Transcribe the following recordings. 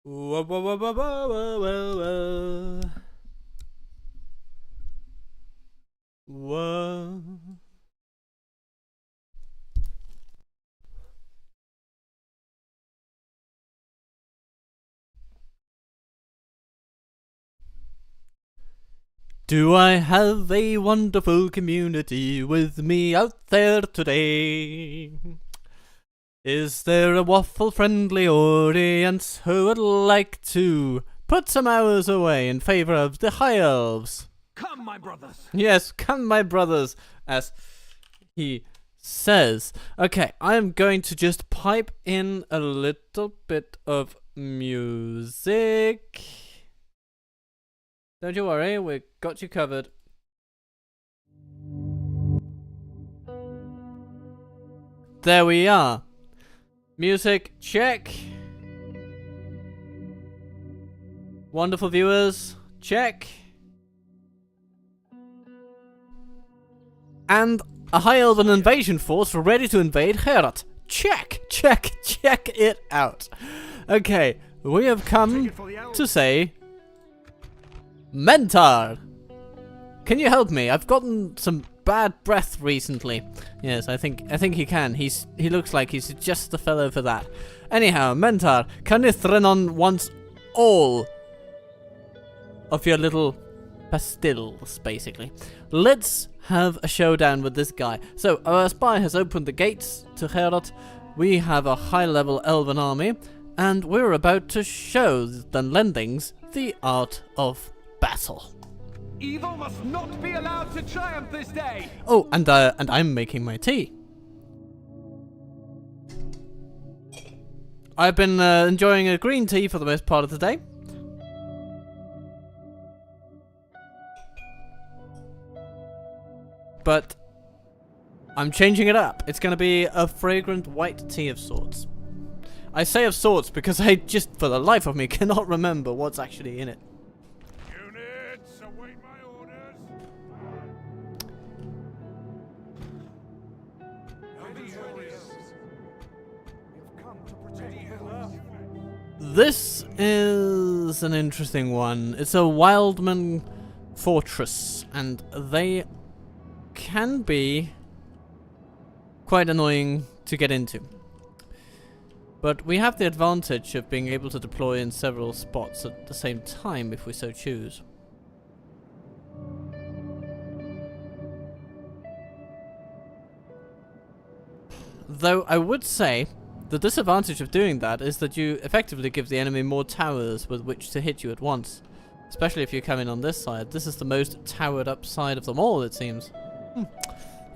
Whoa, whoa, whoa, whoa, whoa, whoa, whoa. Whoa. Do I have a wonderful community with me out there today? Is there a waffle-friendly audience who would like to put some hours away in favor of the high elves? Come, my brothers! Yes, come, my brothers, as he says. Okay, I'm going to just pipe in a little bit of music. Don't you worry, we got you covered. There we are. Music, check. Wonderful viewers, check. And a high elven invasion force ready to invade Herat. Check, check, check it out. Okay, we have come to say, Mentor, can you help me? I've gotten some bad breath recently. Yes, I think he can. He looks like he's just the fellow for that. Anyhow, Mentor, can you throw on once all of your little pastilles, basically? Let's have a showdown with this guy. So, our spy has opened the gates to Herat. We have a high-level elven army, and we're about to show the Dunlendings the art of battle. Evil must not be allowed to triumph this day! Oh, and I'm making my tea. I've been enjoying a green tea for the most part of the day. But I'm changing it up. It's going to be a fragrant white tea of sorts. I say of sorts because I just, for the life of me, cannot remember what's actually in it. Units, await my orders. This is an interesting one. It's a wildman fortress, and they can be quite annoying to get into. But we have the advantage of being able to deploy in several spots at the same time if we so choose. Though I would say the disadvantage of doing that is that you effectively give the enemy more towers with which to hit you at once. Especially if you come in on this side. This is the most towered up side of them all, it seems.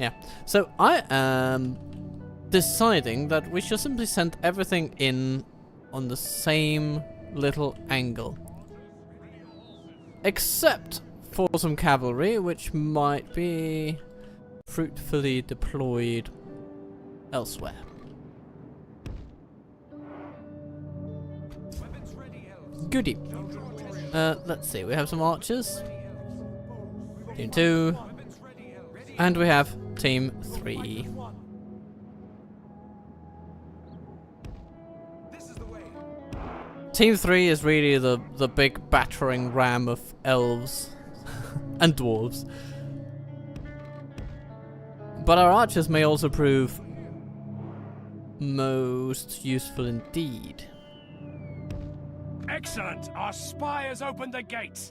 Yeah. So I am deciding that we shall simply send everything in on the same little angle. Except for some cavalry, which might be fruitfully deployed elsewhere. Goody. Let's see, we have some archers. Team 2. And we have Team 3. Team 3 is really the big battering ram of elves and dwarves. But our archers may also prove most useful indeed. Excellent! Our spy has opened the gates!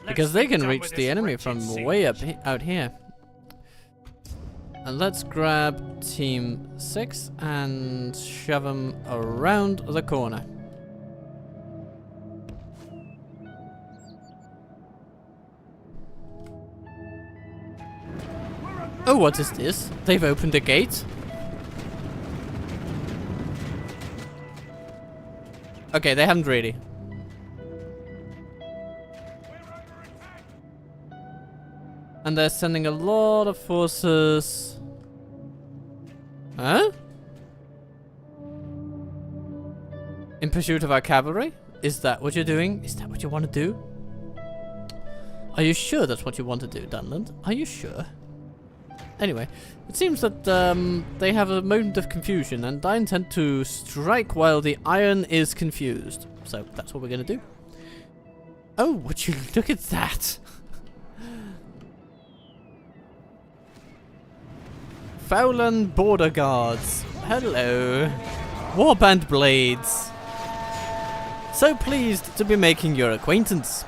Because they can reach the enemy from way up out here. And let's grab Team 6 and shove them around the corner. Oh, what is this? They've opened a gate? Okay, they haven't really. And they're sending a lot of forces. Huh? In pursuit of our cavalry? Is that what you're doing? Is that what you want to do? Are you sure that's what you want to do, Dunland? Are you sure? Anyway, it seems that they have a moment of confusion, and I intend to strike while the iron is confused. So that's what we're going to do. Oh, would you look at that? Fowlan Border Guards. Hello. Warband Blades. So pleased to be making your acquaintance.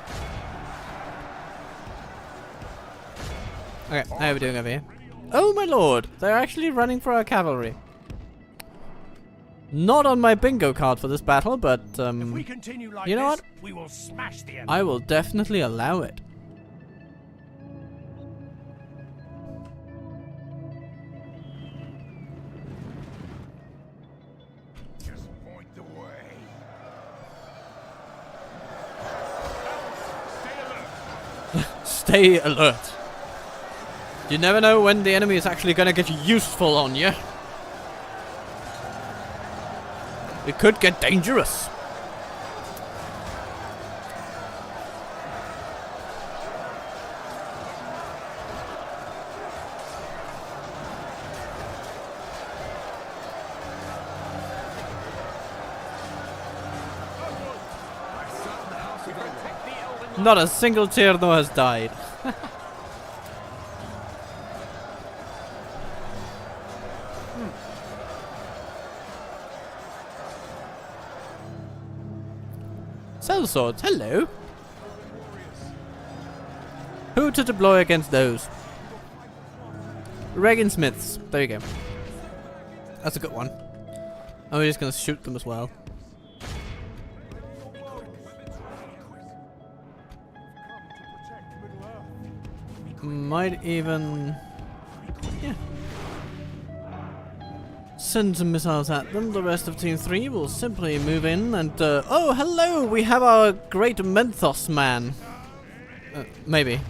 Okay, how are we doing over here? Oh my lord, they're actually running for our cavalry. Not on my bingo card for this battle, but If we continue like you know this, what? we will smash the enemy. I will definitely allow it. Just point the way. Stay alert. You never know when the enemy is actually going to get useful on you. It could get dangerous. Not a single Tierno has died. Cell swords, hello. Who to deploy against those? Regan Smiths. There you go. That's a good one. And we're just gonna shoot them as well. Might even... yeah. Send some missiles at them. The rest of Team 3 will simply move in and... oh, hello! We have our great Menthos man. Maybe.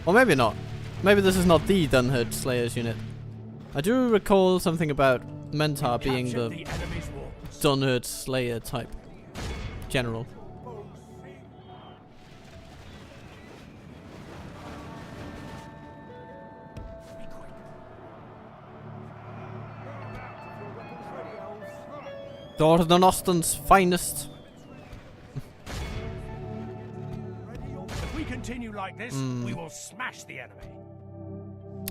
Or maybe not. Maybe this is not the Dunherd Slayers unit. I do recall something about Mentar being the Dunherd Slayer type general. Gordon Austin's finest. If we continue like this, we will smash the enemy.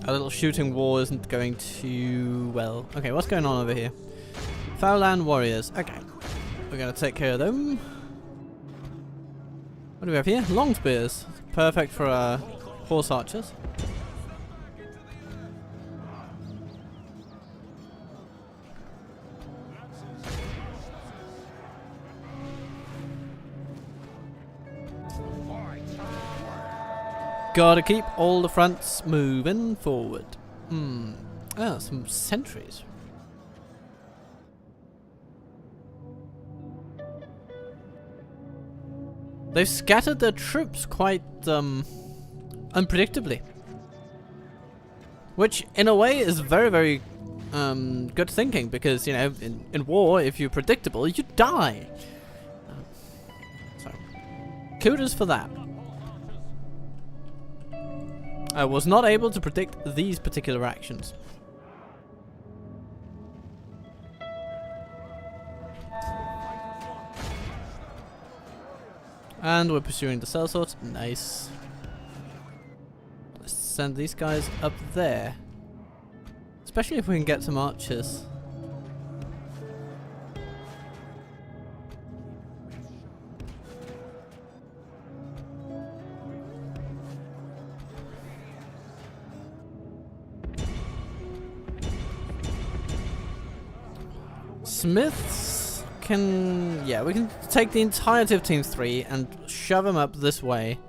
A little shooting war isn't going too well. Okay, what's going on over here? Fowlan Warriors. Okay. We're going to take care of them. What do we have here? Long spears. Perfect for horse archers. Gotta keep all the fronts moving forward. Oh, some sentries. They've scattered their troops quite unpredictably. Which, in a way, is very, very good thinking, because, you know, in war, if you're predictable, you die. So, kudos for that. I was not able to predict these particular actions. And we're pursuing the sellsword. Nice. Let's send these guys up there. Especially if we can get some archers. Smiths can... yeah, we can take the entirety of Team 3 and shove them up this way.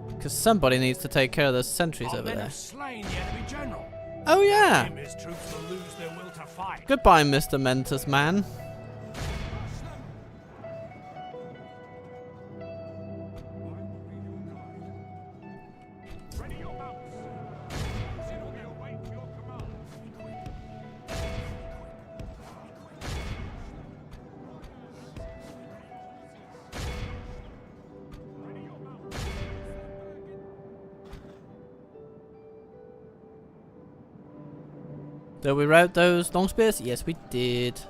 Because somebody needs to take care of those sentries over there. Slain the enemy general. Oh yeah! Him, his troops will lose their will to fight. Goodbye, Mr. Mentus man. Did we rout those long spears? Yes, we did.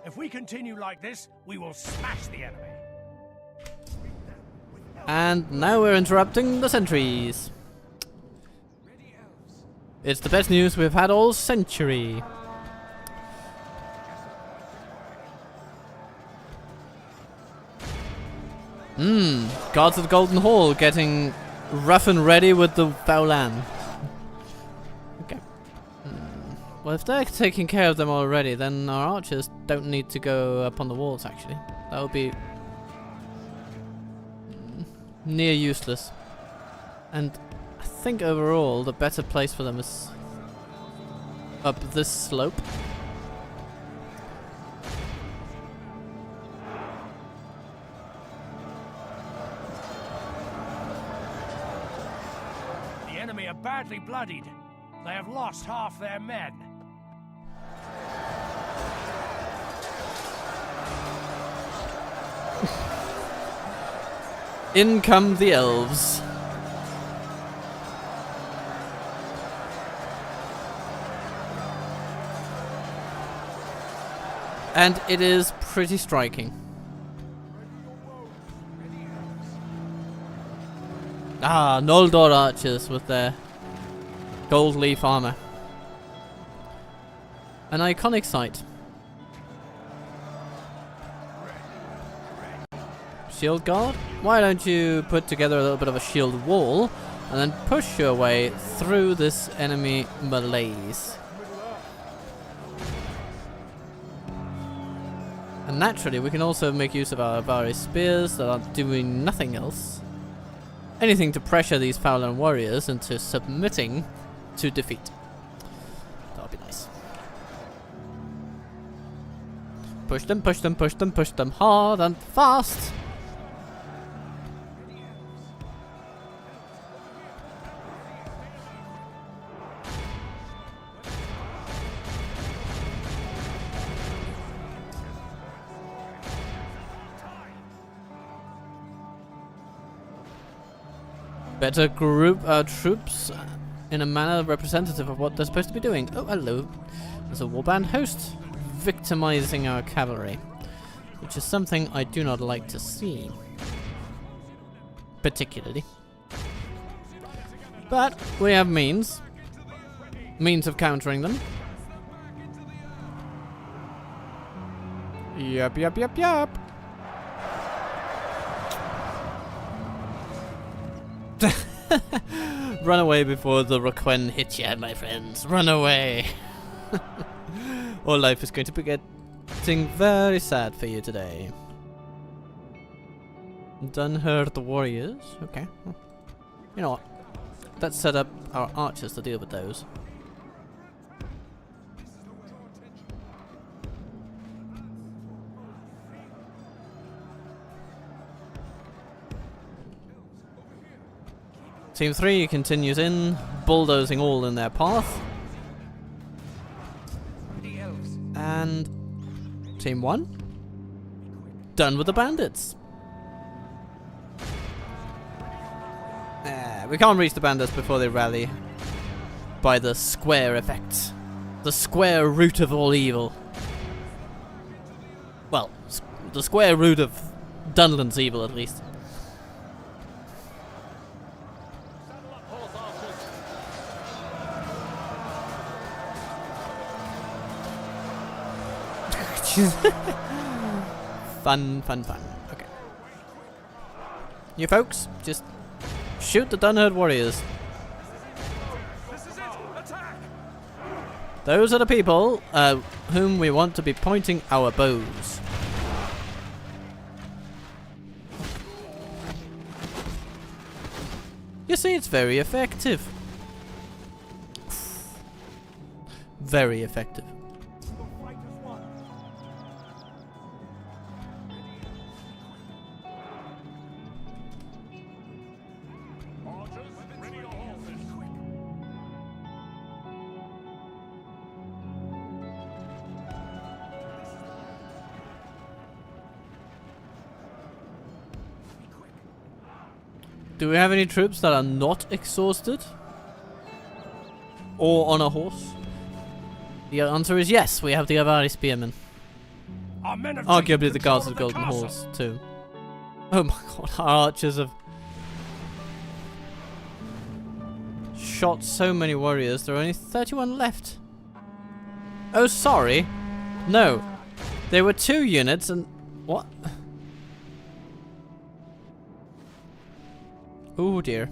If we continue like this, we will smash the enemy. And now we're interrupting the sentries. It's the best news we've had all century. Guards of the Golden Hall getting rough and ready with the Faulan. Okay. Well, if they're taking care of them already, then our archers don't need to go up on the walls, actually. That would be near useless. And I think overall, the better place for them is up this slope. The enemy are badly bloodied. They have lost half their men. In come the elves. And it is pretty striking. Ah, Noldor archers with their gold leaf armor. An iconic sight. Shield guard? Why don't you put together a little bit of a shield wall and then push your way through this enemy malaise? And naturally, we can also make use of our various spears that are doing nothing else. Anything to pressure these Faulan warriors into submitting to defeat. That would be nice. Push them, push them, push them, push them hard and fast. Better group our troops in a manner representative of what they're supposed to be doing. Oh, hello. There's a warband host victimizing our cavalry, which is something I do not like to see. Particularly. But we have means of countering them. Yup, yup, yup, yup. Run away before the Roquen hits you, my friends. Run away. Or life is going to be getting very sad for you today. Done heard the warriors. Okay. Well, you know what? Let's set up our archers to deal with those. Team 3 continues in, bulldozing all in their path. And Team 1, done with the bandits. We can't reach the bandits before they rally by the square effect. The square root of all evil. Well, the square root of Dunland's evil, at least. Fun. Okay. You folks, just shoot the Dunherd warriors. Those are the people whom we want to be pointing our bows. You see, it's very effective. Very effective. Do we have any troops that are not exhausted? Or on a horse? The answer is yes, we have the Avari spearmen. Our men have Arguably taken the guards of the control Golden castle. Halls, too. Oh my god, our archers have shot so many warriors, there are only 31 left. Oh, sorry. No. There were 2 units and... What? Oh dear.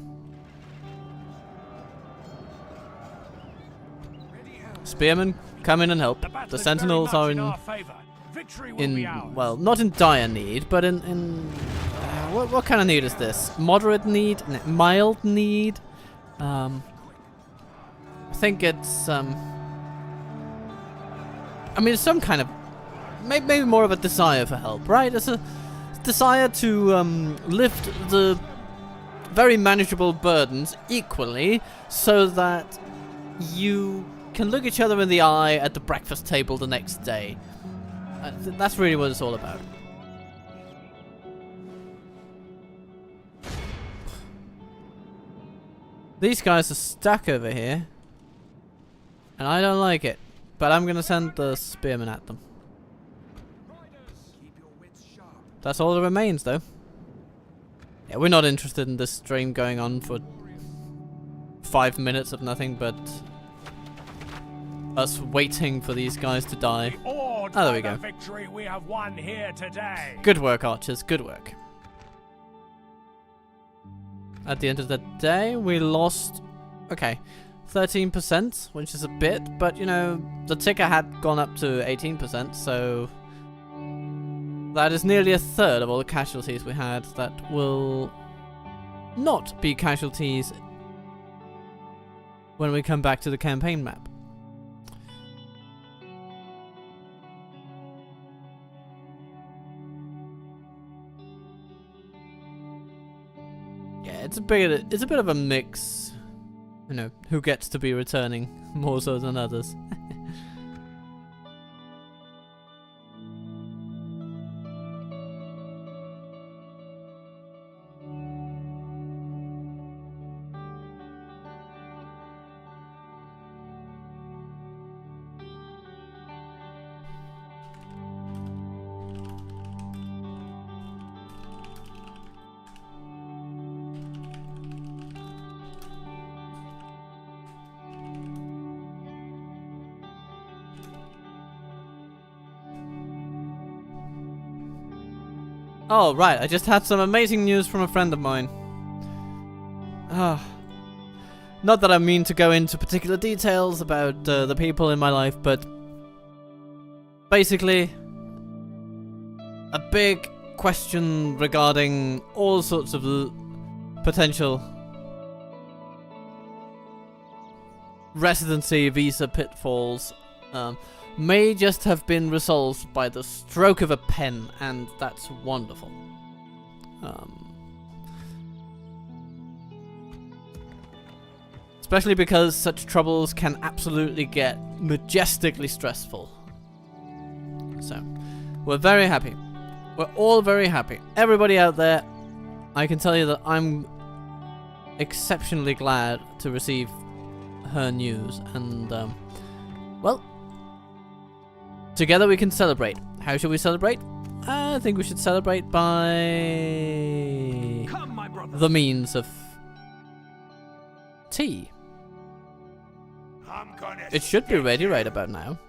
Spearmen, come in and help. battle The is sentinels very are much in... our favour. Victory will be ours. well, not in dire need, but in what kind of need is this? Moderate need? Mild need? I think it's I mean, it's some kind of maybe more of a desire for help, right? It's a desire to lift the very manageable burdens equally, so that you can look each other in the eye at the breakfast table the next day. That's really what it's all about. These guys are stuck over here, and I don't like it. But I'm gonna send the spearmen at them. That's all that remains, though. Yeah, we're not interested in this stream going on for 5 minutes of nothing but us waiting for these guys to die. Oh, there we go. Victory we have won here today. Good work, archers. Good work. At the end of the day, we lost, okay, 13%, which is a bit, but you know, the ticker had gone up to 18%, so that is nearly a third of all the casualties we had that will not be casualties when we come back to the campaign map. It's a bit of a mix, you know, who gets to be returning more so than others. Oh, right, I just had some amazing news from a friend of mine. Not that I mean to go into particular details about the people in my life, but basically, a big question regarding all sorts of potential residency visa pitfalls may just have been resolved by the stroke of a pen, and that's wonderful. Especially because such troubles can absolutely get majestically stressful. So, we're very happy. We're all very happy. Everybody out there, I can tell you that I'm exceptionally glad to receive her news, and well, together we can celebrate. How should we celebrate? I think we should celebrate by the means of tea. It should be ready right about now.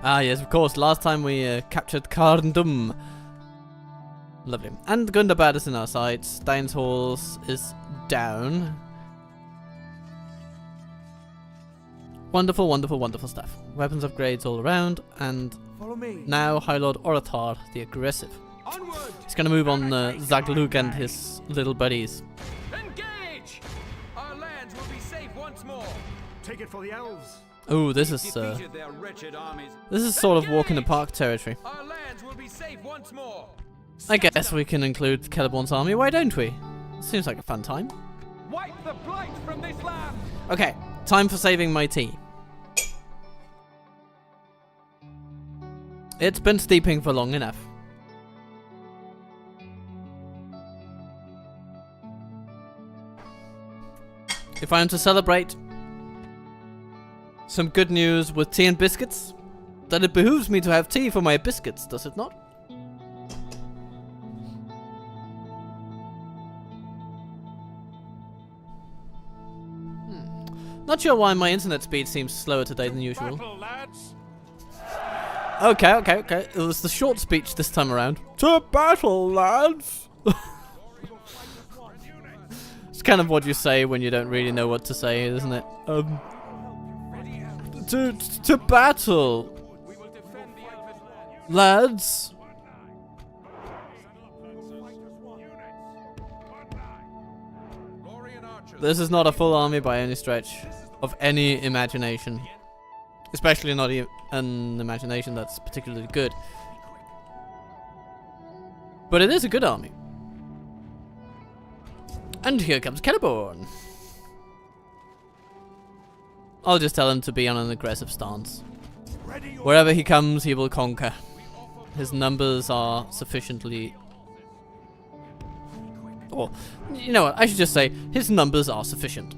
Ah yes, of course, last time we captured Carndum. Lovely. And Gundabad is in our sights. Stein's Halls is down. Wonderful, wonderful, wonderful stuff. Weapons upgrades all around, and now High Lord Oratar, the aggressive. Onward! He's gonna move on Zaglug and his little buddies. Engage! Our lands will be safe once more. Take it for the elves. Ooh, this is sort of walk in the park territory. Our lands will be safe once more. I guess we can include Celeborn's army, why don't we? Seems like a fun time. Wipe the blight from this land. Okay, time for saving my tea. It's been steeping for long enough. If I am to celebrate some good news with tea and biscuits, then it behooves me to have tea for my biscuits, does it not? Not sure why my internet speed seems slower today than usual. Battle, lads. Okay. It was the short speech this time around. To battle, lads! It's kind of what you say when you don't really know what to say, isn't it? To battle, We will defend the Elven land. lads! Lorien archers. This is not a full army by any stretch of any imagination. Especially not an imagination that's particularly good. But it is a good army. And here comes Celeborn. I'll just tell him to be on an aggressive stance. Ready your Wherever he comes, he will conquer. His numbers are sufficiently... Or, you know what, I should just say, his numbers are sufficient.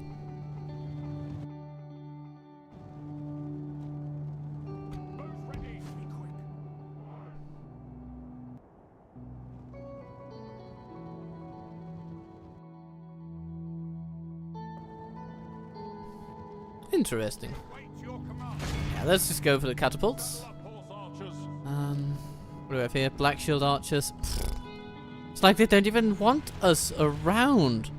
Interesting. Yeah, let's just go for the catapults. What do we have here? Black Shield Archers. It's like they don't even want us around.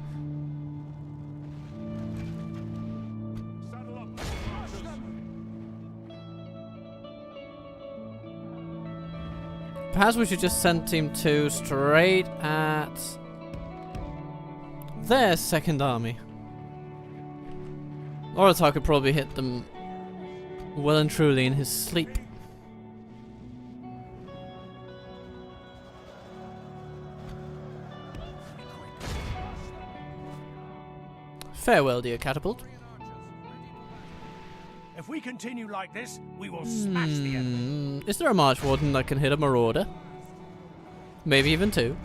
Perhaps we should just send Team 2 straight at their second army. Oratar could probably hit them well and truly in his sleep. Farewell, dear catapult. If we continue like this, we will smash the enemy. Is there a March Warden that can hit a Marauder? Maybe even two.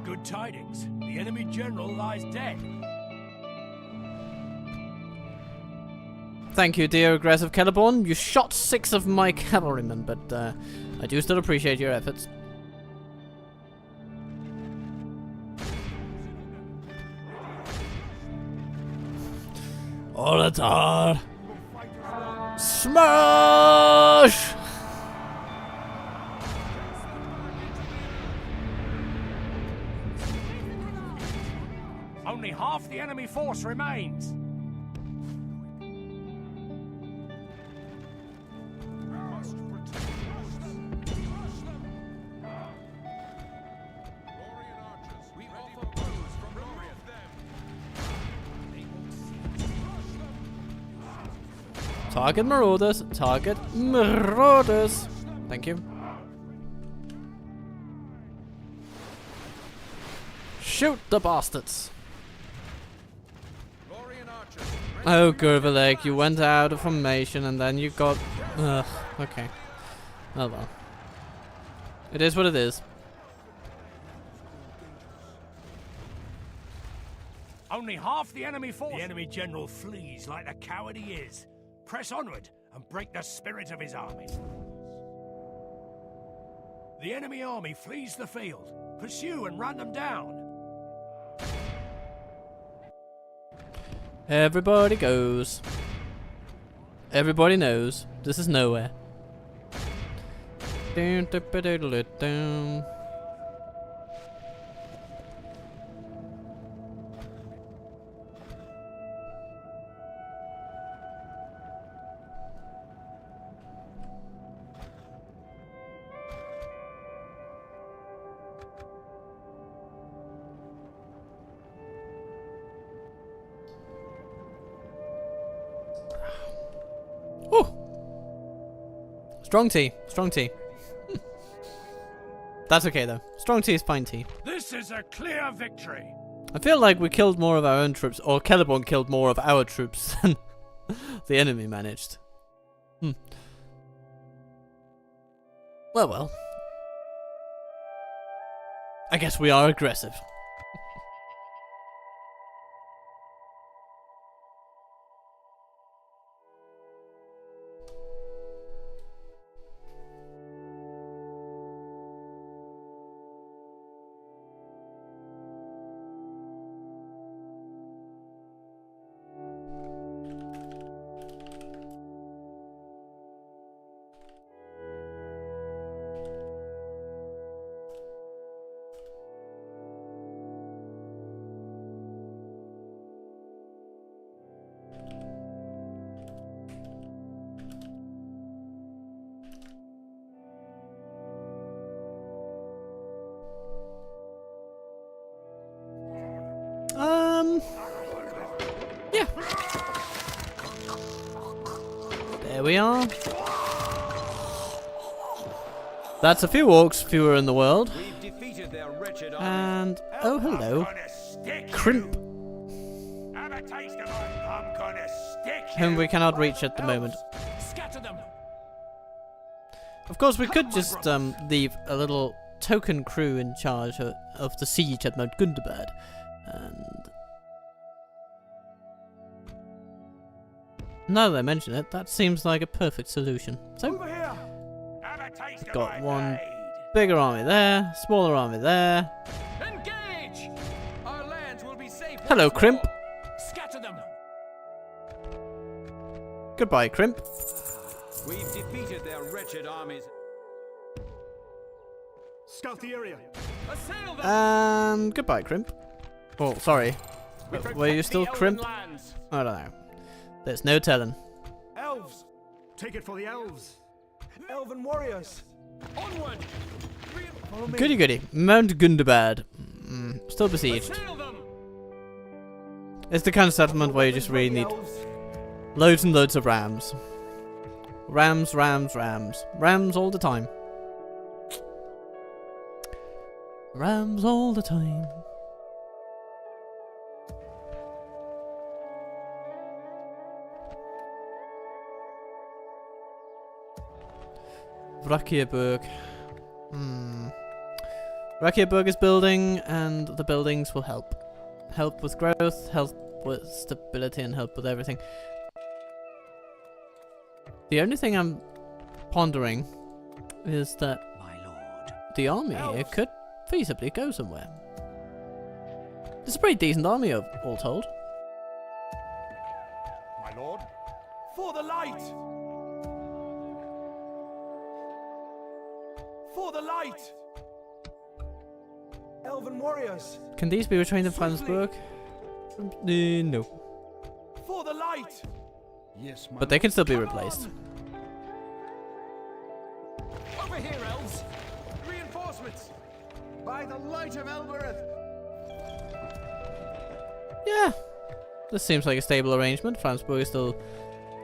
Good tidings. The enemy general lies dead. Thank you, dear aggressive Celeborn. You shot 6 of my cavalrymen, but I do still appreciate your efforts. Oratar! Smash! Only half the enemy force remains. Lorien archers. We offer blows from Lorien. Target Marauders. Target Marauders. Thank you. Shoot the bastards. Lorien archers. Oh, Gurvileg, you went out of formation and then you got... Ugh, okay. Oh well. It is what it is. Only half the enemy force. The enemy general flees like the coward he is. Press onward and break the spirit of his army. The enemy army flees the field. Pursue and run them down. Everybody goes. Everybody knows. This is nowhere. Dun, dun, dun, dun, dun, dun. Strong tea. Strong tea. That's okay though. Strong tea is fine tea. This is a clear victory. I feel like we killed more of our own troops, or Celeborn killed more of our troops than the enemy managed. Well, well. I guess we are aggressive. Yeah. There we are. That's a few orcs fewer in the world. And oh, hello, Crimp, whom we cannot reach at the moment. Of course, we could just leave a little token crew in charge of the siege at Mount Gundabad, and now that I mention it, that seems like a perfect solution. So, got one bigger army there, smaller army there. Engage! Our lands will be safe. Hello, Crimp. Scatter them. Goodbye, Crimp. We've defeated their wretched armies. Scout the area. Assail them. And goodbye, Crimp. Oh, sorry. Were you still Crimp? Lands. I don't know. There's no telling. Elves. Take it for the elves. Elven warriors. Onward. Follow me. Goody goody. Mount Gundabad. Still besieged. Assail them. It's the kind of settlement where you just really need loads and loads of rams. Rams, rams, rams. Rams all the time. Rams all the time. Rakierburg. Rakierburg is building, and the buildings will help. Help with growth, help with stability, and help with everything. The only thing I'm pondering is that the army here could feasibly go somewhere. It's a pretty decent army, all told. My lord. For the light. For the light. Elven warriors. Can these be retrained in Franzburg? No. For the light. Yes, But they can still be replaced. Over here, elves. Reinforcements. By the light of Elbereth. Yeah. This seems like a stable arrangement. Franzburg is still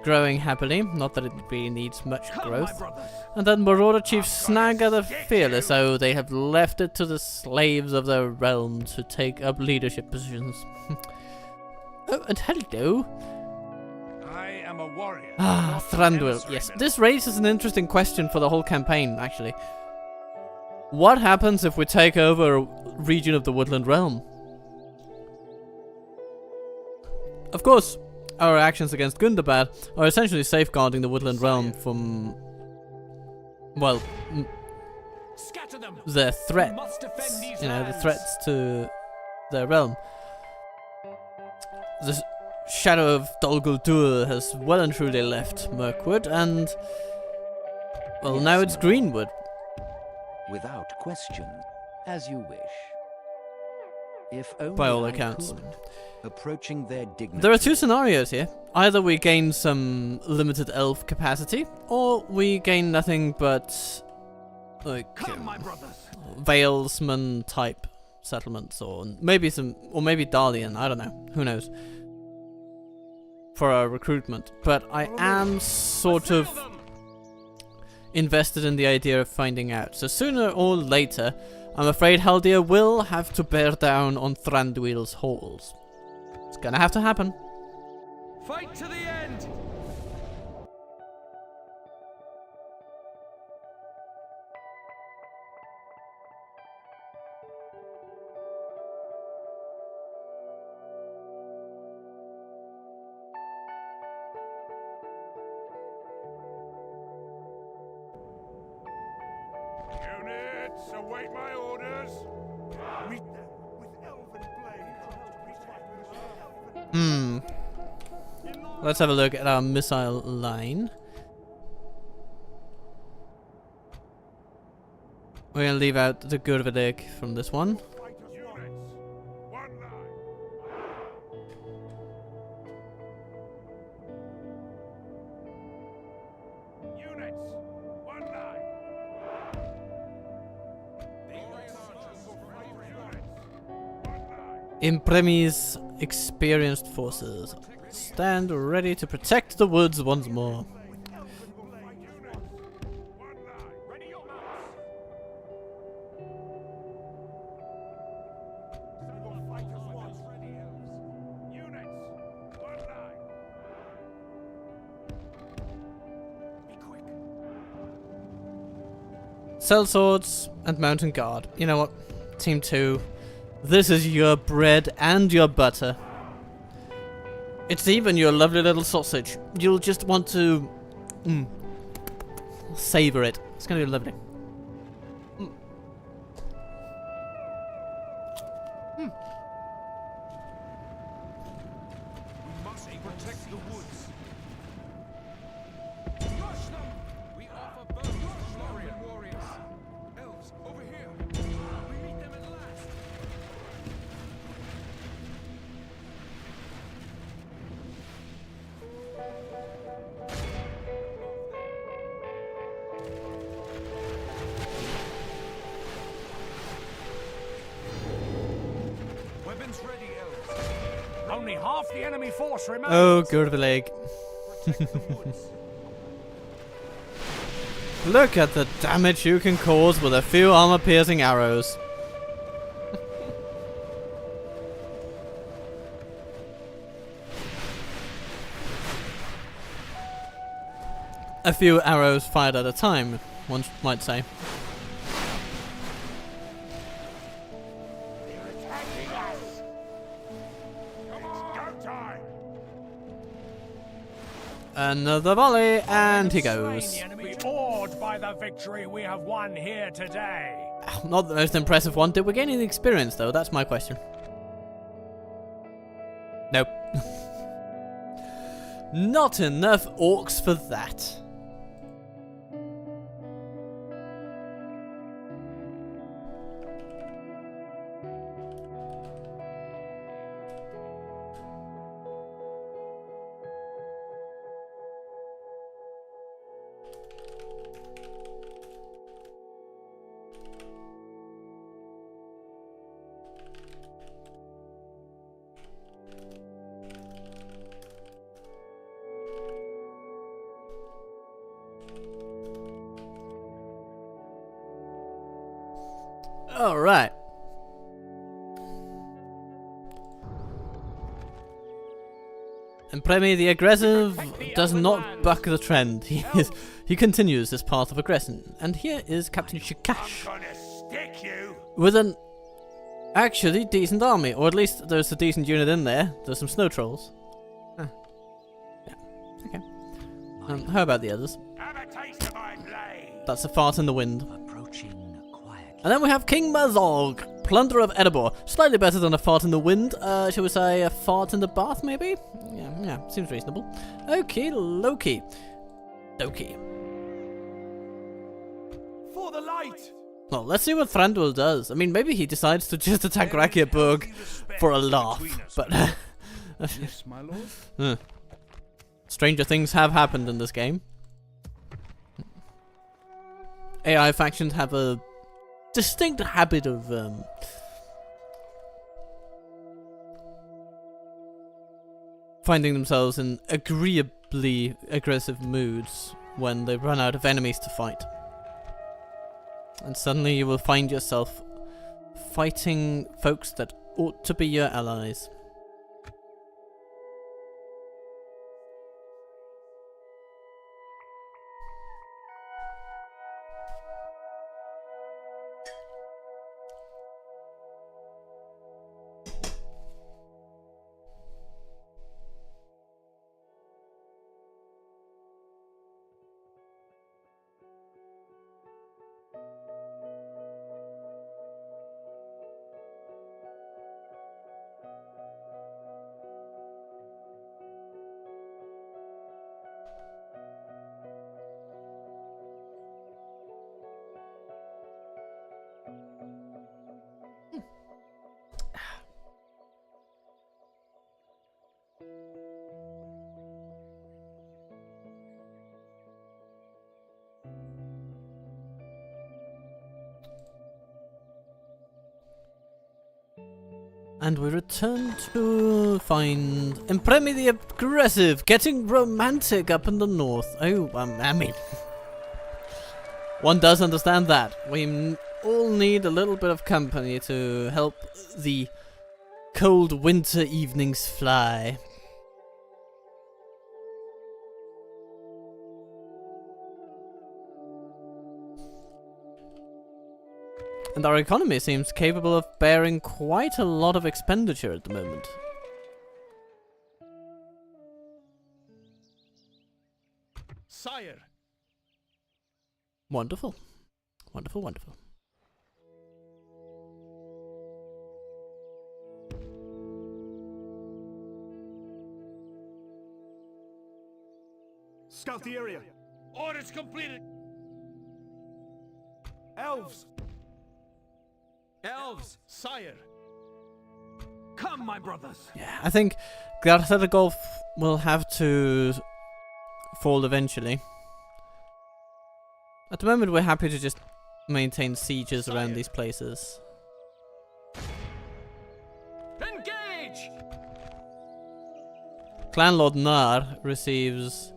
growing happily. Not that it really needs much growth. And then Marauder Chief Snagger the Fearless. Oh, they have left it to the slaves of their realm to take up leadership positions. Oh, and hello. I am a warrior. Ah, Thranduil. Yes, this raises an interesting question for the whole campaign, actually. What happens if we take over a region of the Woodland Realm? Of course, our actions against Gundabad are essentially safeguarding the Woodland Realm from, well, Scatter them. their threats. Must defend these You know, the lands. threats to their realm. The shadow of Dol Guldur has well and truly left Mirkwood, and, well, now it's Greenwood. Without question, as you wish. If only By all I accounts. could, approaching their dignity. There are two scenarios here. Either we gain some limited elf capacity, or we gain nothing but, like, Come, my brothers. Valesman type settlements, or maybe Darlian, I don't know, who knows, for our recruitment. But I am sort of, invested in the idea of finding out. So sooner or later, I'm afraid Haldir will have to bear down on Thranduil's halls. It's gonna have to happen. Fight to the end! Units, await my orders. Meet them with elven blades. Let's have a look at our missile line. We're gonna leave out the Gurvidig from this one. Units, one line. Units, one line. Impremi's experienced forces stand ready to protect the woods once more. Sellswords and Mountain Guard. You know what? Team 2. This is your bread and your butter. It's even your lovely little sausage. You'll just want to savor it. It's gonna be lovely. We must protect the woods. Rush them! We offer bows to Lorien warriors. Elves, over here. We meet them at last. Weapons ready, Elves. Only half the enemy force remains. Oh, Gurvilig. Protect the woods. Look at the damage you can cause with a few armor-piercing arrows. A few arrows fired at a time, one might say. Go time. Another volley, and he Slain goes. the enemy, awed by the victory we have won here today. Not the most impressive one. Did we gain any experience, though? That's my question. Nope. Not enough orcs for that. Alright. And Premi the aggressive does not buck the trend. He continues this path of aggression. And here is Captain Shikash Gonna stick you. with an actually decent army. Or at least there's a decent unit in there. There's some snow trolls. Yeah, okay. How about the others? Have a taste of my blade. That's a fart in the wind. Approaching quietly. And then we have King Mazog, Plunderer of Edinburgh. Slightly better than a fart in the wind. Shall we say a fart in the bath, maybe? Yeah, seems reasonable. Okay, Loki. Loki. For the light! Well, let's see what Thranduil does. I mean, maybe he decides to just attack Rakierburg for a laugh. But Yes, my lord. stranger things have happened in this game. AI factions have a distinct habit of finding themselves in agreeably aggressive moods when they run out of enemies to fight. And suddenly you will find yourself fighting folks that ought to be your allies. And we return to find Impremi the Aggressive getting romantic up in the north. Oh, I mean, one does understand that. We all need a little bit of company to help the cold winter evenings fly. And our economy seems capable of bearing quite a lot of expenditure at the moment. Sire. Wonderful. Wonderful, wonderful. Scout the area. Orders completed. Elves. Elves, Sire. come, my brothers. Yeah, I think Garthedagolf will have to fall eventually. At the moment, we're happy to just maintain sieges around these places. Engage! Clan Lord Nar receives,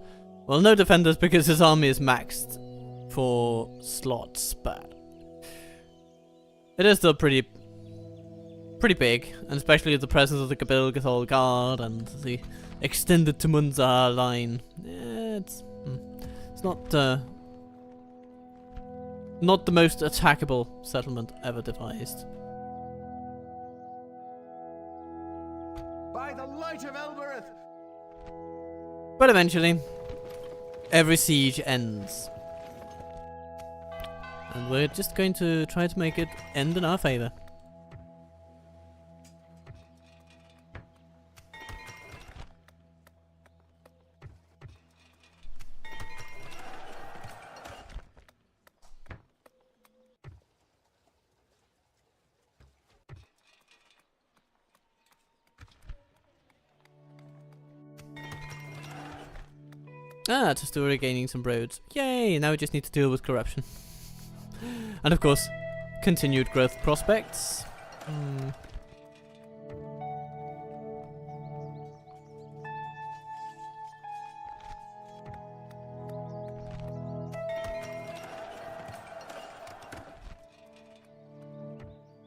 well, no defenders because his army is maxed for slots, but it is still pretty big, and especially with the presence of the Gabilgathol Guard and the extended Tumunzar line. Yeah, it's not the most attackable settlement ever devised. By the light of Elbereth! But eventually, every siege ends. And we're just going to try to make it end in our favor. Ah, just regaining some roads. Yay! Now we just need to deal with corruption. And of course, continued growth prospects.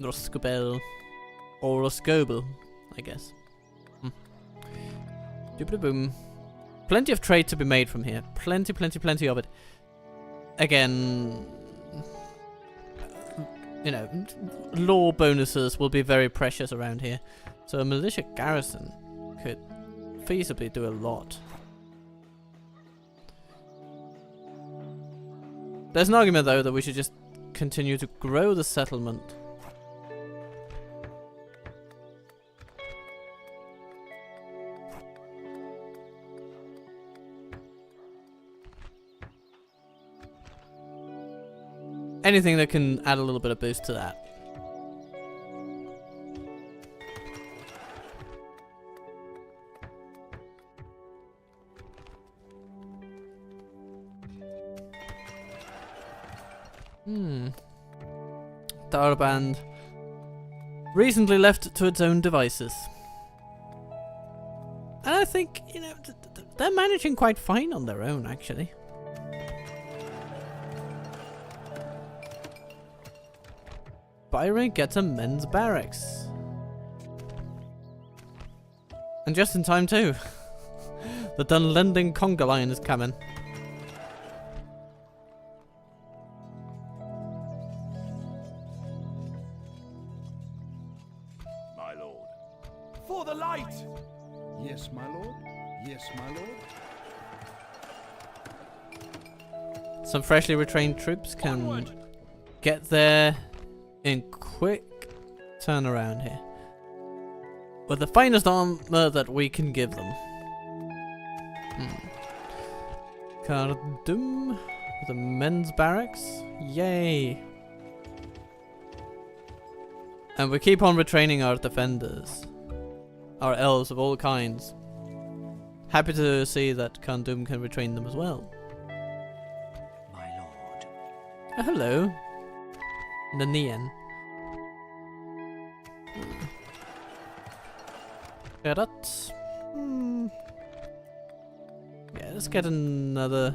Roskobel. Or Roskobel, I guess. Doobly-boom. Plenty of trade to be made from here. Plenty of it. Again, you know, law bonuses will be very precious around here. So a militia garrison could feasibly do a lot. There's an argument, though, that we should just continue to grow the settlement. Anything that can add a little bit of boost to that. Darband recently left to its own devices. And I think, you know, they're managing quite fine on their own, actually. Byron gets a men's barracks. And just in time too. The Dunlending conga line is coming. My lord. For the light! Yes, my lord. Yes, my lord. Some freshly retrained troops can get there in quick turnaround here. With the finest armor that we can give them. Cardum with a men's barracks. Yay. And we keep on retraining our defenders. Our elves of all kinds. Happy to see that Kandum can retrain them as well. My lord. Oh, hello. Nanian. That. Yeah, let's get another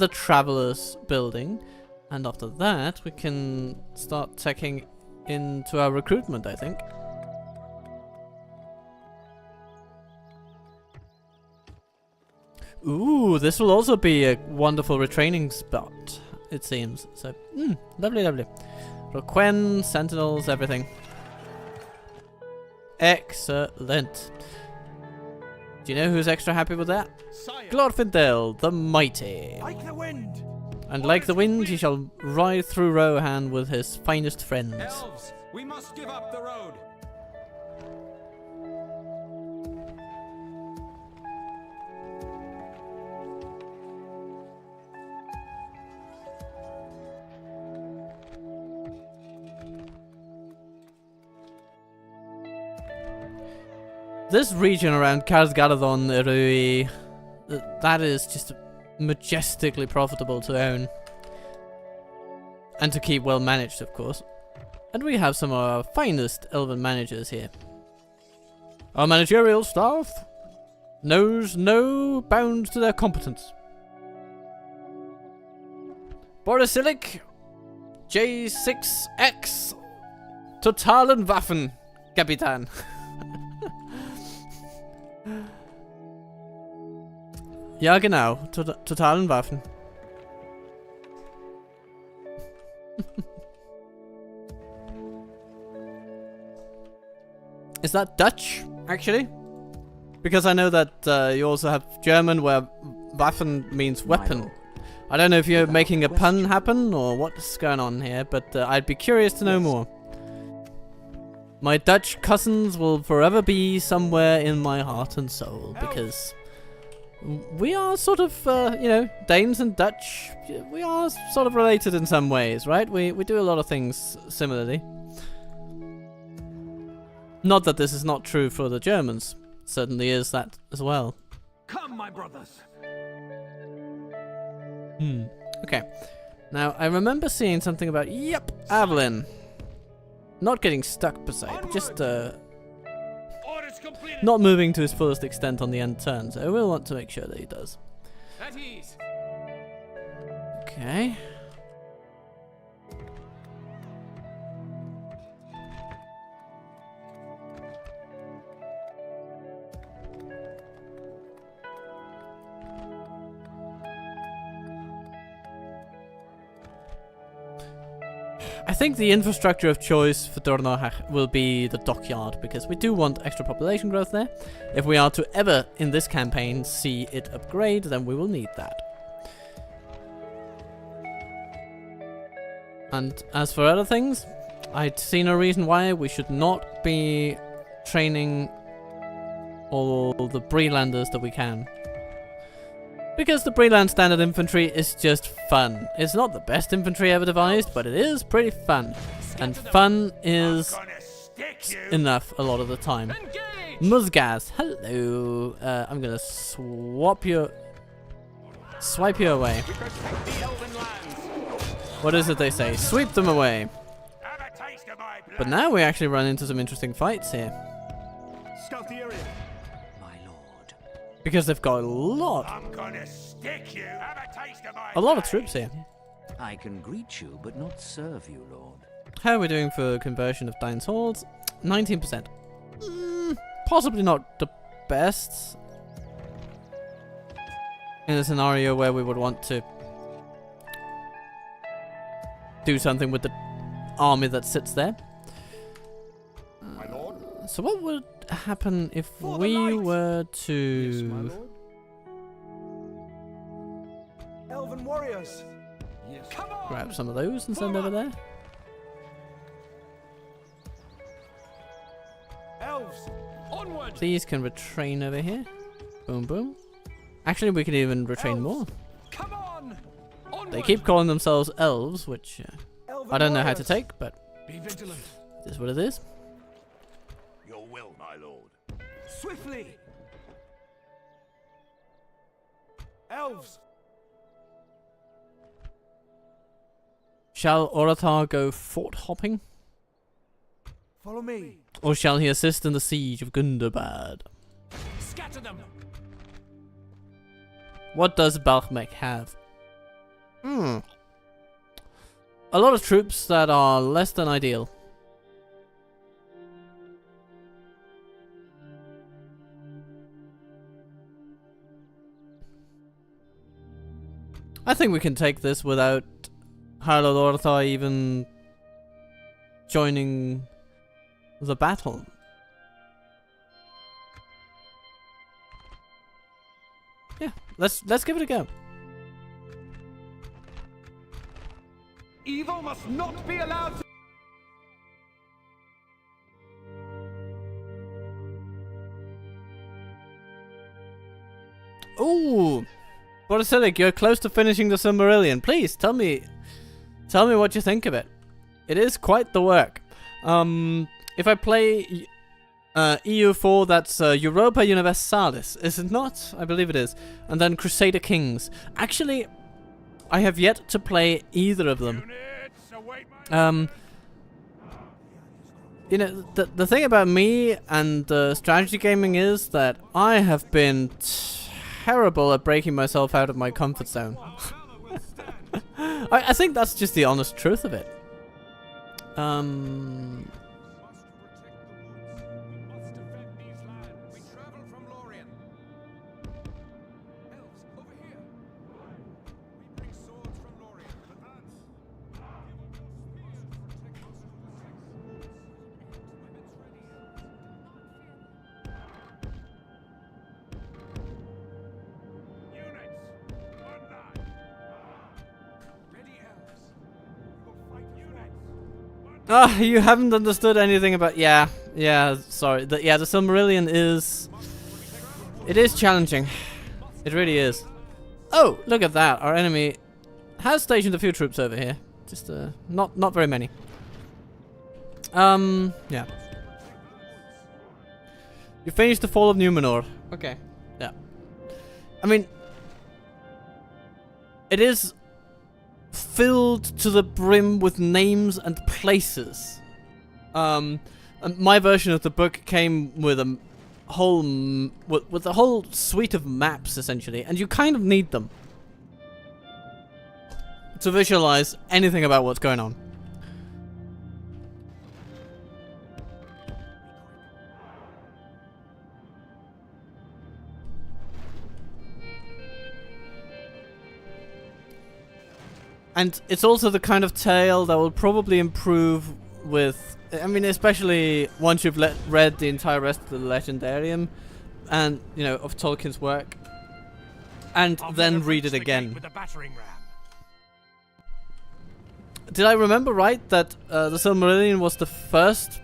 traveler's building, and after that we can start checking into our recruitment, I think. Ooh, this will also be a wonderful retraining spot, it seems. So, lovely, lovely. Roquen, sentinels, everything. Excellent. Do you know who's extra happy with that? Glorfindel, the mighty. Like the wind. And like the wind, he shall ride through Rohan with his finest friends. Elves, we must give up the road. This region around Karsgaradon, Erui, that is just majestically profitable to own. And to keep well managed, of course. And we have some of our finest elven managers here. Our managerial staff knows no bounds to their competence. Borisilik, J6X, Totalen Waffen, Kapitan. Ja, genau. Totalen Waffen. Is that Dutch, actually? Because I know that you also have German where Waffen means weapon. I don't know if you're making a pun happen or what's going on here, but I'd be curious to know more. My Dutch cousins will forever be somewhere in my heart and soul, because we are sort of, you know, Danes and Dutch, we are sort of related in some ways, right? We do a lot of things similarly. Not that this is not true for the Germans. Certainly is that as well. Come, my brothers. Okay. Now, I remember seeing something about, yep, Avalyn. Not getting stuck per se, but just, Orders completed. not moving to his fullest extent on the end turn, so we'll want to make sure that he does. At ease. Okay. I think the infrastructure of choice for Dornohach will be the dockyard, because we do want extra population growth there. If we are to ever, in this campaign, see it upgrade, then we will need that. And as for other things, I'd see no reason why we should not be training all the Brelanders that we can. Because the Breland standard infantry is just fun. It's not the best infantry ever devised, but it is pretty fun. And fun is Gonna stick you. enough a lot of the time. Engage. Muzgaz, hello. I'm gonna swipe you away. Protect the elven lands. What is it they say? Sweep them away. Have a taste of my blood. But now we actually run into some interesting fights here. Scout the area. My lord. Because they've got a lot I'm gonna stick you. Have a taste of my of blade. troops here. I can greet you, but not serve you, lord. How are we doing for conversion of Dine's Halls? 19%. Possibly not the best in a scenario where we would want to do something with the army that sits there. My lord? So what would happen if For the we light! were Yes, to my lord. Elven warriors. Yes. Come on! grab some of those and send over there? Elves, onward! These can retrain over here. Boom, boom. Actually, we could even retrain Elves, more. Come on! Onward! They keep calling themselves elves, which Elven I don't know how to warriors. take, but Be vigilant. it is what it is. Your will, my lord. Swiftly. Elves, Shall Oratar go fort hopping? follow me. Or shall he assist in the siege of Gundabad? Scatter them. What does Balchmek have? A lot of troops that are less than ideal. I think we can take this without Harlot Oratar even joining the battle. Yeah, let's give it a go. Evil must not be allowed to... Ooh, Borosilik, you're close to finishing the Silmarillion. Please tell me what you think of it. It is quite the work. If I play EU4, that's Europa Universalis, is it not? I believe it is. And then Crusader Kings. Actually, I have yet to play either of them. Units, await my You know, the thing about me and strategy gaming is that I have been terrible at breaking myself out of my comfort zone. I think that's just the honest truth of it. Must protect the woods. We must defend these lands. We travel from Lorien. Elves, over here. We bring swords from Lorien. Advance. units. One line. Ready, elves. We will fight units. Ah, you haven't understood anything about... Yeah, sorry. The Silmarillion is... It is challenging. It really is. Oh, look at that. Our enemy has stationed a few troops over here. Just, not very many. Yeah. You finished the Fall of Numenor. Okay. Yeah. I mean... It is filled to the brim with names and places. And my version of the book came with a whole with a whole suite of maps essentially, and you kind of need them to visualize anything about what's going on. And it's also the kind of tale that will probably improve with... I mean, especially once you've read the entire rest of the Legendarium and, you know, of Tolkien's work. And I'll then never read reach it the gate again. with a battering ram. Did I remember right that the Silmarillion was the first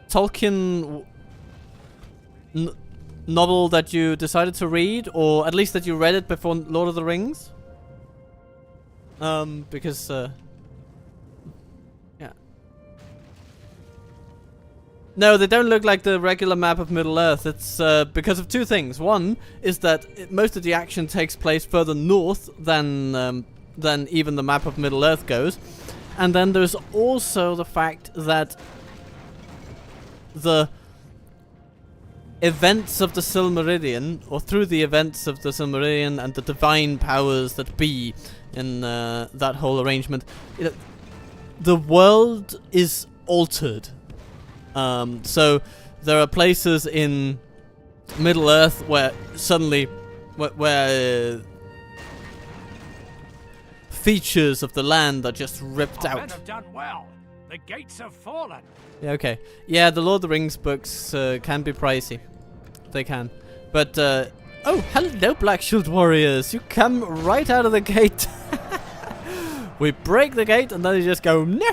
Tolkien novel that you decided to read? Or at least that you read it before Lord of the Rings? Because, yeah. No, they don't look like the regular map of Middle-earth. It's, because of two things. One is that most of the action takes place further north than even the map of Middle-earth goes. And then there's also the fact that the events of the Silmarillion, or through the events of the Silmarillion and the divine powers that be in that whole arrangement, you know, the world is altered. So there are places in Middle Earth where suddenly, where features of the land are just ripped Our men out. have done well. The gates have fallen. Yeah, okay. Yeah, the Lord of the Rings books can be pricey. They can. But, oh, hello, Black Shield Warriors. You come right out of the gate. We break the gate and then you just go, nah,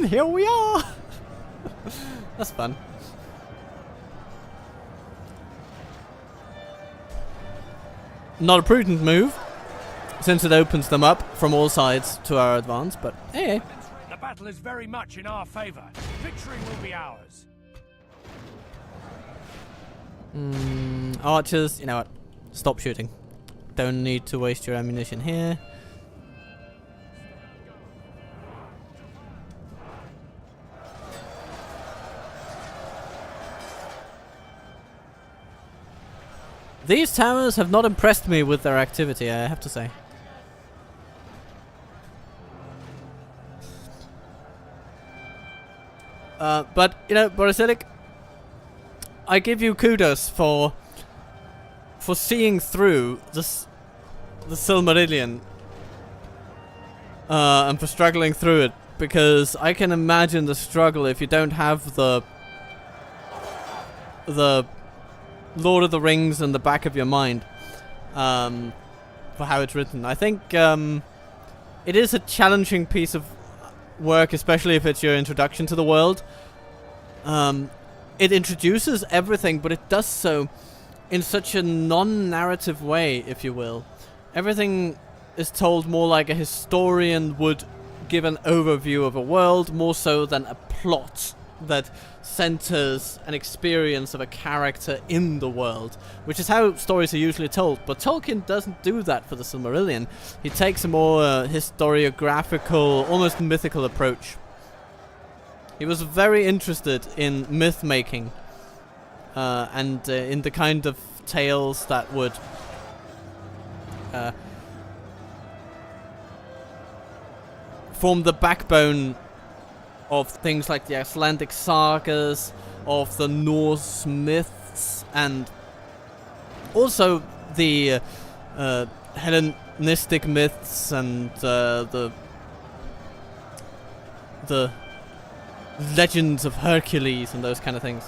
here we are. That's fun. Not a prudent move, since it opens them up from all sides to our advance, but hey. The battle is very much in our favor. Victory will be ours. Archers, you know what? Stop shooting. Don't need to waste your ammunition here. These towers have not impressed me with their activity, I have to say. But, you know, Borosilic, I give you kudos for seeing through the Silmarillion and for struggling through it, because I can imagine the struggle if you don't have the Lord of the Rings in the back of your mind for how it's written. I think it is a challenging piece of work, especially if it's your introduction to the world. It introduces everything, but it does so in such a non-narrative way, if you will. Everything is told more like a historian would give an overview of a world, more so than a plot that centers an experience of a character in the world, which is how stories are usually told. But Tolkien doesn't do that for the Silmarillion. He takes a more historiographical, almost mythical approach. He was very interested in myth making and in the kind of tales that would form the backbone of things like the Icelandic sagas, of the Norse myths, and also the Hellenistic myths and the legends of Hercules and those kind of things.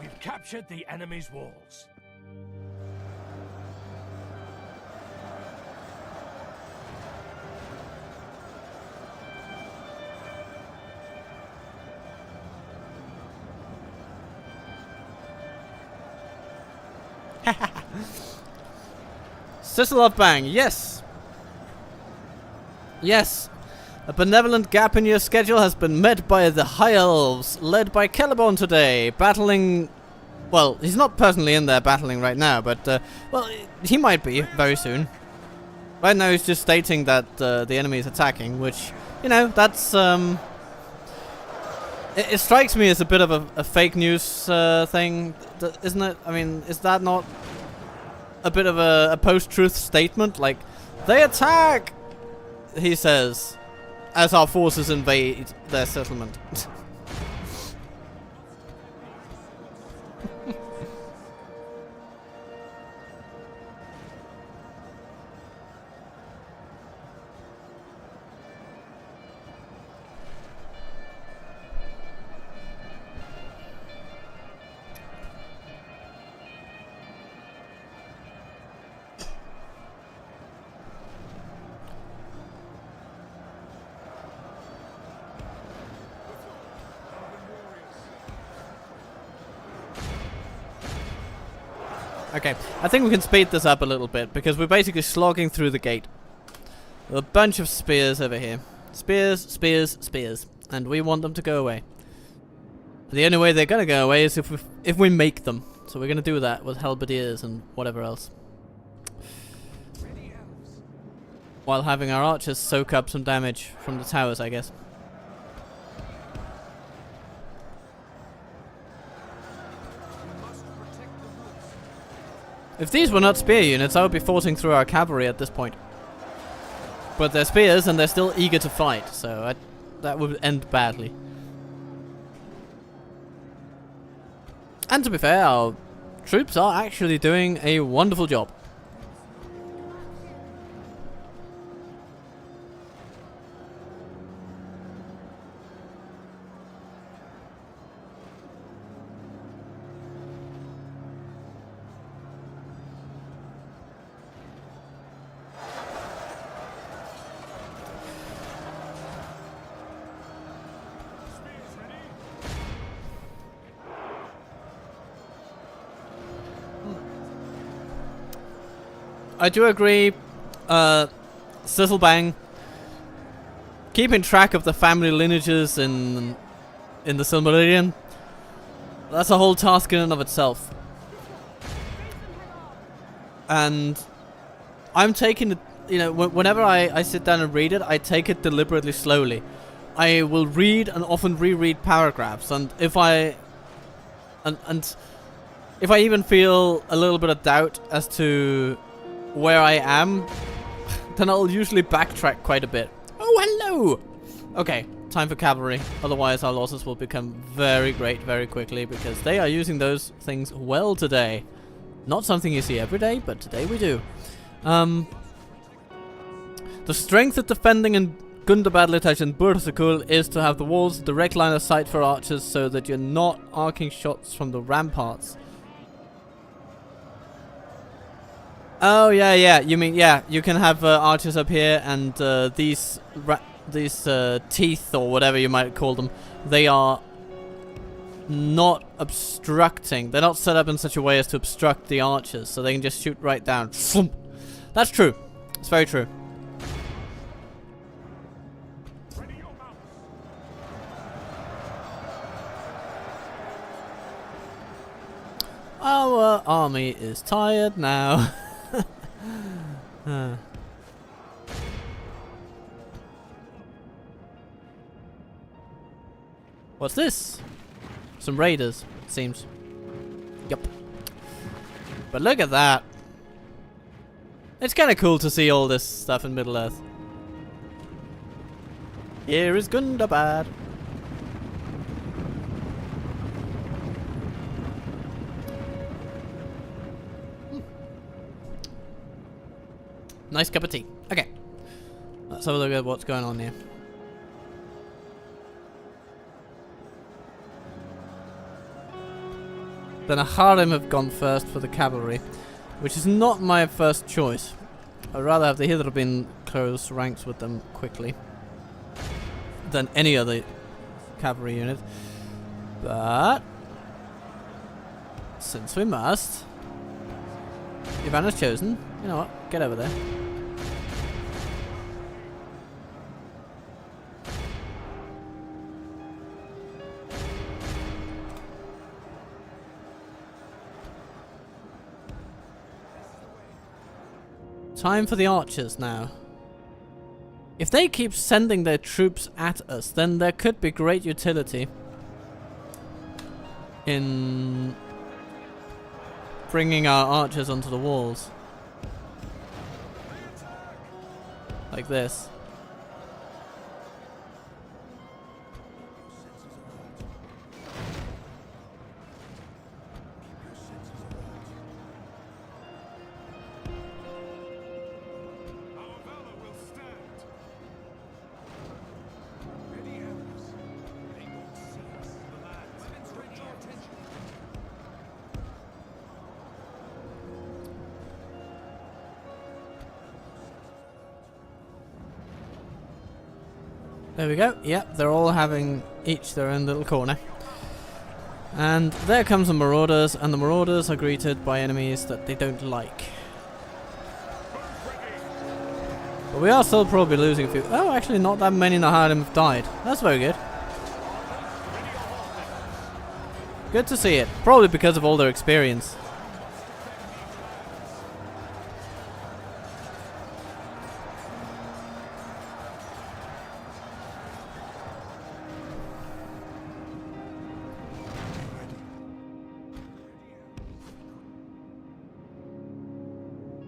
We've captured the enemy's walls. Sizzle of Bang, yes! Yes! A benevolent gap in your schedule has been met by the High Elves, led by Celeborn today, battling... Well, he's not personally in there battling right now, but, well, he might be very soon. Right now he's just stating that the enemy is attacking, which, you know, that's, It strikes me as a bit of a fake news thing, isn't it? I mean, is that not a bit of a post-truth statement? Like, they attack, he says, as our forces invade their settlement. Okay, I think we can speed this up a little bit, because we're basically slogging through the gate. A bunch of spears over here. Spears, spears, spears. And we want them to go away. The only way they're gonna go away is if we make them. So we're gonna do that with halberdiers and whatever else. While having our archers soak up some damage from the towers, I guess. If these were not spear units, I would be forcing through our cavalry at this point. But they're spears and they're still eager to fight, so that would end badly. And to be fair, our troops are actually doing a wonderful job. I do agree, Sizzlebang, keeping track of the family lineages in the Silmarillion, that's a whole task in and of itself. And I'm taking it, you know, whenever I sit down and read it, I take it deliberately slowly. I will read and often reread paragraphs, and if I even feel a little bit of doubt as to where I am, then I'll usually backtrack quite a bit. Oh, hello! Okay, time for cavalry. Otherwise our losses will become very great very quickly, because they are using those things well today. Not something you see every day, but today we do. The strength of defending in Gundabad and Bursakul is to have the walls direct line of sight for archers, so that you're not arcing shots from the ramparts. Oh yeah. You mean you can have archers up here, and these teeth or whatever you might call them, they are not obstructing. They're not set up in such a way as to obstruct the archers, so they can just shoot right down. That's true. It's very true. Our army is tired now. What's this? Some raiders, it seems. Yep. But look at that. It's kind of cool to see all this stuff in Middle-earth. Here is Gundabad. Nice cup of tea. Okay. Let's have a look at what's going on here. The Naharim have gone first for the cavalry, which is not my first choice. I'd rather have the Hither close ranks with them quickly than any other cavalry unit. But since we must, Ivana's chosen. You know what? Get over there. Time for the archers now. If they keep sending their troops at us, then there could be great utility in bringing our archers onto the walls. Like this. There we go. Yep, they're all having each their own little corner. And there comes the Marauders, and the Marauders are greeted by enemies that they don't like. But we are still probably losing a few. Oh, actually not that many Naharim have died. That's very good. Good to see it. Probably because of all their experience.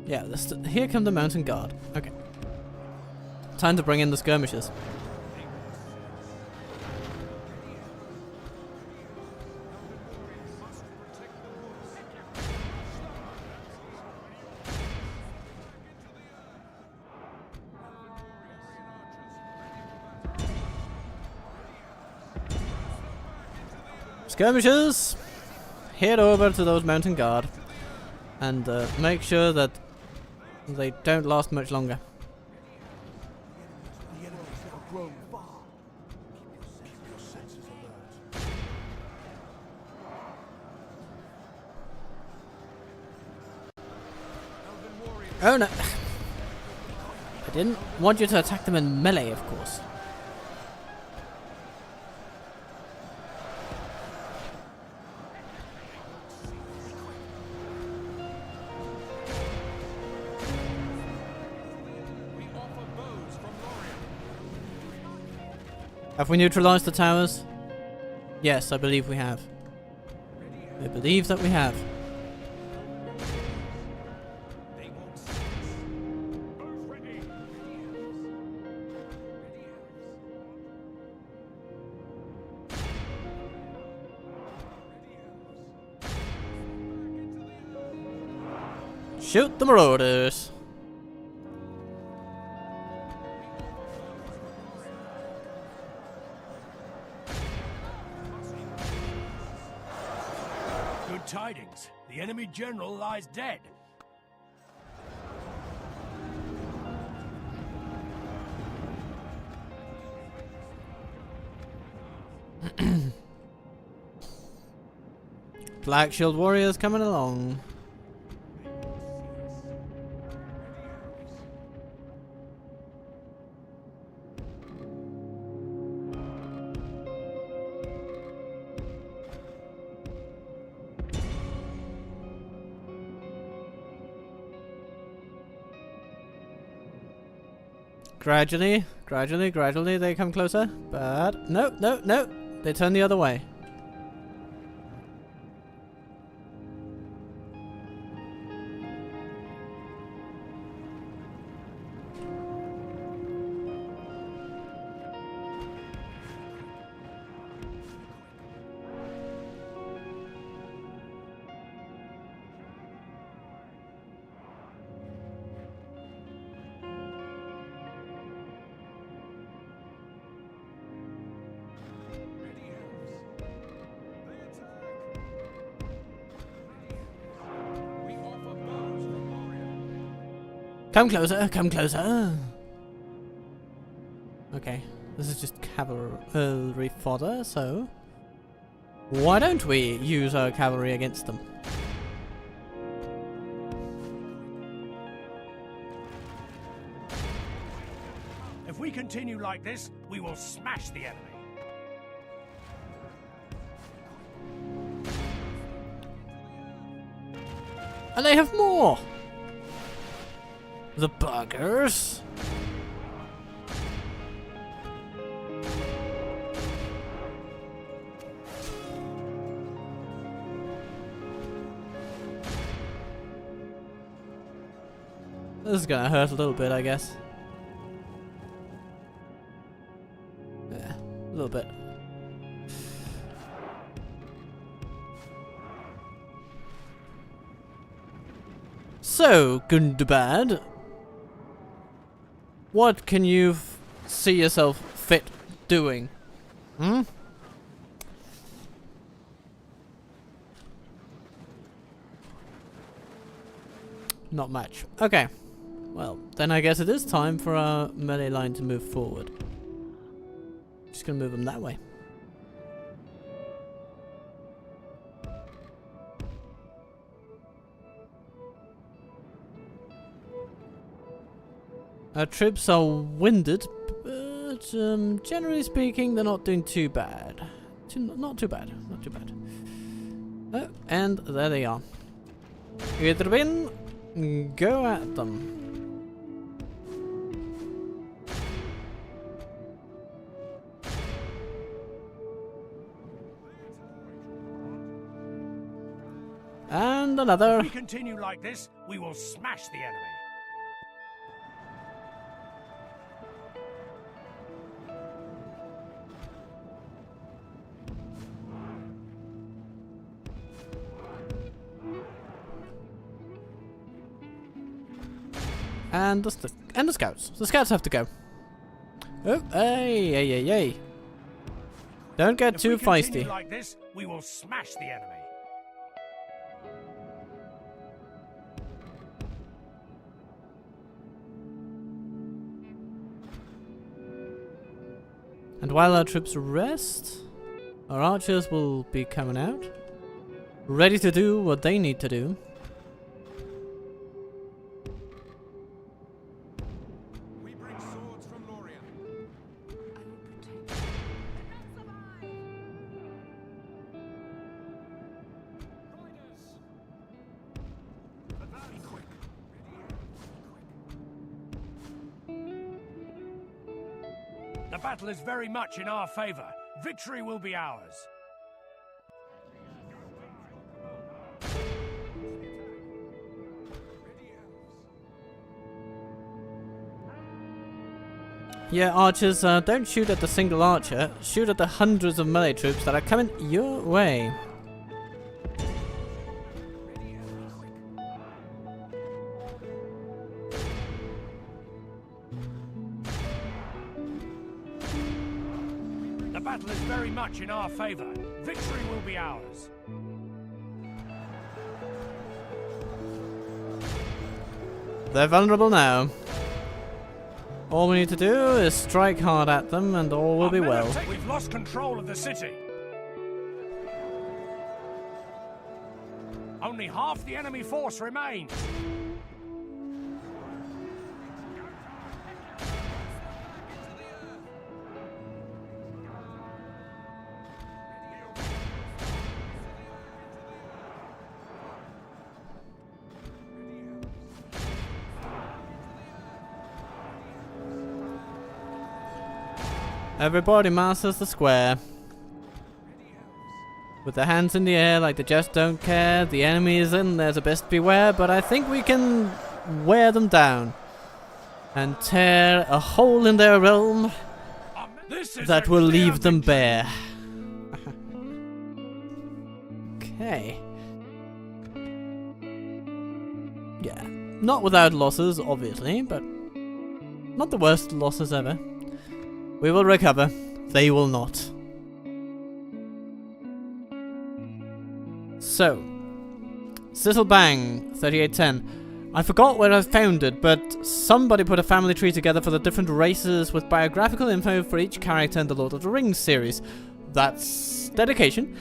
Yeah, here come the mountain guard. Okay. Time to bring in the skirmishers. Skirmishers, head over to those mountain guard and make sure that they don't last much longer. The enemies have grown far. Keep your senses alert. Oh no! I didn't want you to attack them in melee, of course. Have we neutralized the towers? Yes, I believe we have. I believe that we have. Shoot the marauders! Good tidings. The enemy general lies dead. Black Shield Warriors coming along. Gradually they come closer, but no, they turn the other way. Come closer, come closer. Okay, this is just cavalry fodder, so why don't we use our cavalry against them? If we continue like this, we will smash the enemy. And they have more! The buggers! This is gonna hurt a little bit, I guess. Yeah, a little bit. So, Gundabad, what can you see yourself fit doing? Hmm? Not much. Okay. Well, then I guess it is time for our melee line to move forward. Just gonna move them that way. Our troops are winded, but generally speaking, they're not doing too bad. Not too bad. Not too bad. Oh, and there they are. Idribin, go at them. And another. If we continue like this, we will smash the enemy. And the scouts. The scouts have to go. Oh, hey. Don't get too If we continue feisty. like this, we will smash the enemy. And while our troops rest, our archers will be coming out, ready to do what they need to do. We bring swords from Lorien. Riders! Be quick. The battle is very much in our favor. Victory will be ours. Yeah, archers, don't shoot at the single archer. Shoot at the hundreds of melee troops that are coming your way. The battle is very much in our favor. Victory will be ours. They're vulnerable now. All we need to do is strike hard at them and all will be Our men well. have We've lost control of the city. Only half the enemy force remains. Everybody masters the square. With their hands in the air like they just don't care. The enemy is in there, so best beware, but I think we can wear them down. And tear a hole in their realm This is that a will clear leave them victory. bare. Okay. Yeah. Not without losses, obviously, but not the worst losses ever. We will recover. They will not. So, Sizzle Bang 3810. I forgot where I found it, but somebody put a family tree together for the different races with biographical info for each character in the Lord of the Rings series. That's dedication.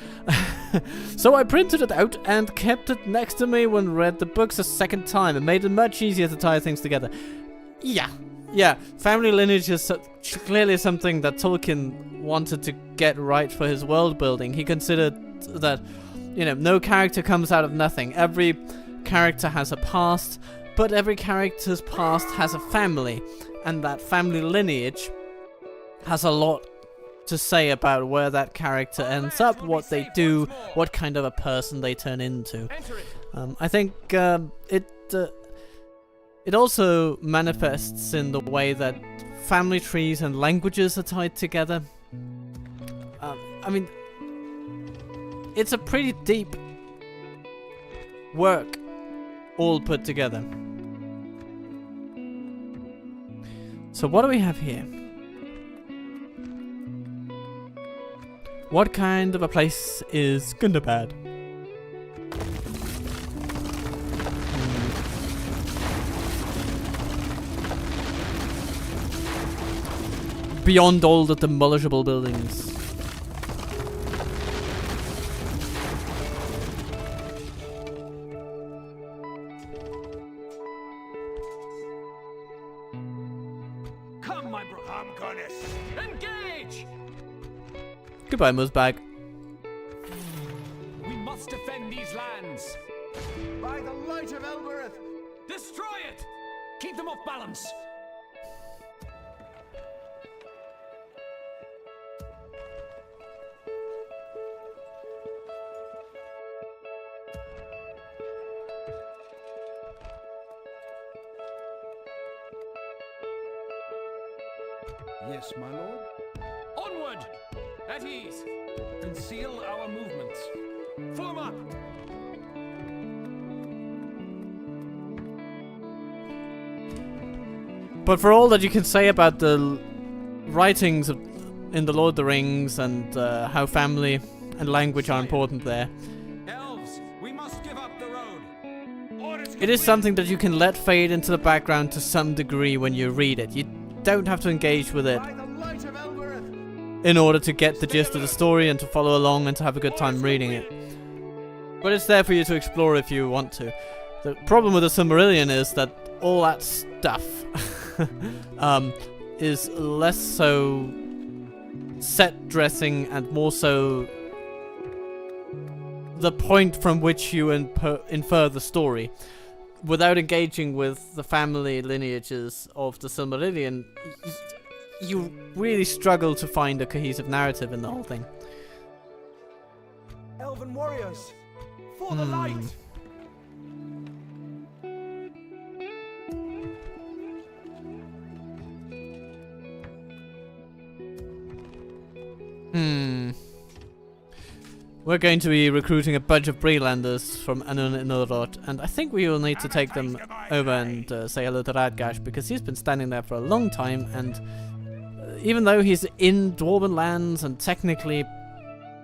So I printed it out and kept it next to me when read the books a second time. It made it much easier to tie things together. Yeah, family lineage is clearly something that Tolkien wanted to get right for his world building. He considered that, you know, no character comes out of nothing. Every character has a past, but every character's past has a family, and that family lineage has a lot to say about where that character ends up, what they do, what kind of a person they turn into. Enter it. I think it also manifests in the way that family trees and languages are tied together. I mean, it's a pretty deep work all put together. So what do we have here? What kind of a place is Gundabad? Beyond all the demolishable buildings. Come, my bro. I'm gonna Engage! Goodbye, Muzzbag. We must defend these lands. By the light of Elbereth! Destroy it! Keep them off balance. Yes, my lord. Onward! At ease. Conceal our movements. Form up! But for all that you can say about the writings in the Lord of the Rings and how family and language are important there, Elves, we must give up the road. Orders it is something that you can let fade into the background to some degree when you read it. You don't have to engage with it By the light of Elbereth. in order to get the gist of the story and to follow along and to have a good time reading it. But it's there for you to explore if you want to. The problem with the Silmarillion is that all that stuff is less so set dressing and more so the point from which you infer the story. Without engaging with the family lineages of the Silmarillion, you really struggle to find a cohesive narrative in the whole thing. Elven warriors, for the light. We're going to be recruiting a bunch of Brelanders from Anun and Urot, and I think we will need to take them over and say hello to Radgash, because he's been standing there for a long time, and even though he's in Dwarven lands and technically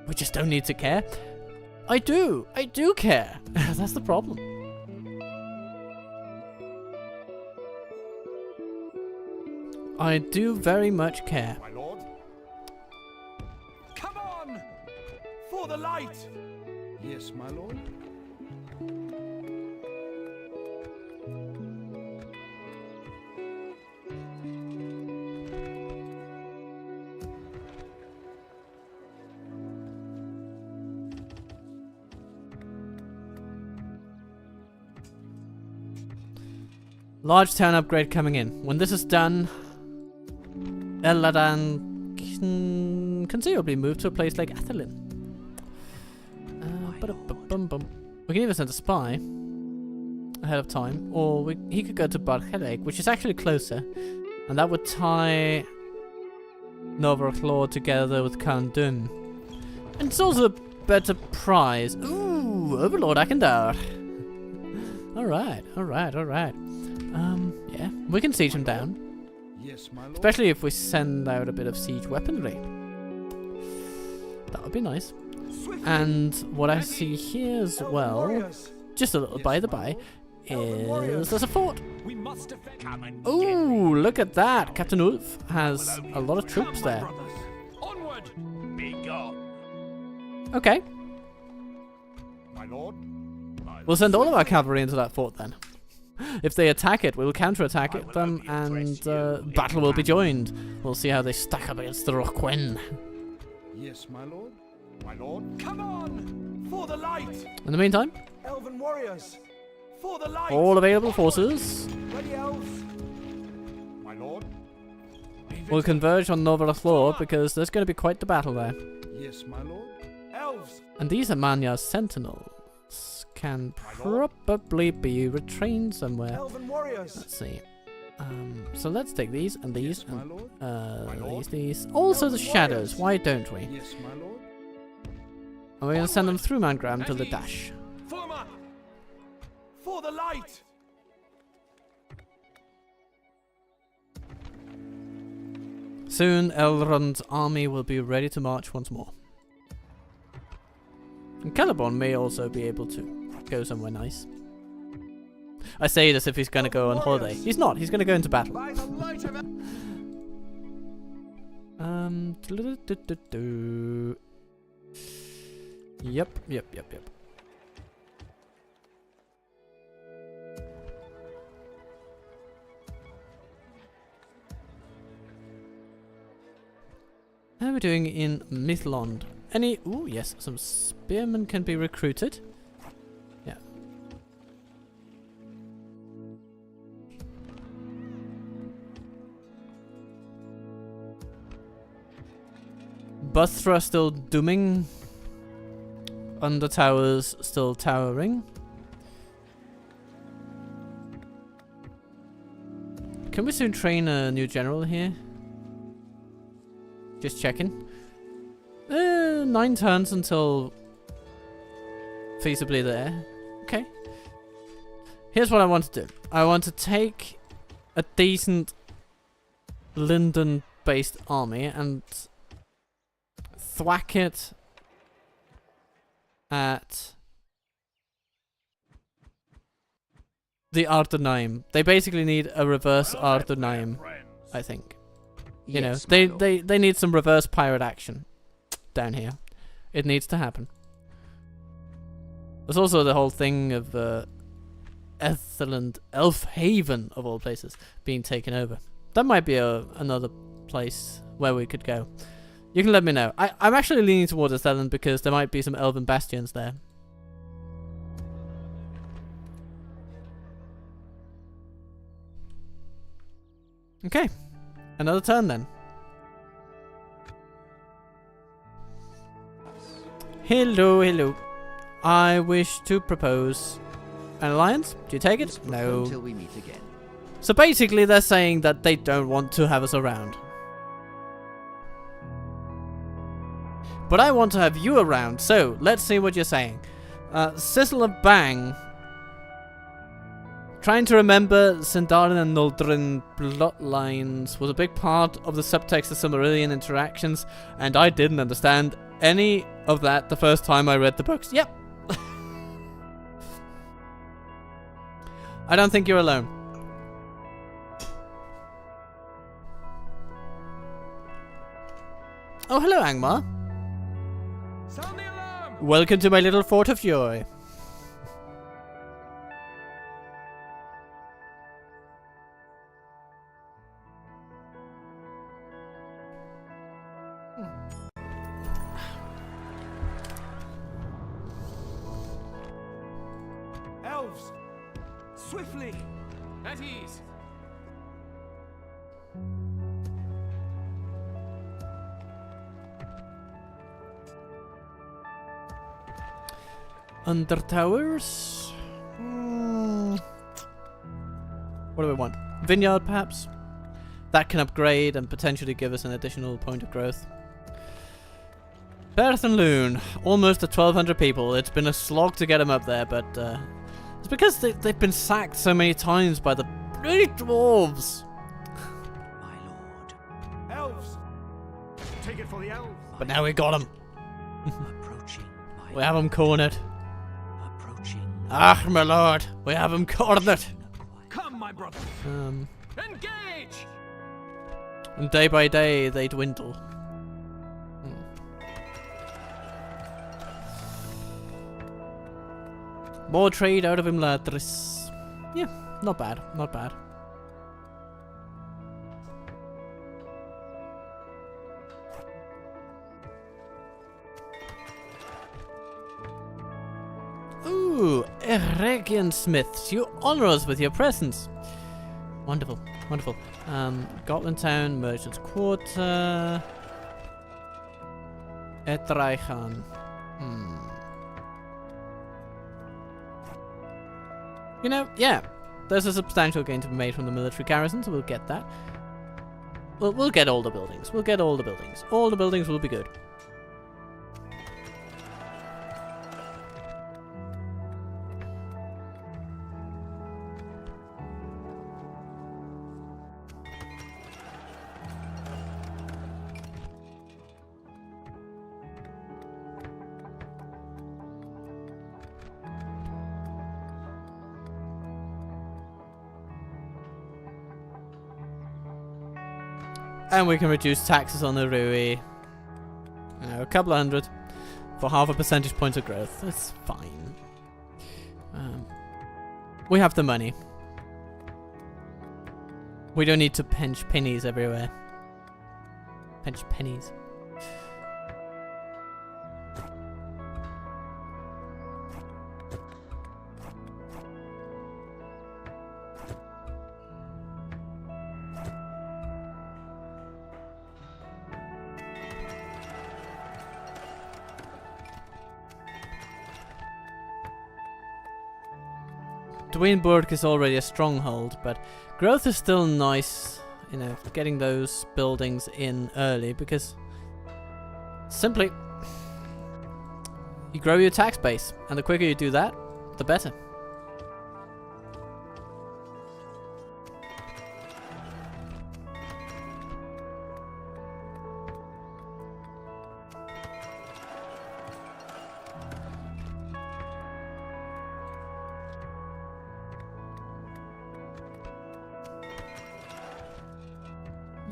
we just don't need to care, I do care. That's the problem. I do very much care. My lord. Come on! For the light! Yes, my lord. Large town upgrade coming in. When this is done, Eladan can conceivably move to a place like Athelin. We can either send a spy ahead of time, or he could go to Barhelek, which is actually closer, and that would tie Novraclaw together with Khandun. And it's also a better prize. Ooh, Overlord Akandar. Alright. Yeah, we can siege him down. Yes, my lord. Especially if we send out a bit of siege weaponry. That would be nice. And what I see here as well, just a little by the by, is there's a fort. We must defend. Come and Ooh, look at that. Captain Ulf has a lot of troops there. Onward! Be gone. Okay, My lord. we'll send all of our cavalry into that fort then. If they attack it, we'll counterattack it them, and battle will be joined. We'll see how they stack up against the Roquin. Yes, my lord. My lord. Come on! For the light! In the meantime, Elven warriors! For the light! all available forces Ready, elves! My lord. will converge on Novraclaw, because there's going to be quite the battle there. Yes, my lord. Elves! And these Amanya's sentinels can probably be retrained somewhere. Elven warriors! Let's see. So let's take these and these Yes, my lord. and these. Also the shadows. Why don't we? Yes, my lord. And we're going to send them through Mangram to the dash. Form up! For the light! Soon Elrond's army will be ready to march once more. And Celeborn may also be able to go somewhere nice. I say it as if he's going to go on holiday. He's not. He's going to go into battle. By the light of Yep. How are we doing in Mithlond? Any... Ooh, yes, some spearmen can be recruited. Yeah. Buthra still dooming. Under towers still towering. Can we soon train a new general here? Just checking. 9 turns until feasibly there. Okay. Here's what I want to do. I want to take a decent Linden-based army and thwack it at the Ardenaim. They basically need a reverse Ardenaim, I think. You know, they need some reverse pirate action down here. It needs to happen. There's also the whole thing of Etheland, Elfhaven of all places, being taken over. That might be another place where we could go. You can let me know. I'm actually leaning towards Etheland because there might be some elven bastions there. Okay. Another turn then. Hello, hello. I wish to propose an alliance. Do you take it? No. Until we meet again. So basically they're saying that they don't want to have us around. But I want to have you around, so let's see what you're saying. Sizzle of Bang. Trying to remember Sindarin and Noldrin bloodlines was a big part of the subtext of Silmarillion interactions, and I didn't understand any of that the first time I read the books. Yep. I don't think you're alone. Oh, hello, Angmar. Sound the alarm! Welcome to my little fort of joy. Elves! Swiftly! At ease! Under towers? What do we want? Vineyard, perhaps? That can upgrade and potentially give us an additional point of growth. Perth and Loon. Almost at 1,200 people. It's been a slog to get them up there, but it's because they've been sacked so many times by the bloody dwarves. My lord. Elves! Take it for the elves! But now we got them. Approaching. My We have them cornered. approaching. Ah, my lord. We have them cornered. Come, my brother! Engage! And day by day they dwindle. More trade out of Imladris. Yeah, not bad, not bad. Ooh, Eregian Smiths, you honor us with your presence. Wonderful, wonderful. Gotland Town, Merchant's Quarter. Etraichan. You know, yeah, there's a substantial gain to be made from the military garrison, so we'll get that. We'll get all the buildings. We'll get all the buildings. All the buildings will be good. And we can reduce taxes on the Rui. You know, a couple of hundred for half a percentage point of growth. That's fine. We have the money. We don't need to pinch pennies everywhere. Pinch pennies. Dwayneburg is already a stronghold, but growth is still nice, you know, getting those buildings in early, because simply you grow your tax base, and the quicker you do that, the better.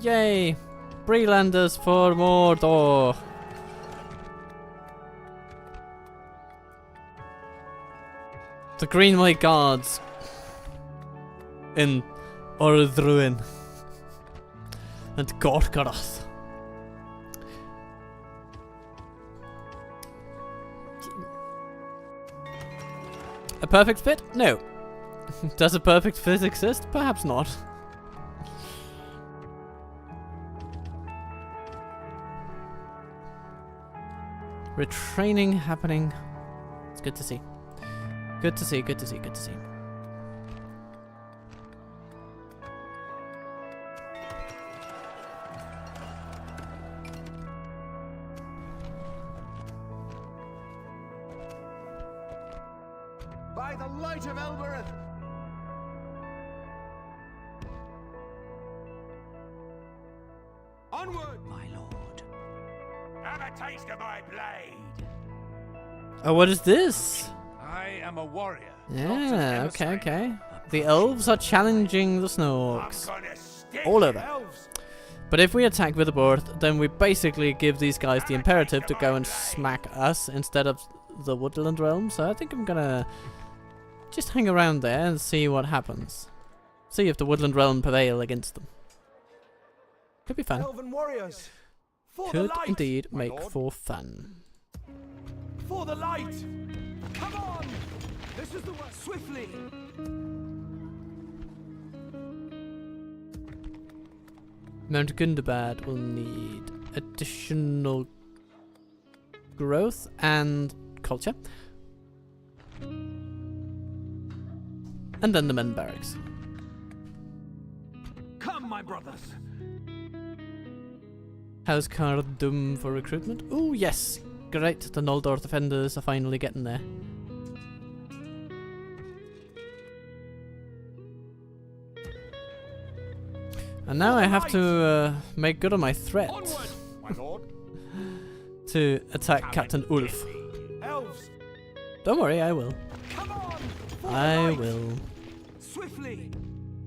Yay! Freelanders for Mordor! The Green White Guards in Ordruin and Gorgoroth. A perfect fit? No. Does a perfect fit exist? Perhaps not. Retraining happening. It's good to see. Good to see, good to see, good to see. By the light of Elbereth! Onward! My lord. Have a taste of my blade. Oh, what is this? I am a warrior. Yeah, okay, okay. The elves are challenging the snorks. Gonna stick All over. elves. But if we attack with the bird, then we basically give these guys the imperative to go and smack us instead of the woodland realm. So I think I'm gonna just hang around there and see what happens. See if the woodland realm prevail against them. Could be fun. Elven warriors! For the Could light, indeed my make lord. for fun. For the light! Come on! This is the way. Swiftly! Mount Gundabad will need additional growth and culture. And then the men barracks. Come, my brothers! How's Cardum for recruitment? Oh yes! Great, the Noldor defenders are finally getting there. And now I have to make good on my threat Onward, my lord! to attack Captain Ulf. Elves! Don't worry, I will. Come on! For the I light. will. Swiftly!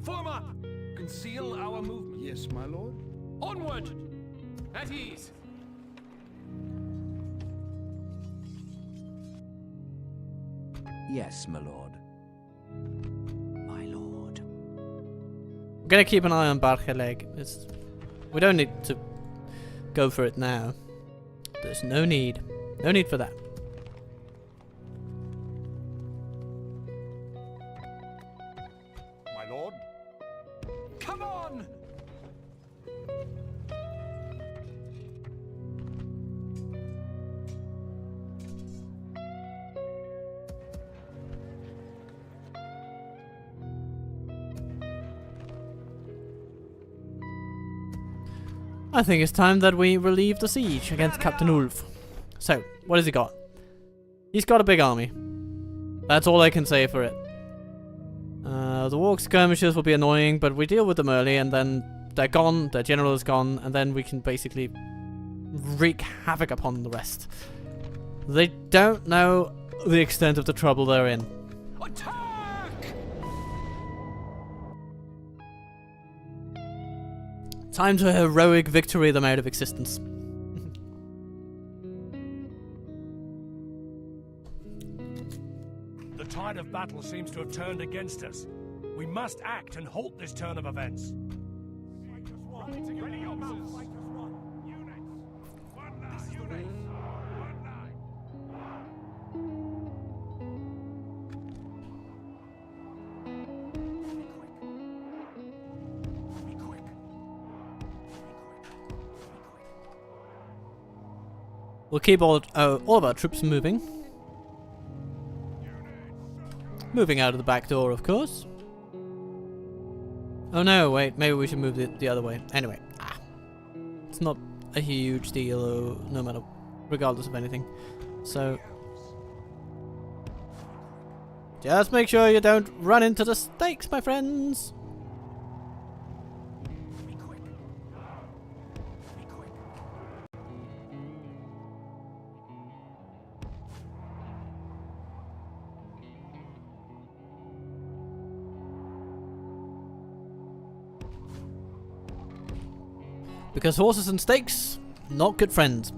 Form up! Conceal our movement. Yes, my lord. Onward! At ease! Yes, my lord. My lord. I'm gonna keep an eye on Barcheleg. We don't need to go for it now. There's no need. No need for that. My lord? Come on! I think it's time that we relieve the siege against Captain Ulf. So, what has he got? He's got a big army. That's all I can say for it. The walk skirmishers will be annoying, but we deal with them early and then they're gone, their general is gone, and then we can basically wreak havoc upon the rest. They don't know the extent of the trouble they're in. Attack! Time to heroic victory them out of existence. The tide of battle seems to have turned against us. We must act and halt this turn of events. We'll keep all of our troops moving. Moving out of the back door, of course. Oh no, wait, maybe we should move it the other way. Anyway, it's not a huge deal, no matter, regardless of anything. So, just make sure you don't run into the stakes, my friends. Because horses and steaks, not good friends.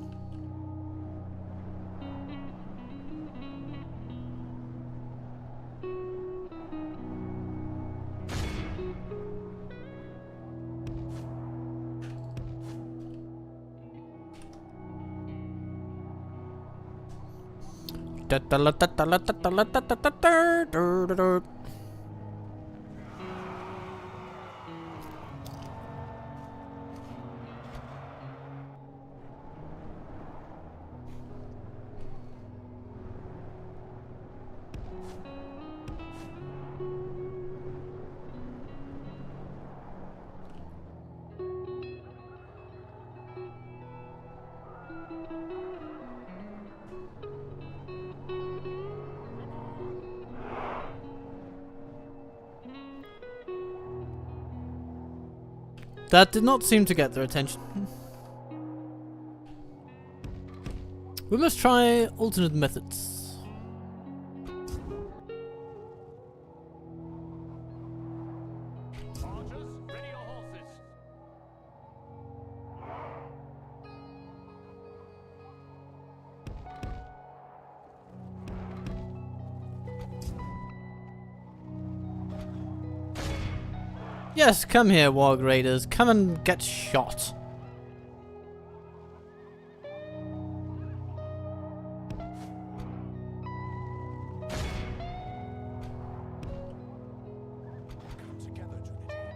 That did not seem to get their attention. We must try alternate methods. Archers, ready your horses. Yes, come here, Warg Raiders. Come and get shot. Come together, Trinity.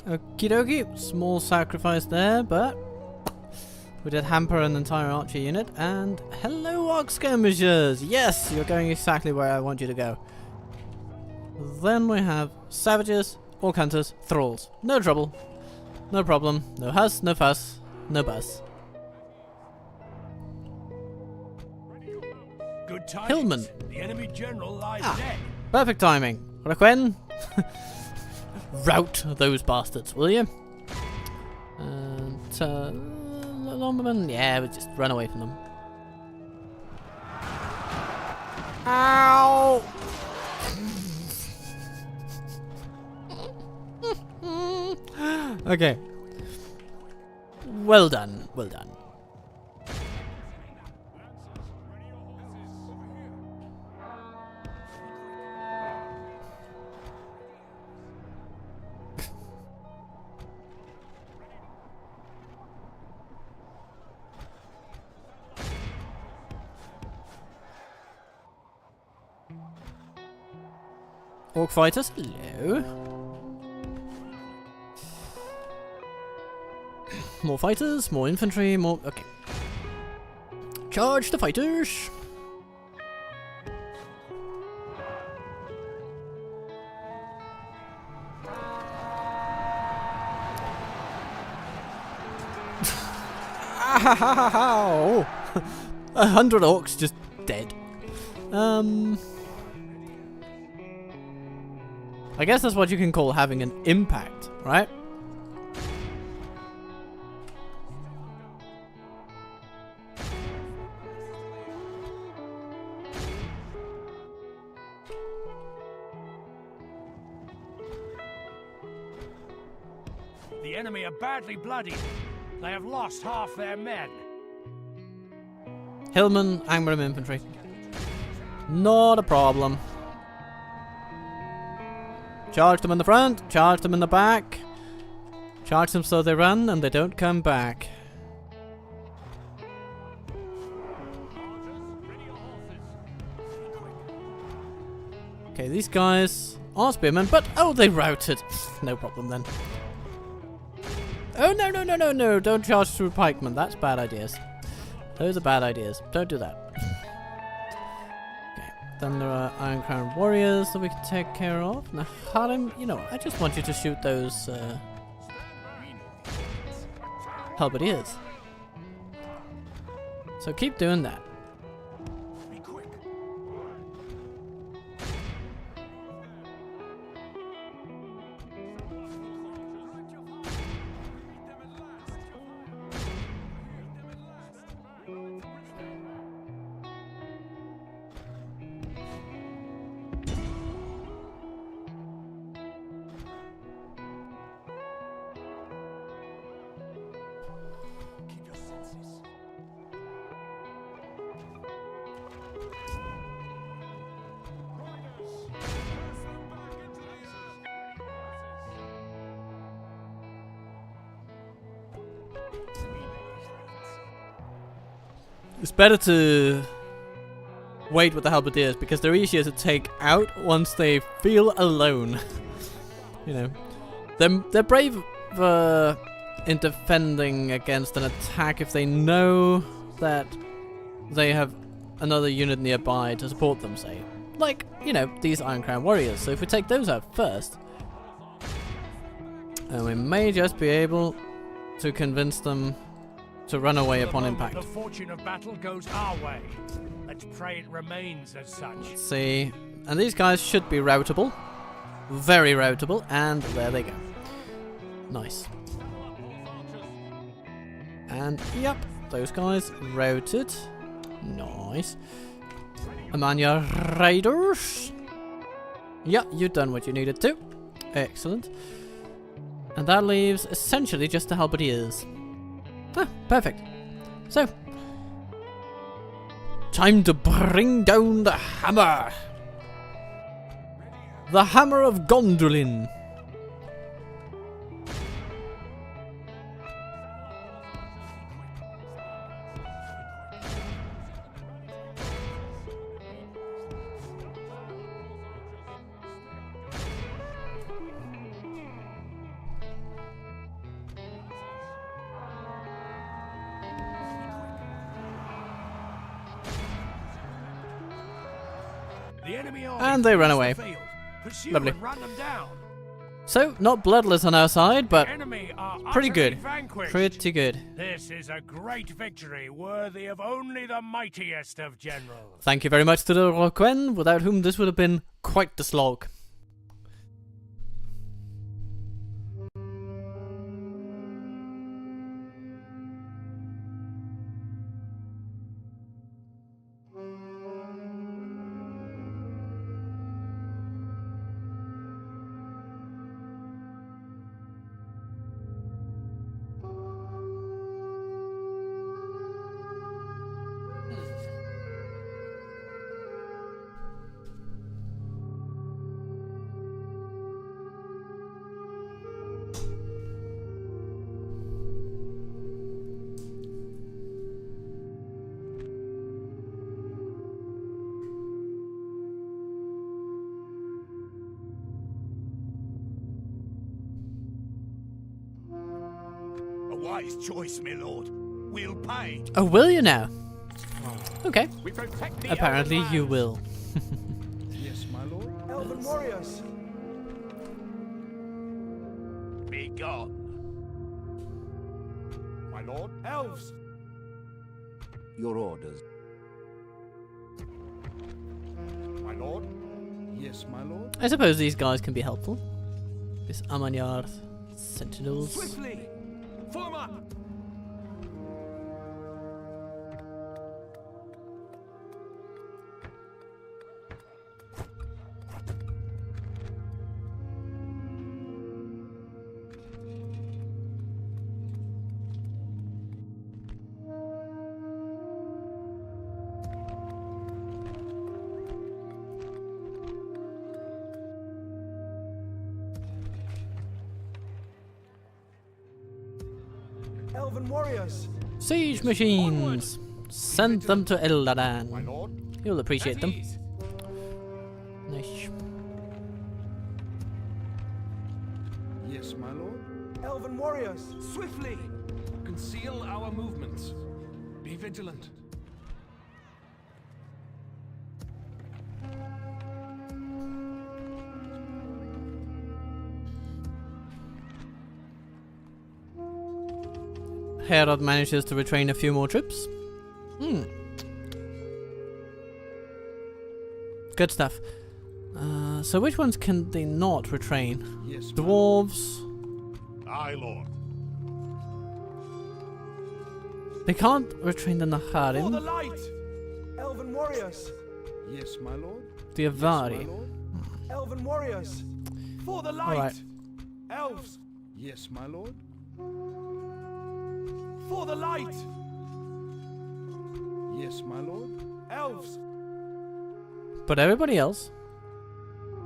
Okie dokie, small sacrifice there, but we did hamper an entire archer unit. And hello, Orc skirmishers! Yes, you're going exactly where I want you to go. Then we have savages, orc hunters, thralls. No trouble, no problem, no huss, no fuss, no buzz. Good tidings. Hillman. The enemy general lies Ah. dead. Perfect timing. Requen, rout those bastards, will you? And Lumberman, yeah, we just run away from them. Ow! Okay. Well done, well done. Orc fighters, hello. More fighters, more infantry, more... Okay. Charge the fighters! Ow! 100 orcs just dead. I guess that's what you can call having an impact, right? The enemy are badly bloodied. They have lost half their men. Hillman, Angmar infantry. Not a problem. Charge them in the front, charge them in the back. Charge them so they run and they don't come back. Okay, these guys are spearmen, but oh, they routed. No problem then. Oh, no, no, no, no, no. Don't charge through pikemen. That's bad ideas. Those are bad ideas. Don't do that. Okay. Then there are Iron Crown warriors that we can take care of. Now, Harim, you know, I just want you to shoot those halberdiers. So keep doing that. Be quick. Keep your senses. It's better to wait with the halberdiers because they're easier to take out once they feel alone. You know, they're brave in defending against an attack if they know that they have another unit nearby to support them, say. Like, you know, these Iron Crown warriors. So if we take those out first, we may just be able to convince them to run away upon impact. The fortune of battle goes our way. Let's pray it remains as such. Let's see. And these guys should be routable. Very routable. And there they go. Nice. And, yep, those guys routed. Nice. Amania Raiders. Yeah, you've done what you needed to. Excellent. And that leaves essentially just the halberdiers. Ah, perfect. So, time to bring down the hammer. The hammer of Gondolin. The enemy And they ran away. Pursue Lovely. and run them down. So, not bloodless on our side, but Enemy are pretty utterly good. vanquished. Pretty good. This is a great victory, worthy of only the mightiest of generals. Thank you very much to the Roquen, without whom this would have been quite the slog. A wise choice, my lord. We'll pay. Oh, will you now? Okay. We protect the Apparently Elven you lands. will. Yes, my lord. Elven warriors. Be gone. My lord. Elves. Your orders. My lord. Yes, my lord. I suppose these guys can be helpful. This Amanyard Sentinels. Swiftly. Form up. Elven warriors. Siege machines! Send them to My Eldadan. lord. You'll appreciate At them. ease. Nice. Yes, my lord. Elven warriors. Swiftly. Conceal our movements. Be Be vigilant. Herod manages to retrain a few more troops. Good stuff. So which ones can they not retrain? Yes, Dwarves. Aye, Lord. They can't retrain the For the Naharim, light! Elven warriors! Yes, my lord. the Avari. Elven warriors! For the light! Alright. Elves! Yes, my lord. For the light! Yes, my lord. Elves! But everybody else,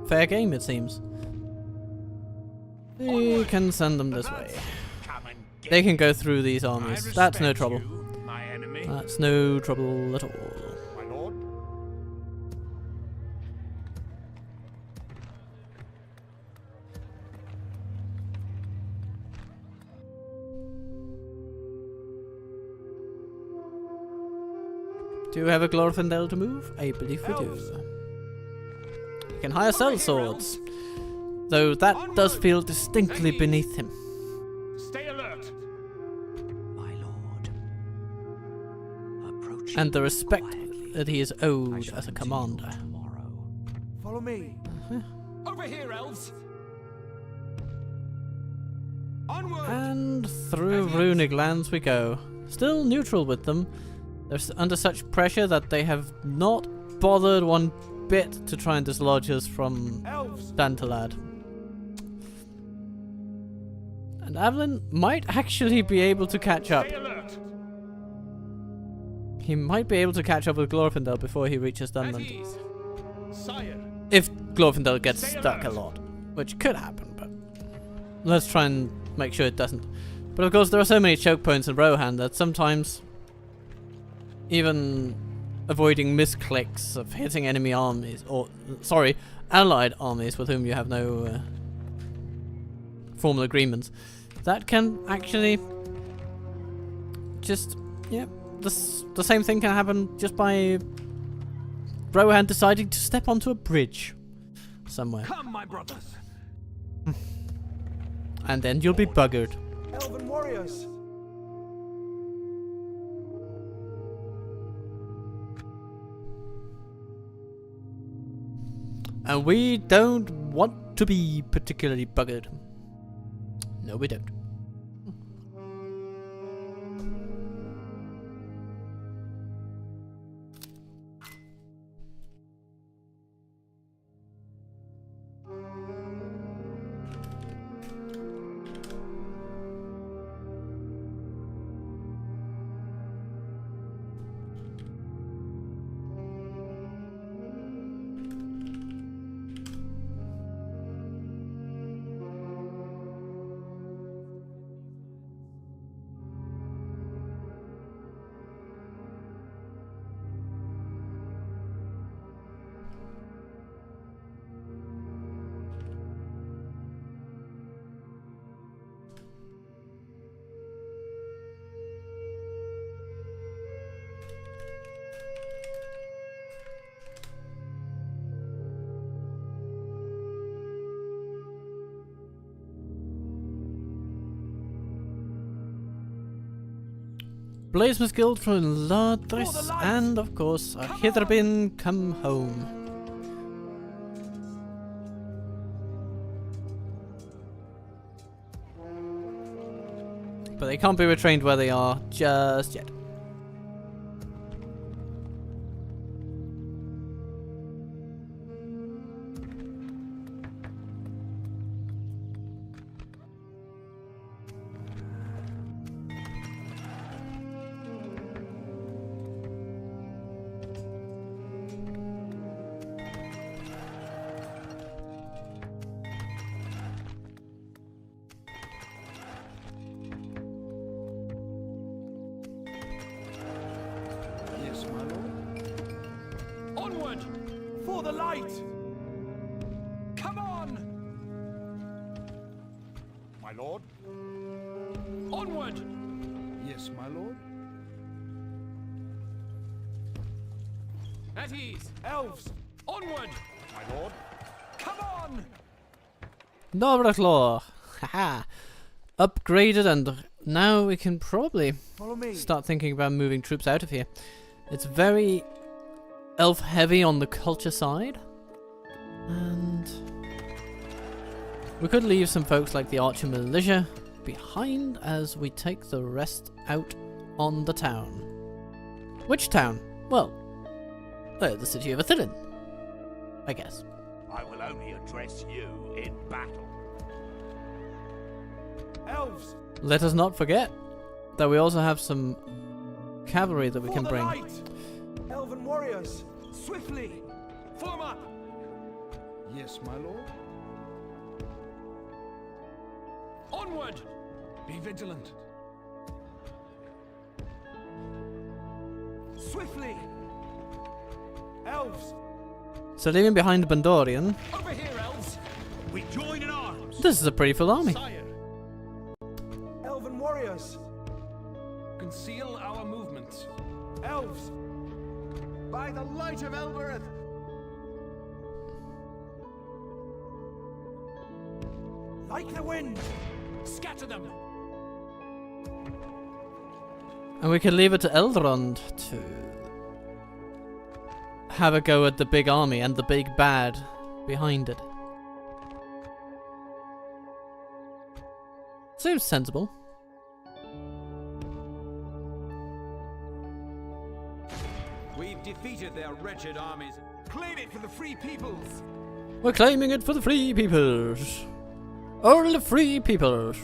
fair game it seems. We can send them this way. Come and get They can go through these I armies. That's no respect trouble. you, my enemy. That's no trouble at all. My lord. Do you have a Glorfindel to move? I believe we do. You can hire cell swords, though that does feel distinctly beneath him. Stay alert. My lord. Approaching And the respect quietly. that he is I owed shall as a continue commander. tomorrow. Follow me! Over here, elves. Onward. And through runic lands we go. Still neutral with them. They're under such pressure that they have not bothered one bit to try and dislodge us from Elves! Dantalad. And Avalyn might actually be able to catch up. Stay alert. He might be able to catch up with Glorfindel before he reaches At Dunland. ease. Sire. If Glorfindel gets Stay stuck a alert. lot. Which could happen, but let's try and make sure it doesn't. But of course there are so many choke points in Rohan that sometimes even avoiding misclicks of hitting enemy armies, or sorry, allied armies with whom you have no formal agreements, that can actually just, yeah, the same thing can happen just by Rohan deciding to step onto a bridge somewhere, Come, my brothers! and then you'll be buggered. Elven warriors! And we don't want to be particularly buggered. No, we don't. Bladesmith Guild from Ladris, and of course, a Hitherbin come home. But they can't be retrained where they are just yet. Yes, my lord. Onward. For the light! Come on. My lord. Onward. Yes, my lord. At ease. Elves, Onward. My lord. come on! Dobrklaw. Haha. Upgraded, and now we can probably Follow me. start thinking about moving troops out of here. It's very elf heavy on the culture side, and we could leave some folks like the archer militia behind as we take the rest out on the town. Which town? Well, the city of Athilin, I guess. I will only address you in battle. Elves, Let us not forget that we also have some cavalry that we for can the bring. light! Elven warriors, swiftly! Form up. Yes, my lord. Onward. Be vigilant. Swiftly! Elves, So leaving behind Bandorian, Over here, elves. We join in arms. this is a pretty full army. Sire. elven warriors, Conceal our movements. elves! By the light of Elbereth! Like the wind! Scatter them. And we can leave it to Eldrond to have a go at the big army and the big bad behind it. Seems sensible. We've defeated their wretched armies. Claim it for the free peoples! We're claiming it for the free peoples. All the free peoples.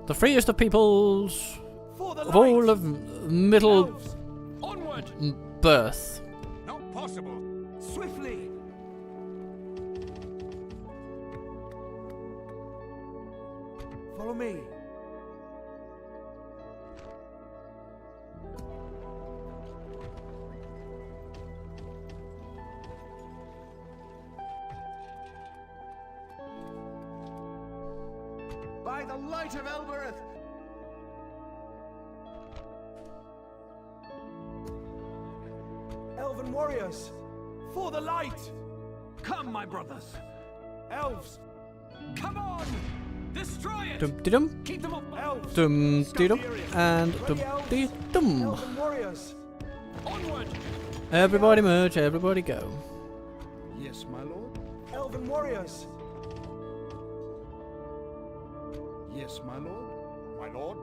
The freest of peoples For the of light! all of middle Elves, Onward. birth. Not possible. swiftly! Follow me. By the light of Elbereth! Elven warriors, for the light! Come, my brothers. Elves, Come on. Destroy it. Dum de dum, Keep them off. elves, dum de dum, and dum de dum. elven warriors! Onward. Everybody merge, everybody go. Yes, my lord. Elven warriors! Yes, my lord. My lord.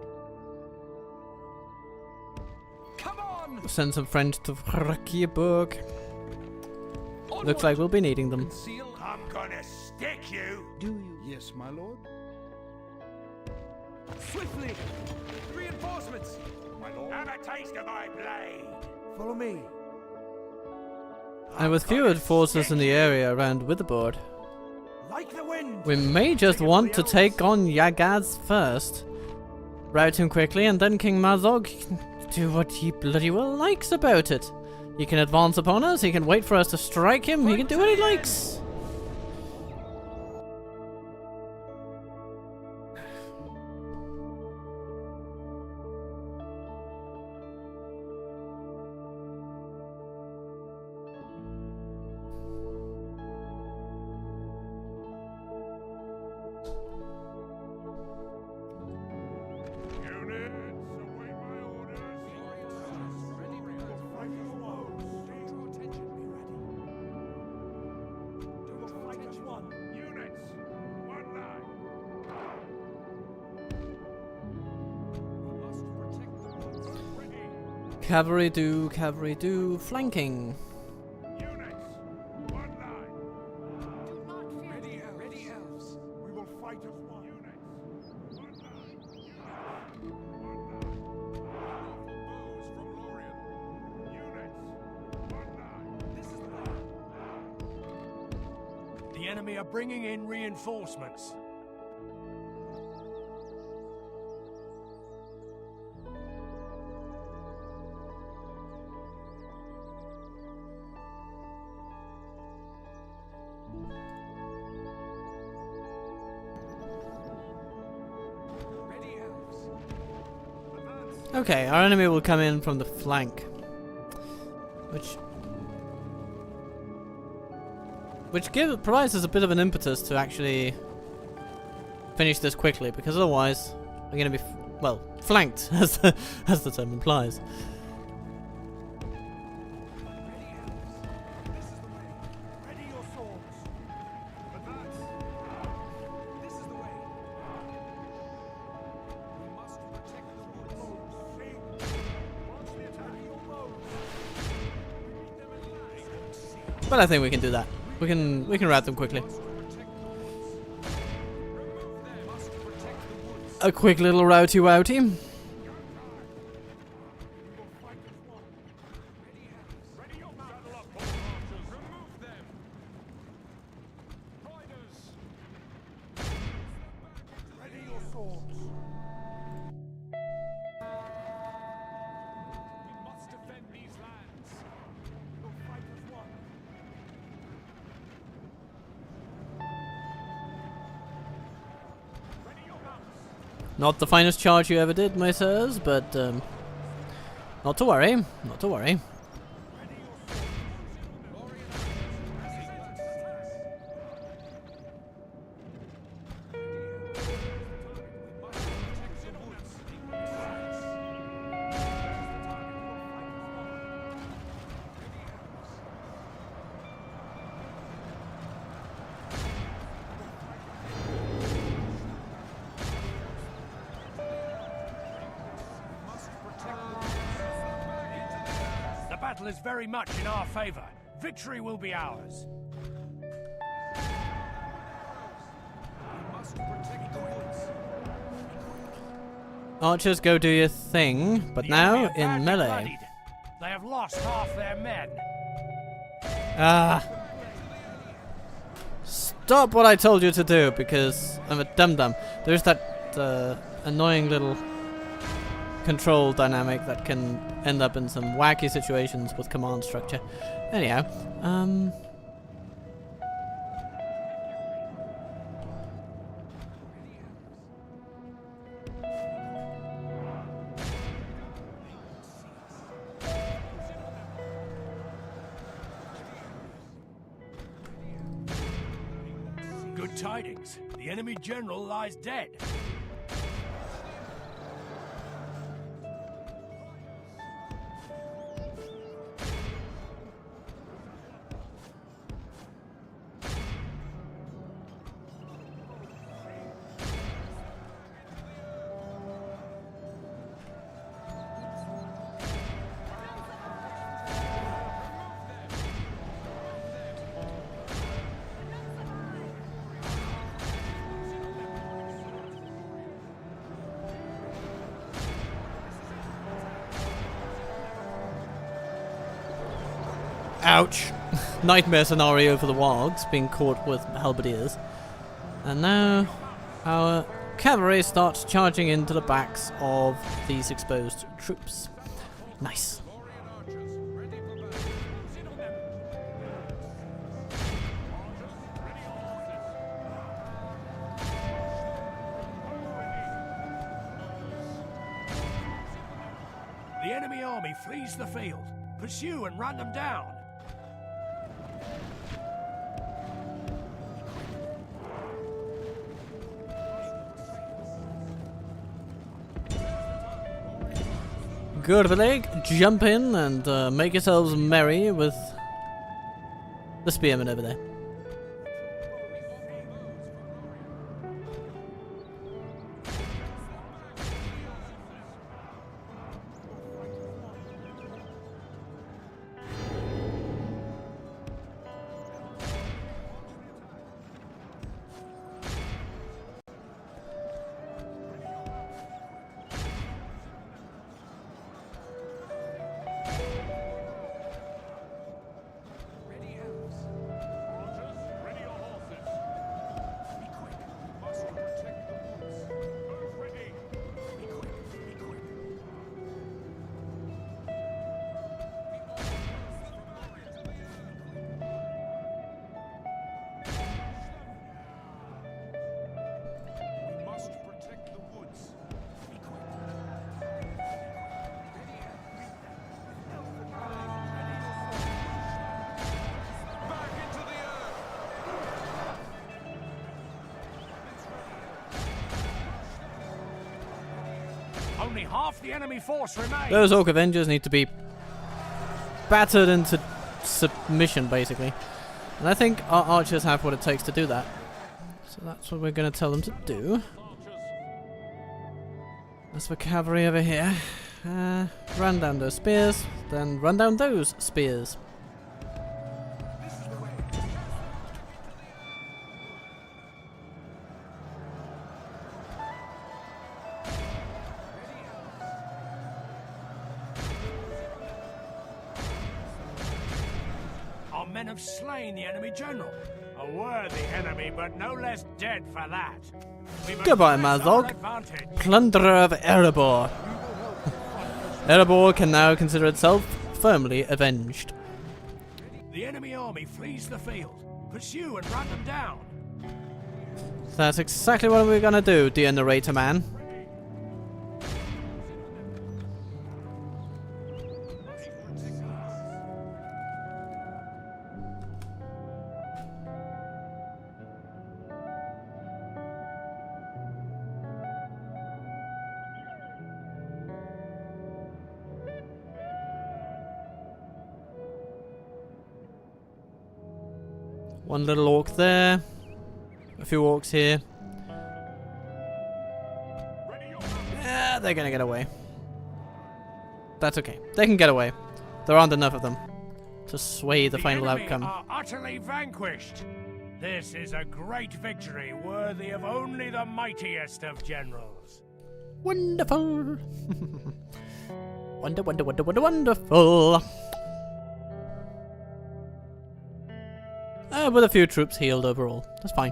Come on! Send some friends to Frakiaburg. Onward. Looks like we'll be needing them. Conceal. I'm gonna stick you. Do you? Yes, my lord. Swiftly! Reinforcements. My lord. Have a taste of my blade. Follow me. And with fewer forces in the area around Witherboard, Like the wind! we may just want to take on Yagaz first. Rout him quickly, and then King Mazog can do what he bloody well likes about it. He can advance upon us, he can wait for us to strike him, he can do what he likes. Units, await my orders. Units, one line. Cavalry do, flanking. Units, one line. Ready, elves. We will fight as one. Units, one line. One line. Bows from Lorien. Units, one line. This is the way. The enemy are bringing in reinforcements. Ready, elves. Okay, our enemy will come in from the flank. Which provides us a bit of an impetus to actually finish this quickly, because otherwise we're going to be, well, flanked, as the term implies. Ready your swords. Advance. This is the way. We must protect the woods. Launch the attack. Your bows. But I think we can do that. We can rout them quickly. A quick little routy wouty. Ready your swords. We must defend these lands. Your fight is won. Ready your mounts. Not the finest charge you ever did, my sirs, but not to worry. Not to worry. The battle is very much in our favor. Victory will be ours. Archers, go do your thing, but The now enemy are in badly melee. bloodied. They have lost half their men. Ah. Stop what I told you to do, because I'm a dum-dum. There's that annoying little control dynamic that can end up in some wacky situations with command structure. Anyhow, Good tidings. The enemy general lies dead. ouch. Nightmare scenario for the wargs, being caught with halberdiers. And now our cavalry starts charging into the backs of these exposed troops. Nice. The enemy army flees the field. Pursue and run them down. Gurveleg, jump in and make yourselves merry with the spearmen over there. Ready, elves. Archers, ready your horses. Be quick. Must protect the woods. Move ready. Be quick. Be quick. We must protect the woods. Be quick. Ready, elves. Only half the enemy force remains. Those Orc Avengers need to be battered into submission, basically. And I think our archers have what it takes to do that. So that's what we're going to tell them to do. That's the cavalry over here. Run down those spears, then run down those spears. Our men have slain the enemy general. A worthy enemy, but no less dead for that. We must Goodbye, press Mazog. our advantage. Plunderer of Erebor. Erebor can now consider itself firmly avenged. The enemy army flees the field. Pursue and run them down. That's exactly what we're gonna do, dear narrator man. One little orc there. A few orcs here. Yeah, they're gonna get away. That's okay. They can get away. There aren't enough of them to sway the final enemy outcome. are utterly vanquished. This is a great victory, worthy of only the mightiest of generals. Wonderful. Wonderful. With a few troops healed overall. That's fine.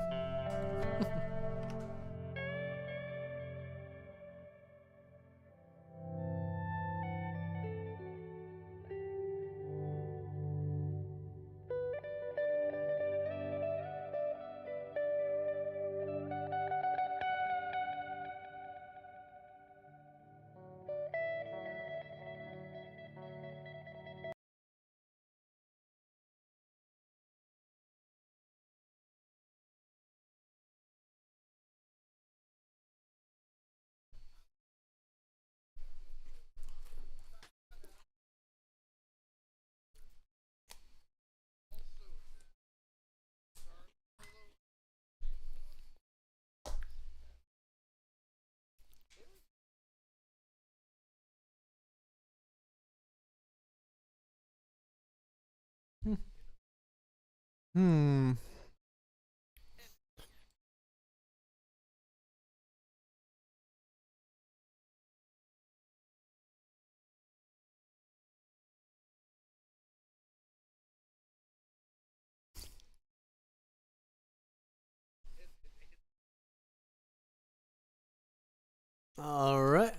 Hmm. All right.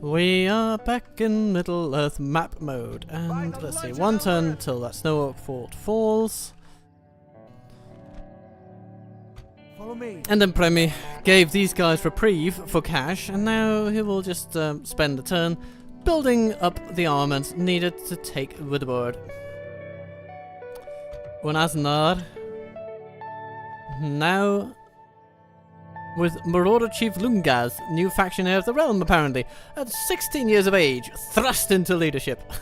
We are back in Middle Earth map mode, and let's see, one turn till that Snow Orc fort falls. Follow me. And then Premi gave these guys reprieve for cash, and now he will just spend a turn building up the armaments needed to take Woodward. Unaznar. Now with Marauder Chief Lungaz, new faction heir of the realm apparently, at 16 years of age, thrust into leadership.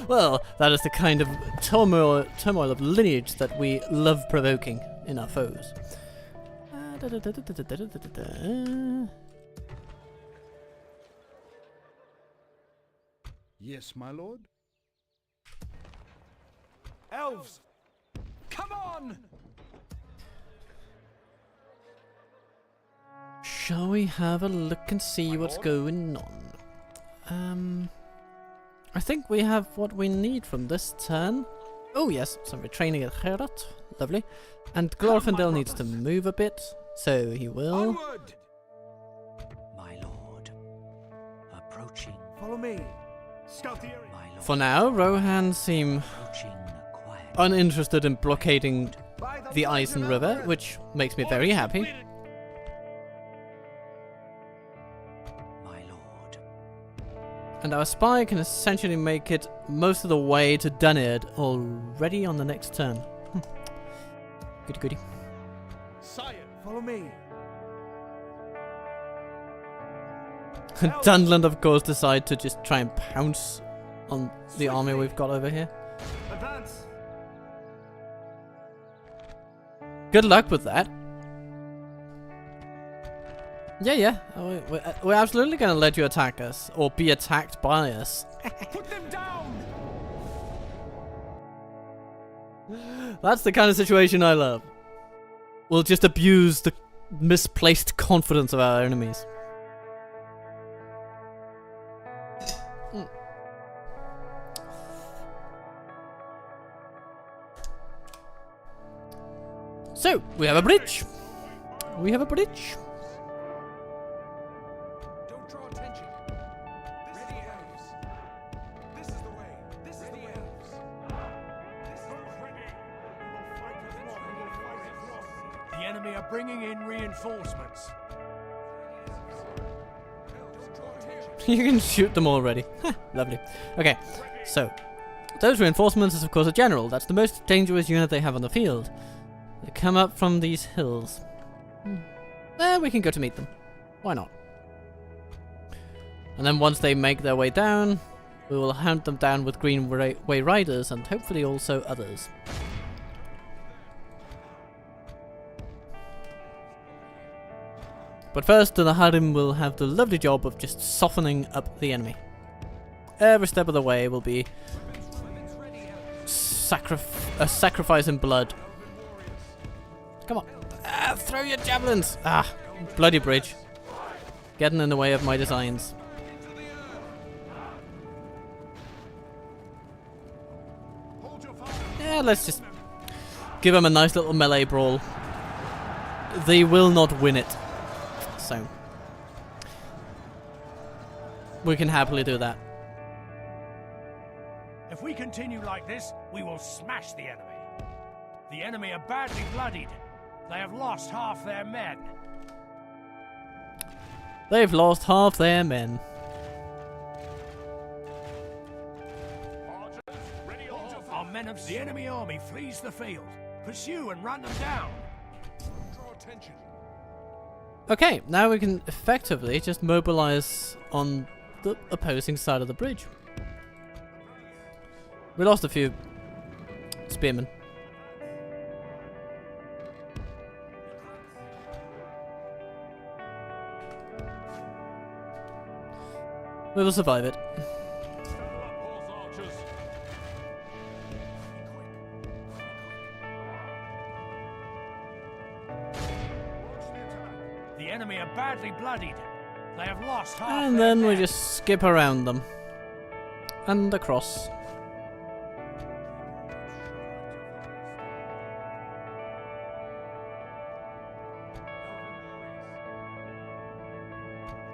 Well, that is the kind of turmoil of lineage that we love provoking in our foes. Yes, my lord. Elves, come on! Shall we have a look and see what's going on? I think we have what we need from this turn. Oh yes, some retraining at Herat. Lovely. And Glorfindel needs to move a bit, so he will. Onward! My lord. Approaching. Follow me. Scout the area. My lord. For now, Rohan seem Approaching quiet. uninterested in blockading By the Eisen River, which makes me very happy. My lord. And our spy can essentially make it most of the way to Dunerd already on the next turn. Goody goody. Follow me. Dunland, of course, decide to just try and pounce on the army we've got over here. Advance. Good luck with that. Yeah. We're absolutely gonna let you attack us, or be attacked by us. Put them down. That's the kind of situation I love. We'll just abuse the misplaced confidence of our enemies. So, we have a bridge. We have a bridge. Don't draw attention. Ready, elves. This is the way. This is the way, elves. This is ready. We will fight as one. We will fight as one. The enemy are bringing in reinforcements. Don't draw attention. You can shoot them already. Lovely. Okay, so those reinforcements is of course a general. That's the most dangerous unit they have on the field. They come up from these hills. We can go to meet them. Why not? And then once they make their way down, we will hunt them down with Green Way Riders and hopefully also others. But first, the Harim will have the lovely job of just softening up the enemy. Every step of the way will be a sacrifice in blood. Come on. Throw your javelins! Bloody bridge. Getting in the way of my designs. Yeah, let's just give them a nice little melee brawl. They will not win it. So we can happily do that. If we continue like this, we will smash the enemy. The enemy are badly bloodied. They have lost half their men. They've lost half their men. Archers, ready your horses. Our men of the enemy army flees the field. Pursue and run them down. Don't draw attention. Okay, now we can effectively just mobilize on the opposing side of the bridge. We lost a few spearmen. We will survive it. Saddle up, horse archers. The enemy are badly bloodied. They have lost half And their then we men. just skip around them. And across.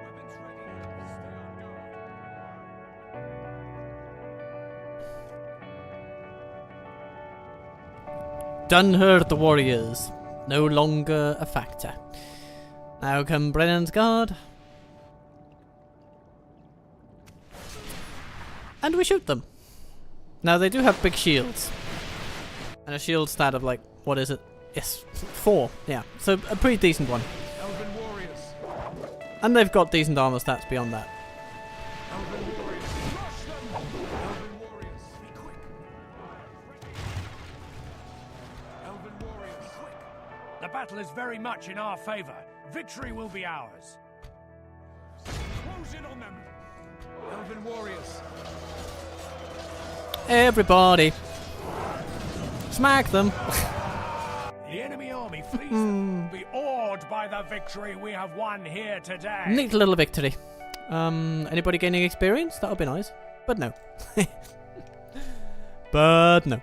Weapons ready, elves. Stay on guard. Dunherd the warriors. No longer a factor. Now come Brennan's guard. And we shoot them. Now they do have big shields. And a shield stat of like, what is it? Yes, 4. Yeah, so a pretty decent one. Elven warriors. And they've got decent armor stats beyond that. Elven warriors. Crush them. Elven warriors. Be quick. Elven warriors. Be quick. The battle is very much in our favor. Victory will be ours. Close in on them. Elven warriors. Everybody. Smack them. The enemy army flees them. Be awed by the victory we have won here today. Neat little victory. Anybody gaining experience? That would be nice. But no. But no.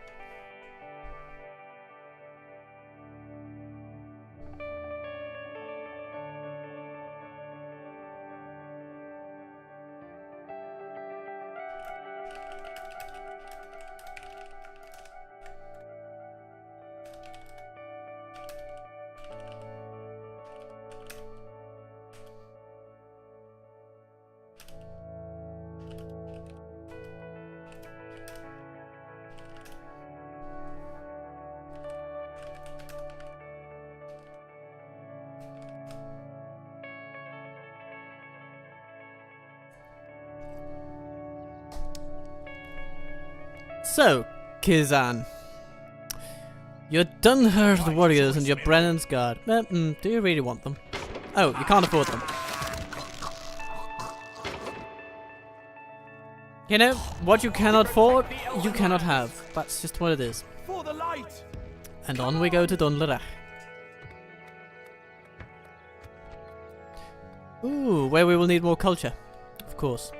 So, Kizan. You're Dunhurst warriors and you're Brennan's guard. Do you really want them? Oh, you can't afford them. You know, what you cannot afford, you cannot have. That's just what it is. For the light! And on we go to Dunlerach. Ooh, where we will need more culture. Of course.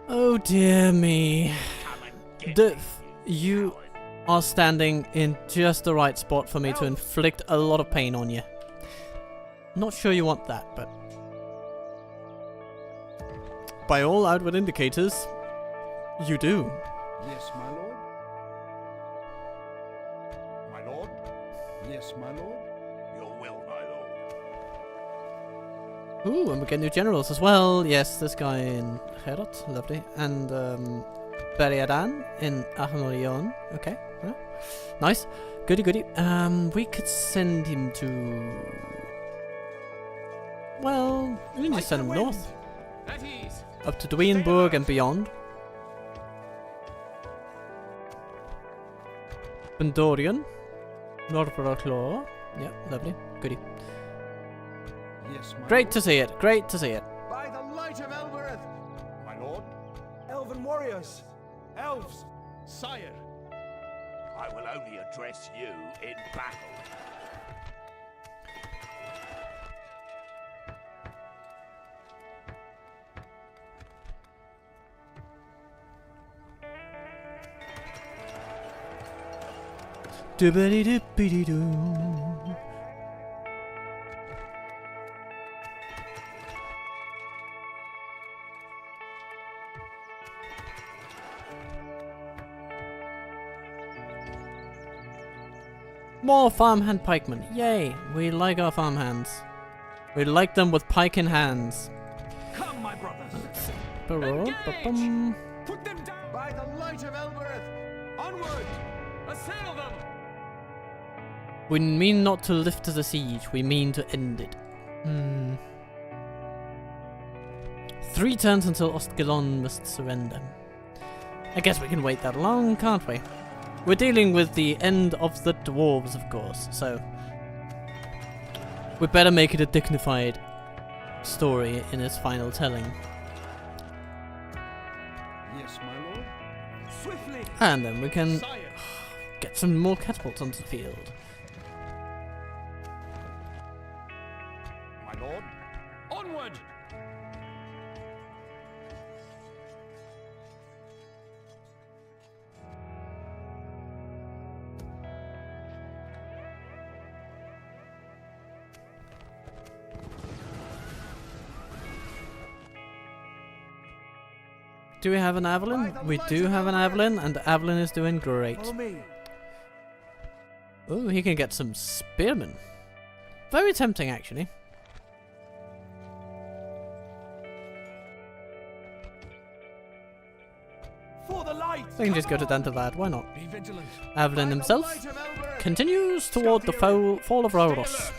Oh dear me. You are standing in just the right spot for me to inflict a lot of pain on you. Not sure you want that, but... by all outward indicators, you do. Yes, my lord. My lord, Yes, my lord. your will, my lord. Ooh, and we get new generals as well. Yes, this guy in Herod, lovely. And Beriadan in Ahmorion. Okay, yeah. Nice. Goody goody. We could send him to... well, we can just send him north. At ease. Up to Dweenburg and beyond. Bendorian. Norbroclaw. Yeah, lovely. Goody. Yes, my Great lord. to see it. Great to see it. By the light of Elbereth! My lord, Elven warriors! Elves! Sire! I will only address you in battle. Doobity-doobity-doo. More farmhand pikemen. Yay! We like our farmhands. We like them with pike in hands. Come, my brothers. Ba-rum-ba-bum. Put them down! By the light of Elbereth! Onward! Assail them! We mean not to lift the siege, we mean to end it. 3 turns until Ostgelon must surrender. I guess we can wait that long, can't we? We're dealing with the end of the dwarves, of course, so... we better make it a dignified story in its final telling. Yes, my lord. Swiftly! And then we can Sire! get some more catapults onto the field. my lord, Onward! Do we have an Avalon? We do have an Avalon, and Avalon is doing great. Follow me! Oh, he can get some spearmen. Very tempting, actually. For the light! We can just go to Dantelad, why not? Be vigilant! Avalon By the himself light of Elbereth! continues toward the fall of Rauros.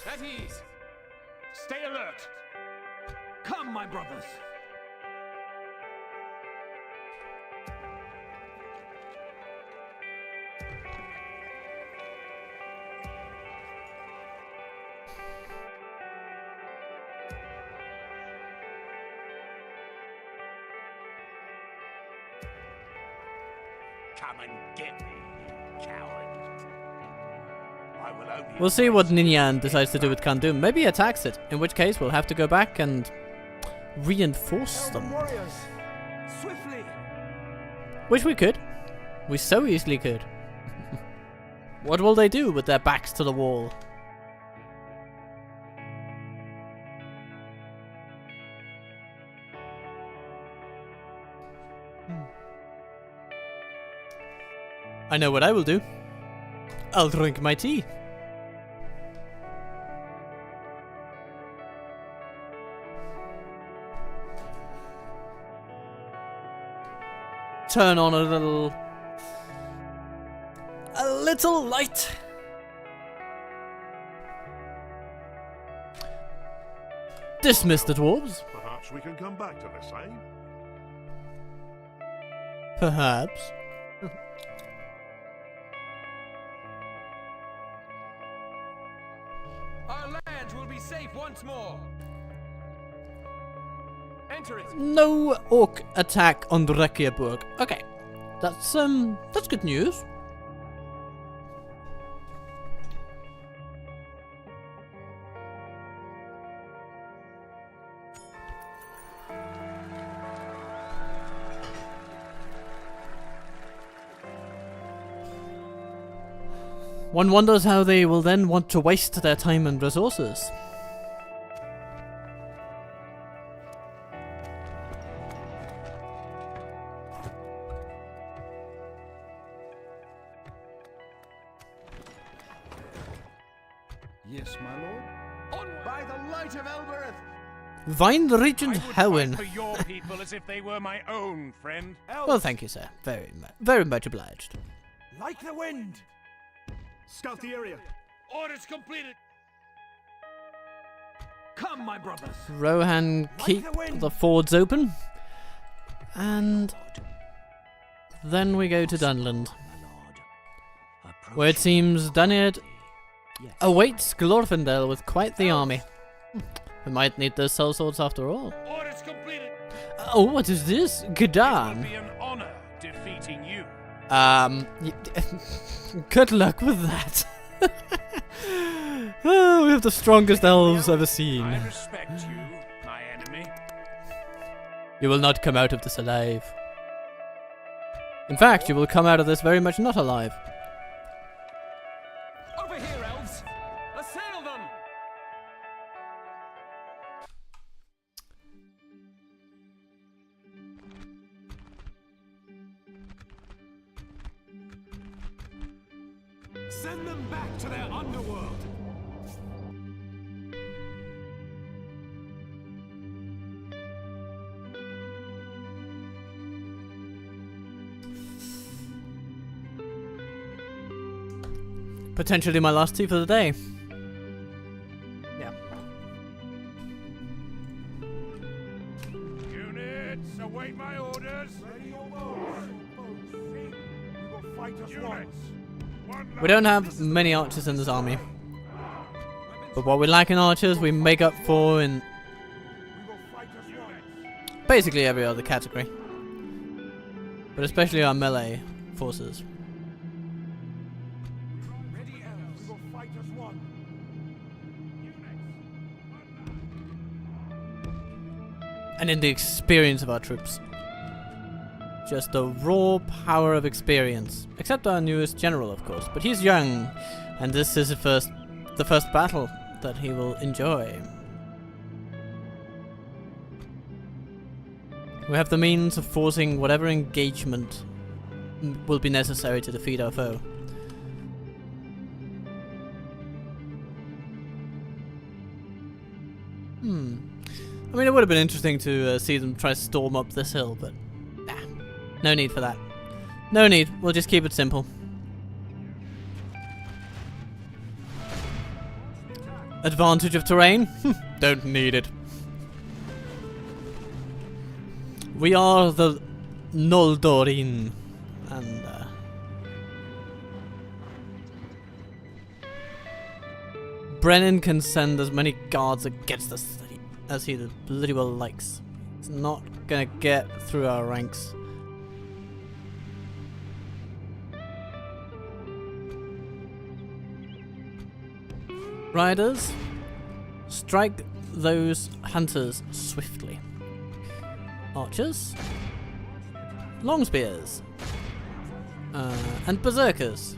At ease! Stay alert! Come, my brothers! Come and get me, you coward. I will only We'll see what Ninyan decides to do with Kandum. Maybe he attacks it, in which case we'll have to go back and reinforce Elven them. warriors! Swiftly! Which we could. We so easily could. What will they do with their backs to the wall? I know what I will do. I'll drink my tea. turn on a little light. Dismiss the dwarves. Perhaps we can come back to this, eh? Perhaps. Our land will be safe once more. Enter it. No orc attack on Rekiaburg. Okay, that's good news. One wonders how they will then want to waste their time and resources. Yes, my lord. On by the light of Elbereth. Vine the Regent I would Helwyn. fight for your people as if they were my own, friend. Well, thank you, sir. Very much obliged. Like the wind. Scout the area. Orders completed. Come, my brothers. Rohan, keep the wind. the fords open. And then we go to Dunland, My lord. where it seems Duned Yes. awaits Glorfindel with quite the army. We might need those soul swords after all. Orders completed. Oh, what is this? It would G'dan. be an honor defeating you. Good luck with that. Oh, we have the strongest elves ever seen. I respect you, my enemy. You will not come out of this alive. In fact, you will come out of this very much not alive. Over here, elves. Assail them. Send them back to their underworld. Potentially my last tea for the day. Yeah. Units, await my orders. Ready your bows. We will fight as one. Units. One We don't have many archers in this army. But what we lack in archers, we make up for in We will fight as one. basically every other category. But especially our melee forces. Ready, elves. We will fight as one. And in the experience of our troops. Just the raw power of experience. Except our newest general, of course. But he's young, and this is the first battle that he will enjoy. We have the means of forcing whatever engagement will be necessary to defeat our foe. I mean, it would have been interesting to see them try to storm up this hill, but nah, no need for that. No need, we'll just keep it simple. Advantage of terrain? Don't need it. We are the Noldorin, and Brennan can send as many guards against us as he bloody well likes. It's not gonna get through our ranks. Riders, strike those hunters swiftly. Archers, long spears, and berserkers.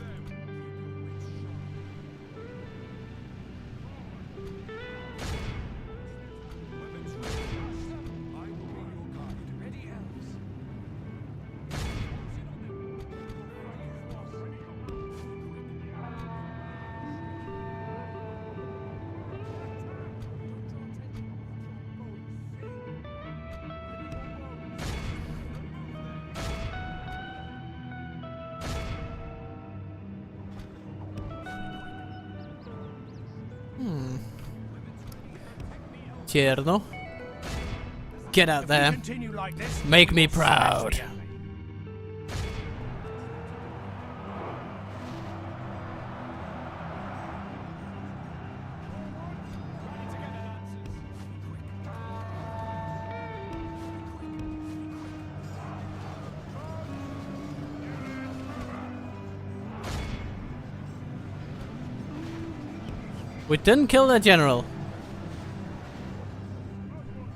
Tierno. Get out If we there. continue like this, Make me we'll smash proud. the enemy. We didn't kill the general.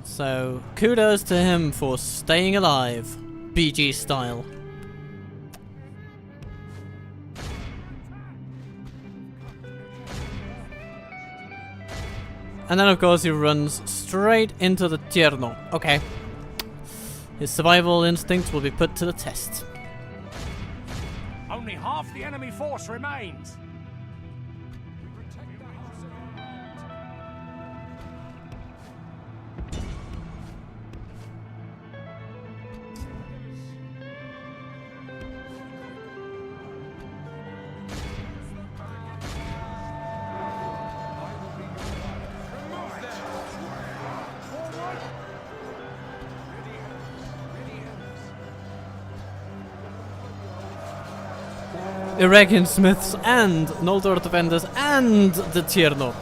So, kudos to him for staying alive. BG style. And then of course he runs straight into the Tierno. Okay. His survival instincts will be put to the test. Only half the enemy force remains. Iraqian Smiths and Noldor Defenders and the Tierno.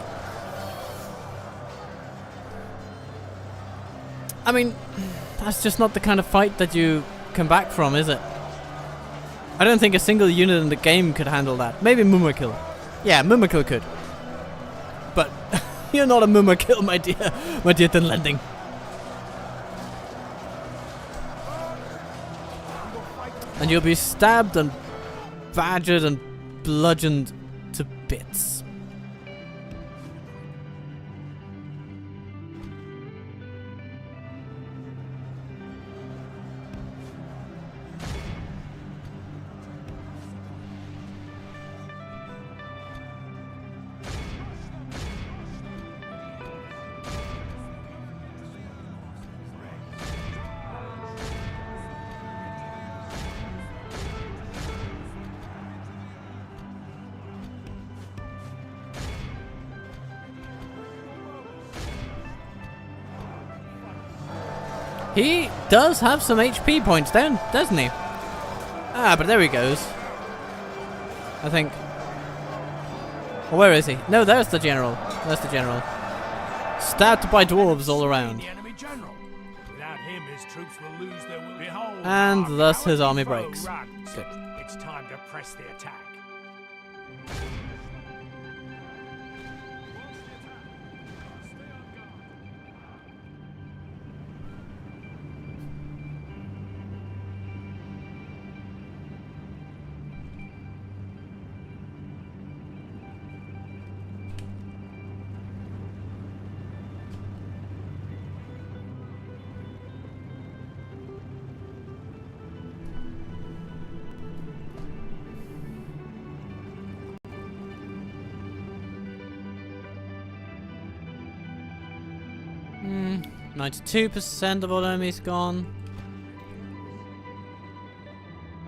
I mean, that's just not the kind of fight that you come back from, is it? I don't think a single unit in the game could handle that. Maybe Mumakil. Yeah, Mumakil could. But you're not a Mumakil, my dear Dunlending. And you'll be stabbed and badgered and bludgeoned to bits. He does have some HP points down, doesn't he? Ah, but there he goes. I think. Well, where is he? No, there's the general. There's the general. Stabbed by dwarves all around. The enemy general. Without him, his troops will lose their will. Behold, And our thus his cowardly army foe breaks. runs. Good. It's time to press the attack. Hmm, 92% of all enemies gone.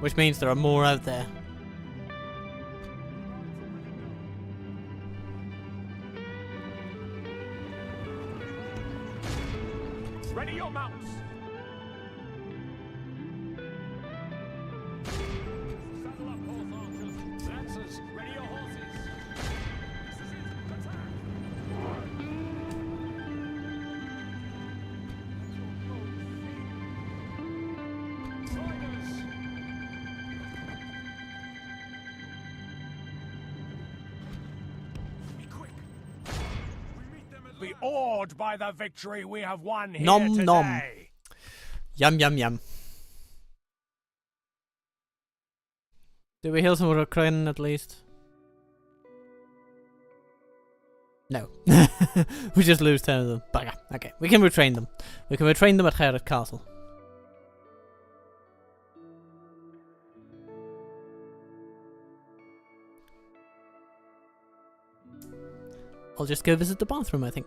Which means there are more out there. Ready your mounts. Saddle up, horse archers. Lancers, ready your horses. This is it. Attack. Riders. Be quick. We meet them at Be awed by the victory we have won here Nom today. nom. Yum yum yum. Did we heal some Ukraine at least? No. We just lose 10 of them. Bugger. Okay, we can retrain them. We can retrain them at Herod Castle. I'll just go visit the bathroom, I think.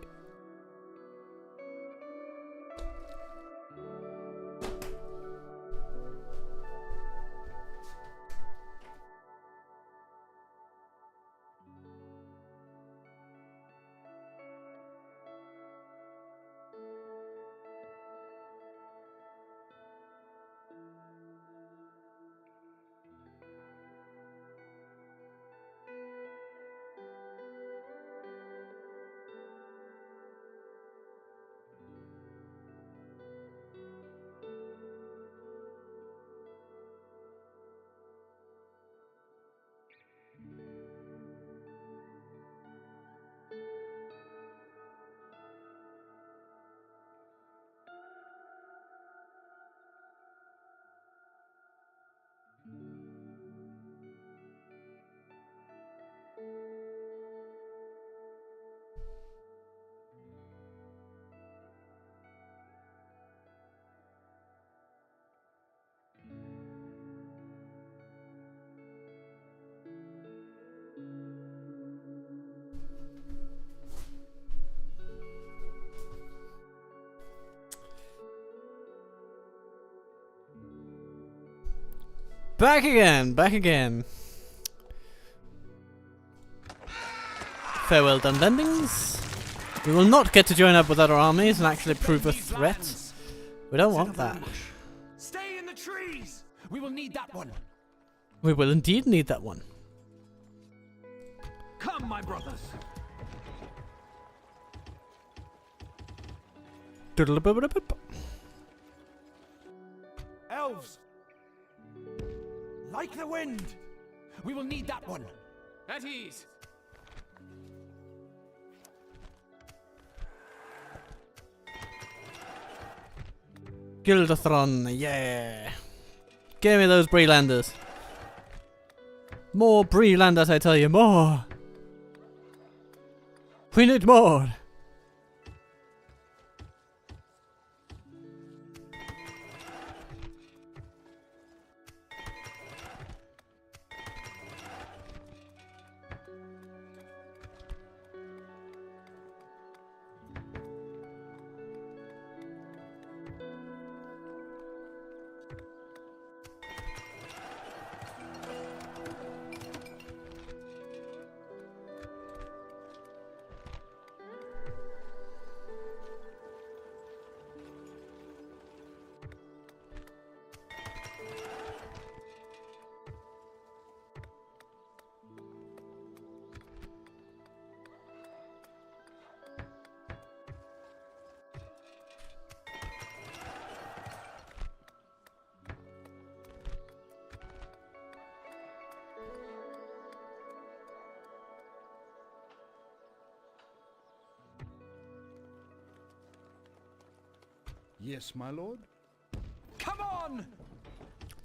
Back again, back again. Farewell, Dunlendings. We will not get to join up with other armies and actually prove a threat. We don't want that. Stay in the trees! We will need that one. We will indeed need that one. Come, my brothers. Elves! Like the wind! We will need that one. At ease. Gildathron, yeah. Give me those Brelanders. More Brelanders, I tell you, more. We need more. Yes, my lord. Come on!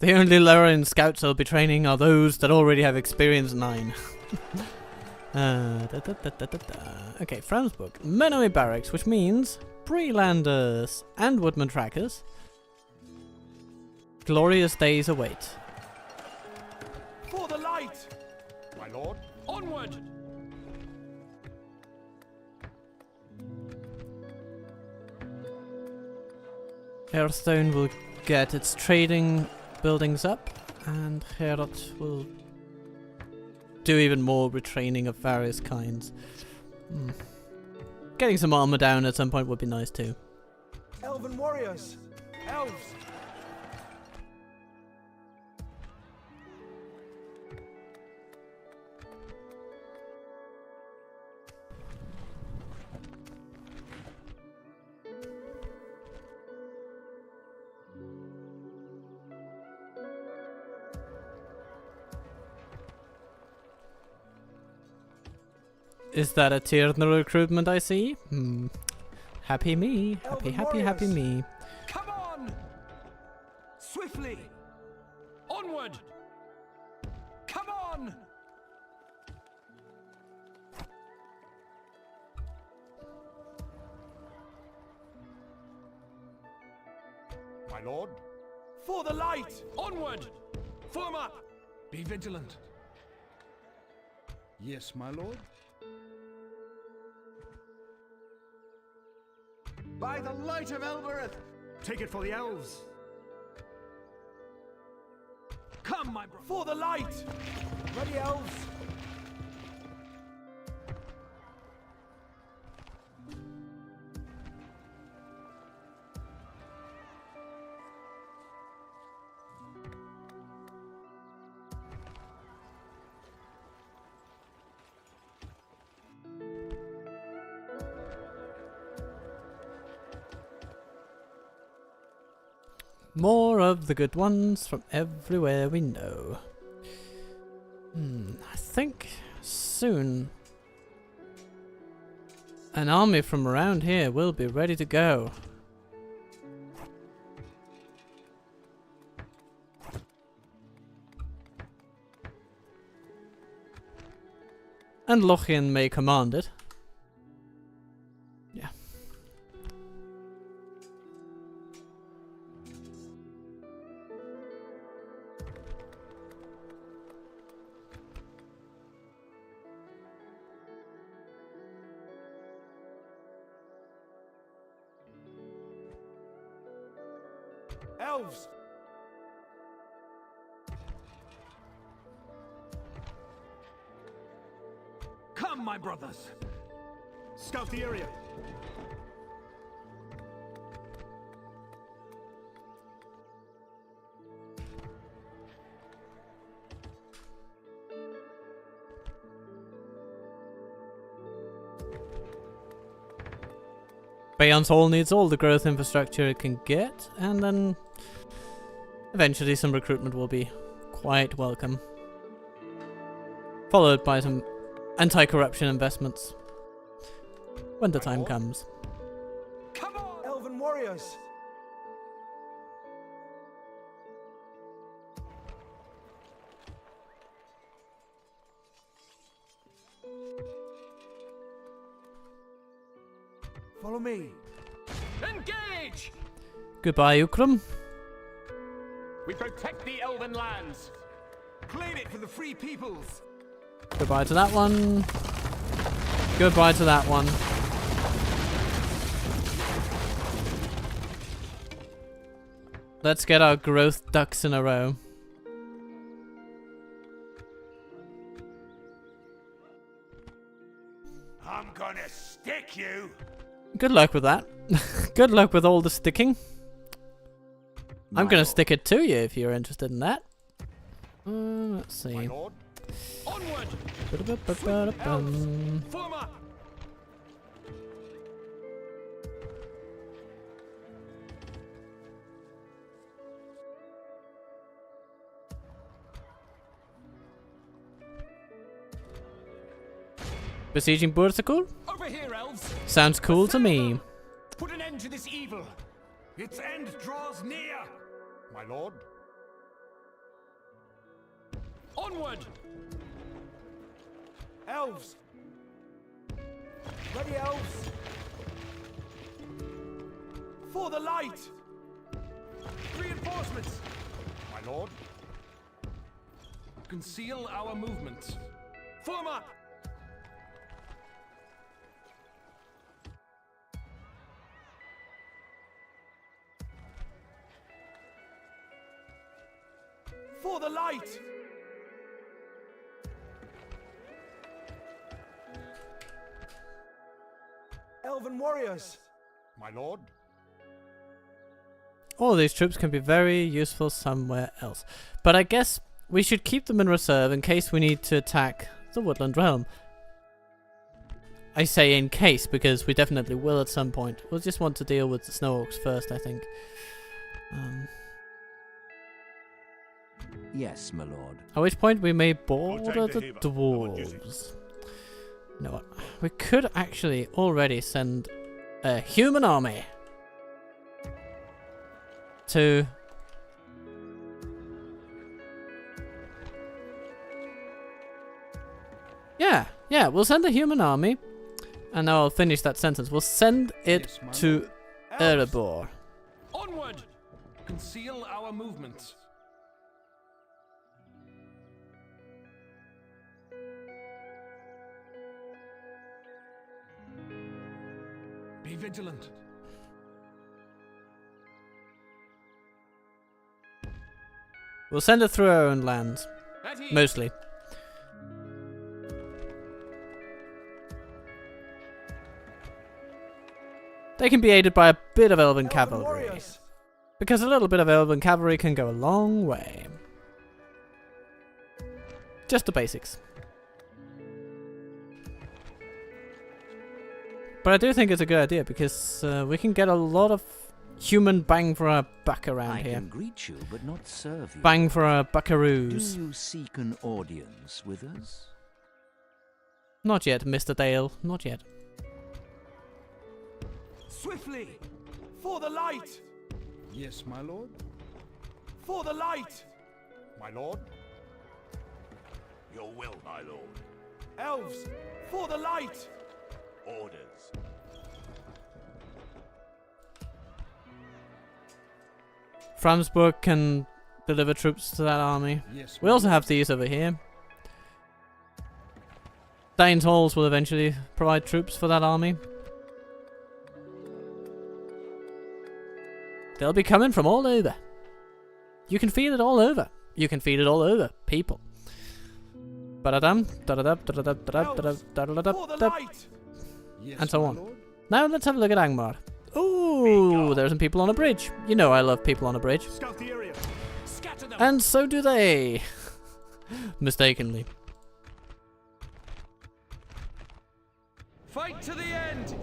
The only Lorraine scouts I'll be training are those that already have experience 9. Okay, Franzburg. Menoway Barracks, which means Brelanders and Woodman Trackers. Glorious days await. For the light! My lord. Onward! Hearthstone will get its trading buildings up, and Herod will do even more retraining of various kinds. Getting some armor down at some point would be nice too. Elven warriors! Elves! Is that a tier in the recruitment I see? Happy me. Happy, happy, happy me. Come on! Swiftly! Onward! Come on! My lord. For the light! Onward! Form up! Be vigilant. Yes, my lord. By the light of Elbereth! Take it for the elves! Come, my brother! For the light! Ready, elves? More of the good ones from everywhere we know. I think soon an army from around here will be ready to go. And Lothian may command it. Yeah. Elves! Come, my brothers. Scout the area. Bayon's Hall needs all the growth infrastructure it can get, and then eventually some recruitment will be quite welcome. Followed by some anti-corruption investments when the time comes. Come on! Elven warriors! Follow me. Engage! Goodbye, Ukrum. We protect the elven lands. Claim it for the free peoples. Goodbye to that one. Goodbye to that one. Let's get our growth ducks in a row. I'm gonna stick you. Good luck with that. Good luck with all the sticking. I'm gonna stick it to you if you're interested in that. Let's My see. lord. Onward! Ba-da-ba-ba-ba-da-bum. Form up! Besieging Bursakur? Over here, elves! Sounds cool to me. Put an end to this evil! Its end draws near. My lord. Onward! Elves! Ready, elves! For the light! Reinforcements! My lord. Conceal our movements. Form up! For the light! Elven warriors! My lord. All these troops can be very useful somewhere else. But I guess we should keep them in reserve in case we need to attack the Woodland Realm. I say in case because we definitely will at some point. We'll just want to deal with the Snow Orcs first, I think. Yes, my lord. At which point we may border the the Heaver. dwarves. You know what? We could actually already send a human army to... Yeah, we'll send a human army. And now I'll finish that sentence. We'll send it Yes, my to Elves! Erebor. Onward! Conceal our movements. Be vigilant. We'll send it through our own lands. At ease. Mostly. They can be aided by a bit of elven Elven cavalry. warriors! Because a little bit of elven cavalry can go a long way. Just the basics. But I do think it's a good idea because we can get a lot of human bang for our buck around I here. can greet you, but not serve you. Bang for our Do buckaroos. you seek an audience with us? Not yet, Mr. Dale. Not yet. Swiftly! For the light! Yes, my lord. For the light! My lord. Your will, my lord. Elves! For the light! Orders. Framsburg can deliver troops to that army. Yes, We also have these over here. Dane's Halls will eventually provide troops for that army. They'll be coming from all over. You can feel it all over. You can feel it all over, people. Ba-da-dum, da-da-dum, For the da-da-dum, light! and so on. Now let's have a look at Angmar. Ooh, there's some people on a bridge. You know I love people on a bridge. Scout the area. Scatter them. And so do they. Mistakenly. Fight to the end!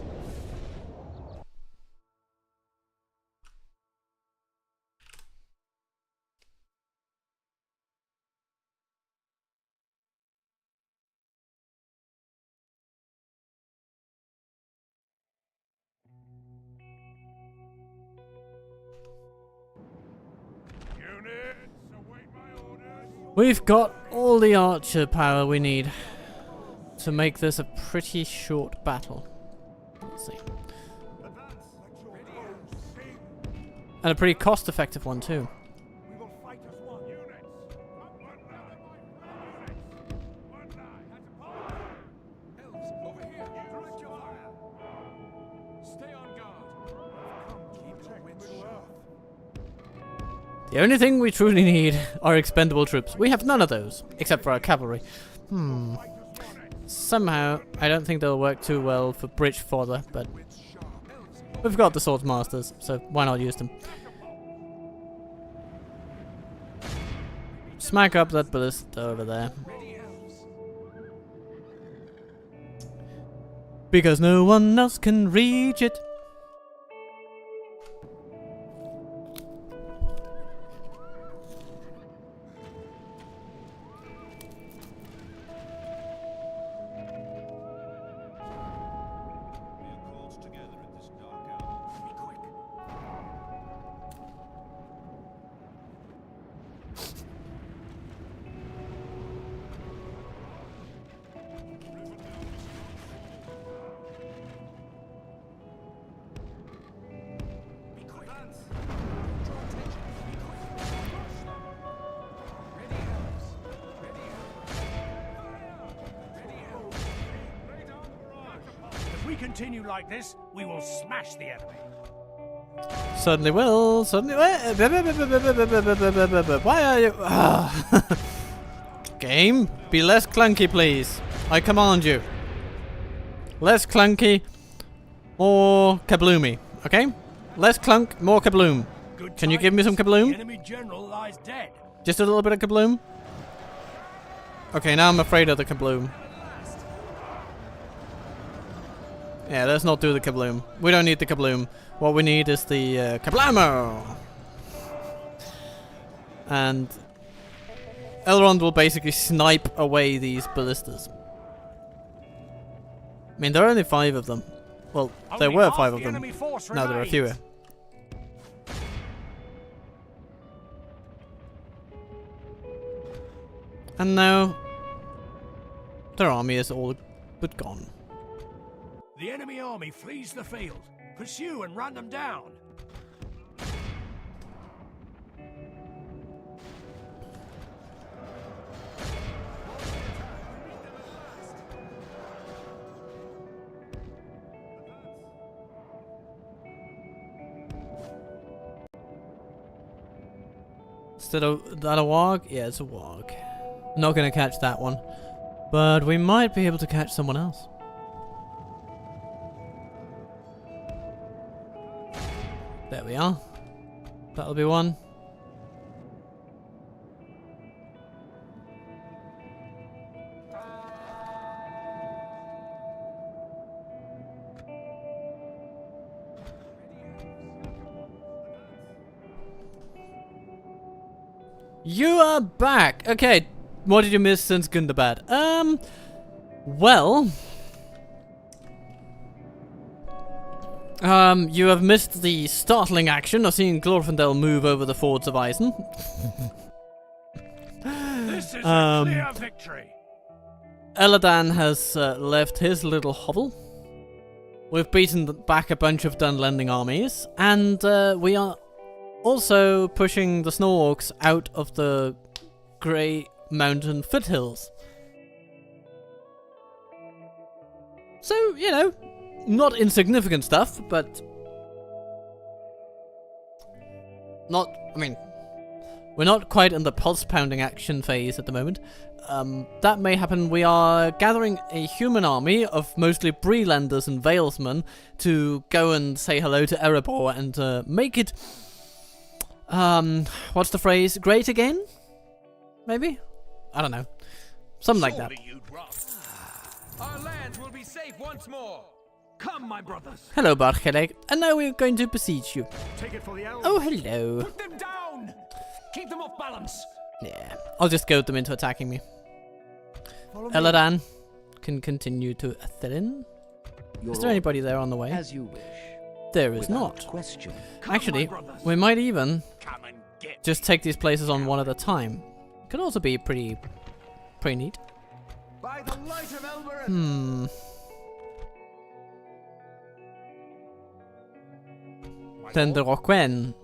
Units, await my orders. We've got all the archer power we need to make this a pretty short battle. Let's see. And a pretty cost-effective one too. We will fight as one. Units, up one line. Units, one line. Elves, over here. Direct your fire. Stay on guard. Keep your wits sharp. The only thing we truly need are expendable troops. We have none of those, except for our cavalry. Somehow, I don't think they'll work too well for bridge fodder, but we've got the sword masters, so why not use them? Smack up that ballista over there. Ready, elves. Because no one else can reach it. Be quick. Be quick. Draw attention. Be quick. Ready, elves. Ready, elves. Ready, elves. Lay down the barrage. If we continue like this, we will smash the enemy. Certainly will. Certainly. Why are you? Game, be less clunky, please. I command you. Less clunky, more kabloomy. Okay? Less clunk, more kabloom. Good Can you give me some tidings. kabloom? The enemy general lies dead. Just a little bit of kabloom. Okay, now I'm afraid of the kabloom. Yeah, let's not do the kabloom. We don't need the kabloom. What we need is the kablamo. And Elrond will basically snipe away these ballistas. I mean, there are only 5 of them. Well, there Only were half 5 of the them. enemy force Now there are remains. fewer. And now their army is all but gone. The enemy army flees the field. Pursue and run them down. Is that a warg? Yeah, it's a warg. Not gonna catch that one. But we might be able to catch someone else. There we are. That'll be one. You are back! Okay, what did you miss since Gundabad? Well... you have missed the startling action of seeing Glorfindel move over the fords of Eisen. This is a clear victory. Eladan has left his little hovel. We've beaten back a bunch of Dunlending armies, and we are also pushing the Snow Orcs out of the Grey Mountain foothills. So, you know, not insignificant stuff, but not, I mean, We're not quite in the pulse-pounding action phase at the moment. That may happen. We are gathering a human army of mostly Brelanders and Valesmen to go and say hello to Erebor and make it, what's the phrase? Great again? Maybe? I don't know. Something like that. Our lands will be safe once more. Come, my brothers. Hello, Barcheleg. And now we're going to besiege you. Take it for the elves. Oh, hello. Put them down. Keep them off balance. Yeah, I'll just goad them into attacking me. Follow me. Eladan can continue to Athelin. Your Is there anybody there on the way? As you wish. There is Without not. question. Come, Actually, my brothers. we might even Come and get just take these places on one at a time. Could also be pretty neat. By the light of Elbereth. Hmm. Then the Roquen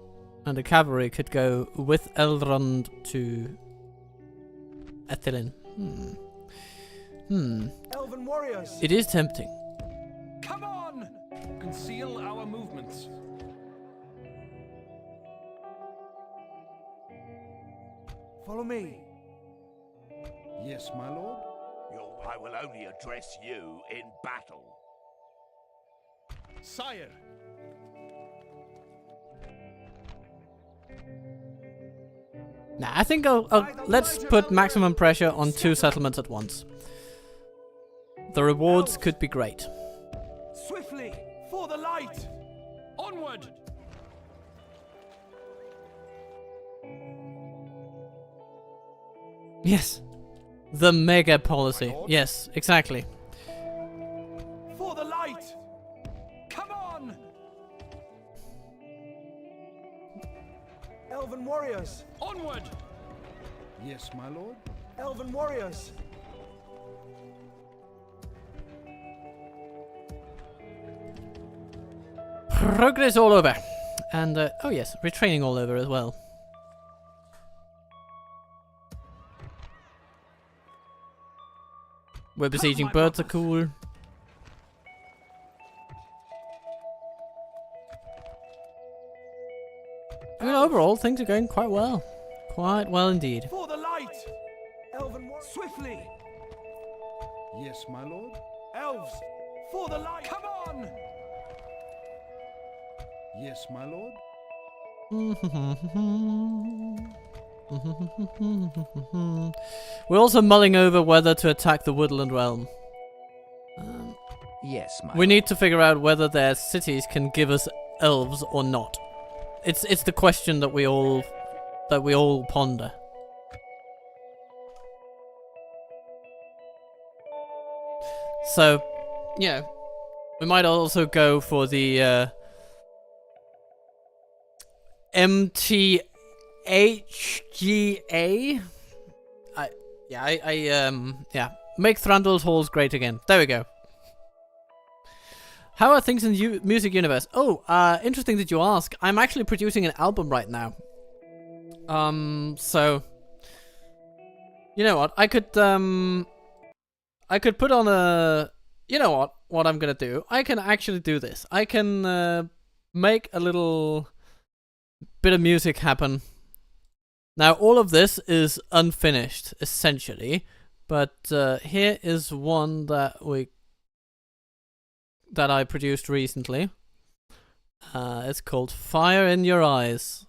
and the cavalry could go with Elrond to Athelin. Elven warriors. It is tempting. Come on. Conceal our movements. Follow me. Yes, my lord. I will only address you in battle. Sire. Nah, I think let's put maximum pressure on 2 settlements at once. The rewards could be great. Swiftly for the light. Onward. Yes. The mega policy. Yes, exactly. For the light. Come on. Elven warriors. Onward. Yes, my lord. Elven warriors. Progress all over. And, oh yes, retraining all over as well. We're besieging my birds are brothers. cool. I mean, overall, things are going quite well. Quite well indeed. For the light. Elven warriors. Swiftly. Yes, my lord. Elves. For the light. Come on. Yes, my lord. We're also mulling over whether to attack the Woodland Realm. Yes, my We need to figure out whether their cities can give us elves or not. It's the question that we all ponder. So, yeah, we might also go for the MTHGA. Make Thranduil's halls great again. There we go. How are things in the music universe? Oh, interesting that you ask. I'm actually producing an album right now. So you know what? I could put on a. You know what I'm gonna do? I can actually do this. I can make a little bit of music happen. Now, all of this is unfinished, essentially, but here is one that I produced recently. It's called Fire in Your Eyes.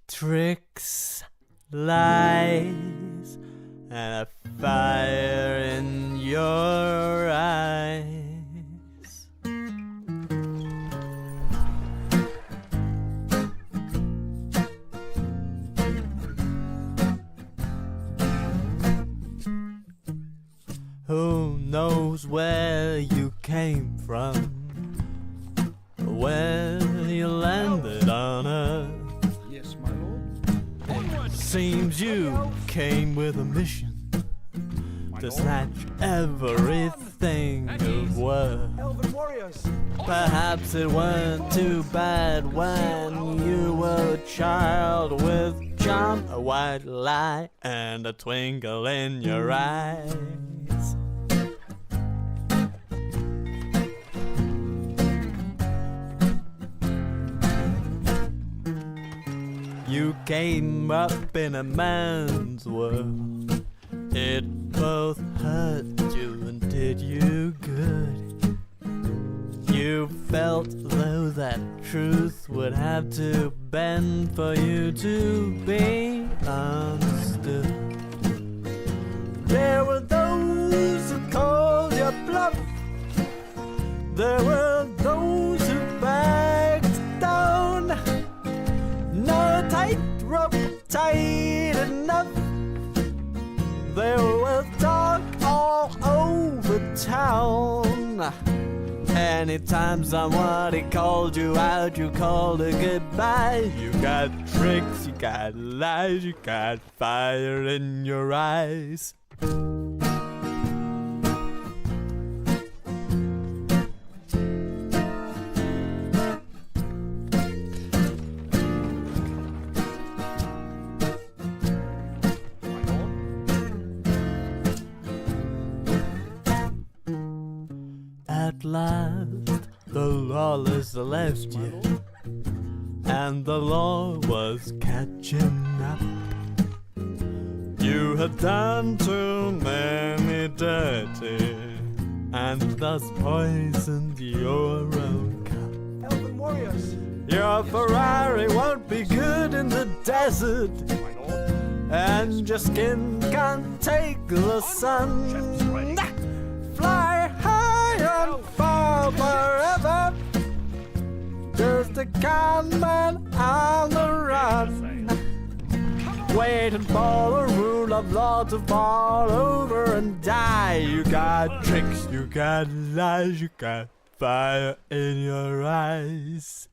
Tricks, lies, and a fire in your eyes. Who knows where you came from, where you landed on Earth? Yes, my lord. Seems you came with a mission to snatch everything of worth. Elven warriors. Perhaps it weren't too bad when you were a child with charm, a white lie, and a twinkle in your eyes. you came up in a man's world. It both hurt you and did you good. You felt though that truth would have to bend for you to be understood. There were those who called your bluff. There were those who backed down. No tightrope tight enough. There was talk all over town. Anytime somebody called you out, you called a goodbye. You got tricks, you got lies, you got fire in your eyes. At last, the lawless left you, and the law was catching up. You had done too many dirty, and thus poisoned your own cup. Elven warriors. Your Ferrari won't be good in the desert, and your skin can't take the sun. Fly high and fall forever, just a con man on the run, waiting for the rule of law to fall over and die. You got tricks, you got lies, you got fire in your eyes.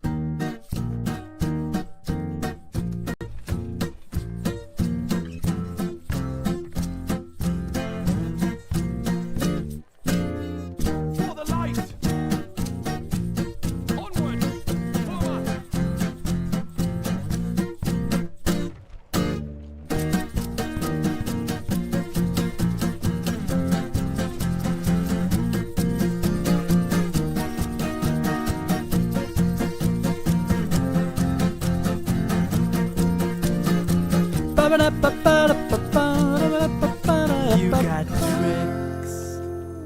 You got tricks,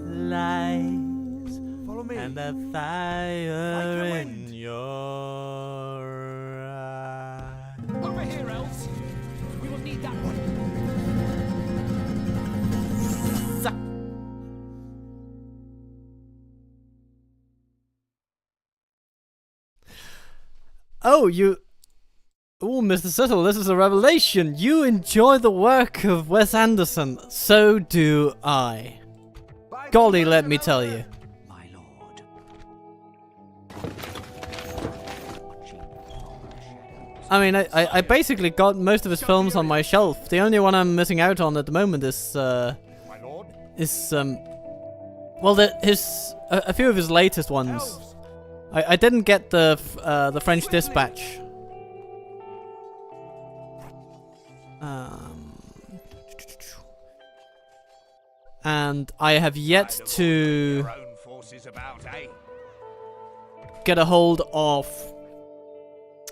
lies, Follow me. and a fire in your eyes. Over here, elves. We will need that one. Oh, you... Oh, Mr. Settle, this is a revelation. You enjoy the work of Wes Anderson. So do I. Golly, let me tell you. My lord. I mean, I basically got most of his films on my shelf. The only one I'm missing out on at the moment is, well, a few of his latest ones. I didn't get the French Dispatch. And I have yet to get a hold of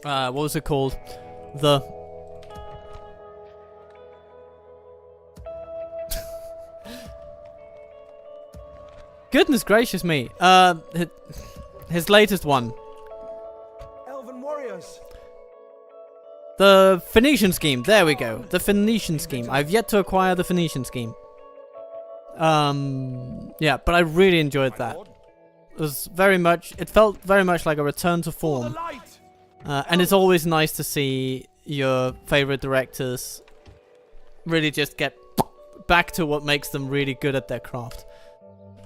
what was it called? The goodness gracious me! His latest one. Elven warriors. The Phoenician scheme. There we go. The Phoenician scheme. I've yet to acquire the Phoenician scheme. Yeah, but I really enjoyed that. It was very much. It felt very much like a return to form. And it's always nice to see your favorite directors really just get back to what makes them really good at their craft.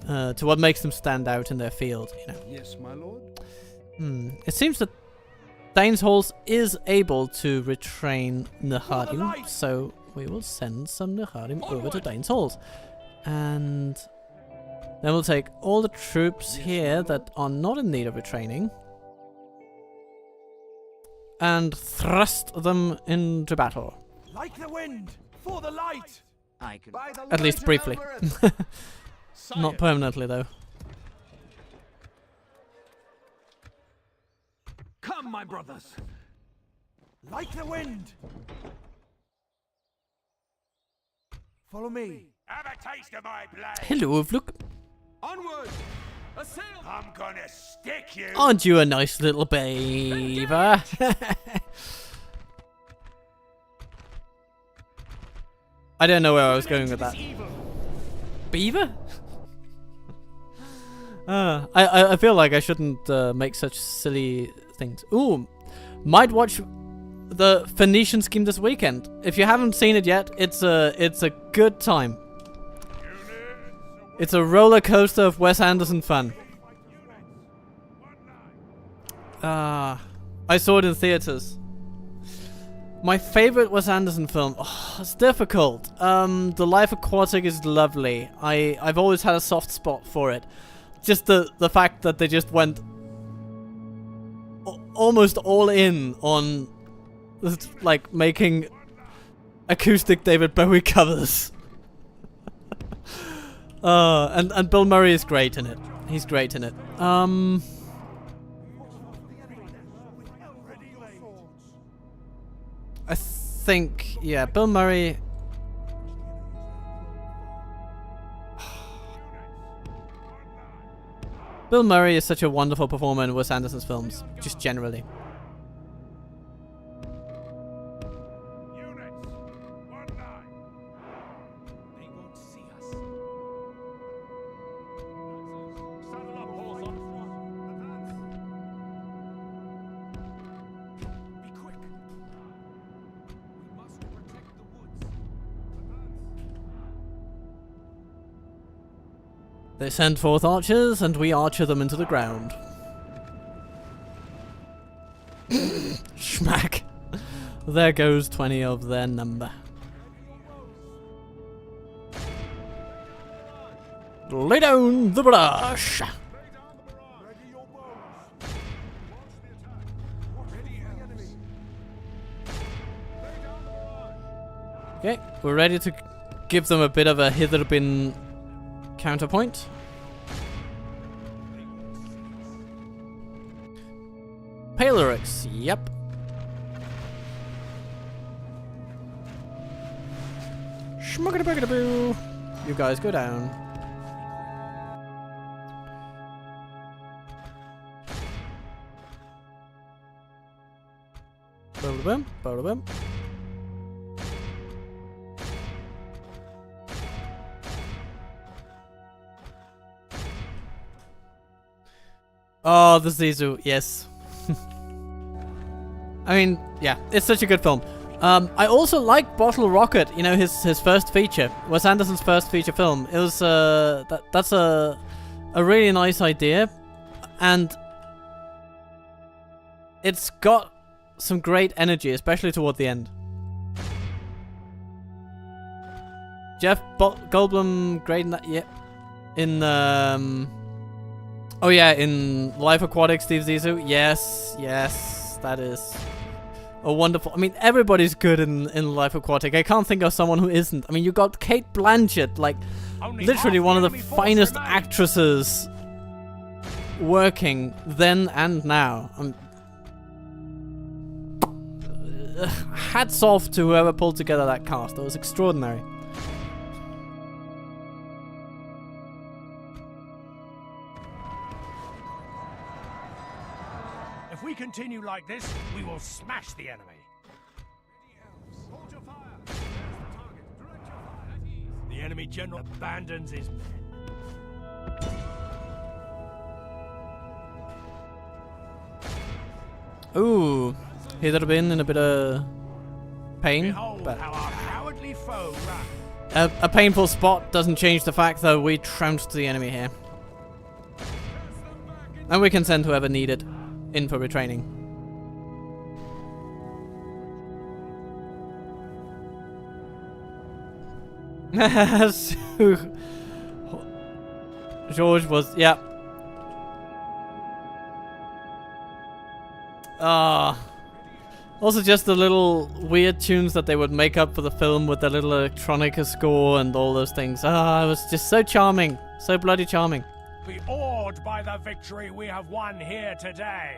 To what makes them stand out in their field, you know. Yes, my lord. It seems that Dane's Halls is able to retrain Neharim, so we will send some Neharim over to Dane's Halls. And then we'll take all the troops here that are not in need of retraining and thrust them into battle. Like the wind, for the light. I can. At least briefly. Not permanently, though. Come, my brothers. Like the wind. Follow me. Have a taste of my blade. Hello, look. Onward. Assail. I'm gonna stick you. Aren't you a nice little beaver? I don't know where I was going with that. Beaver? I feel like I shouldn't make such silly things. Ooh, might watch the Phoenician Scheme this weekend. If you haven't seen it yet, it's a good time. It's a roller coaster of Wes Anderson fun. I saw it in theaters. My favorite Wes Anderson film. Oh, it's difficult. The Life Aquatic is lovely. I've always had a soft spot for it. Just the fact that they just went almost all in on like making acoustic David Bowie covers. And Bill Murray is great in it. He's great in it. I think, yeah, Bill Murray. Bill Murray is such a wonderful performer in Wes Anderson's films, just generally. They send forth archers, and we archer them into the ground. Schmack. There goes 20 of their number. Lay down the brush! Okay, we're ready to give them a bit of a hither bin counterpoint. Palorix, yep. Schmuggada-buggada-boo. You guys go down. Ba-da-bum, ba-da-bum. Oh, the Zizou, yes. I mean, yeah, it's such a good film. I also like Bottle Rocket, you know, his first feature. Wes Anderson's first feature film. It was, that's a really nice idea. And it's got some great energy, especially toward the end. Jeff Goldblum, great in that, yeah. In, oh yeah, in Life Aquatic, Steve Zissou. Yes, yes, that is a wonderful. I mean, everybody's good in Life Aquatic. I can't think of someone who isn't. I mean, you got Kate Blanchett, like literally one of the finest actresses working then and now. Hats off to whoever pulled together that cast. That was extraordinary. If we continue like this, we will smash the enemy. Hold your fire. There's the target. Direct your fire. At ease. The enemy general abandons his men. Ooh, he'd have been in a bit of pain, Behold but how our cowardly foe ran. a painful spot doesn't change the fact that we trounced the enemy here. And we can send whoever needed in for retraining. George was, yeah. Also just the little weird tunes that they would make up for the film with the little electronica score and all those things. It was just so charming. So bloody charming. Be awed by the victory we have won here today.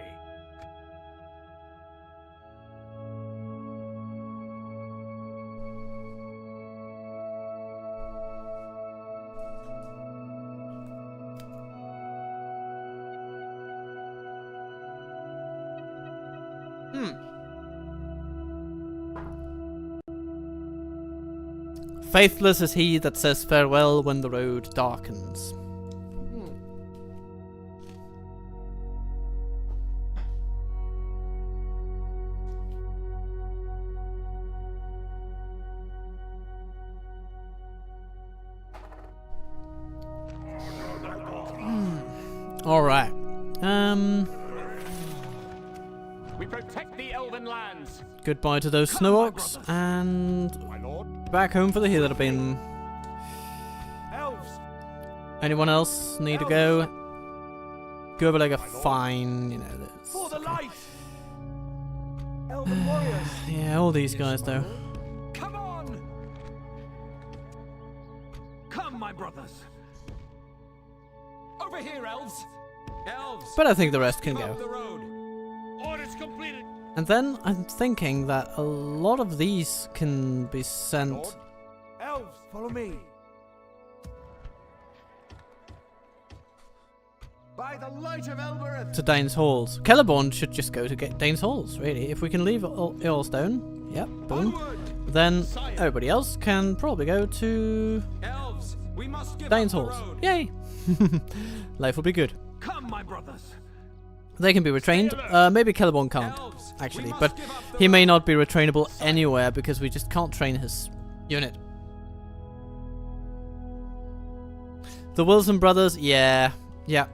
Faithless is he that says farewell when the road darkens. Alright. We protect the elven lands. Goodbye to those snow orcs, and My lord. back home for the healer bin. Elves! Anyone else need to go? Go over like a fine, you know. This. For the light! Elven warriors! Yeah, all these guys though. Come on! Come, my brothers! Over here, elves! Elves! But I think the rest can go. The road! Orders completed. And then I'm thinking that a lot of these can be sent. Elves, follow me! By the light of Elbereth! To Dane's Halls. Celeborn should just go to get Dane's Halls, really. If we can leave Earlstone, yep, boom. Then everybody else can probably go to Elves, we must give Dane's up the Halls. road. Yay! Life will be good. Come, my brothers! They can be retrained. Maybe Celeborn can't, Elves, actually. we must But give up the he may road. not be retrainable anywhere because we just can't train his unit. The Wilson brothers, yeah. Yes,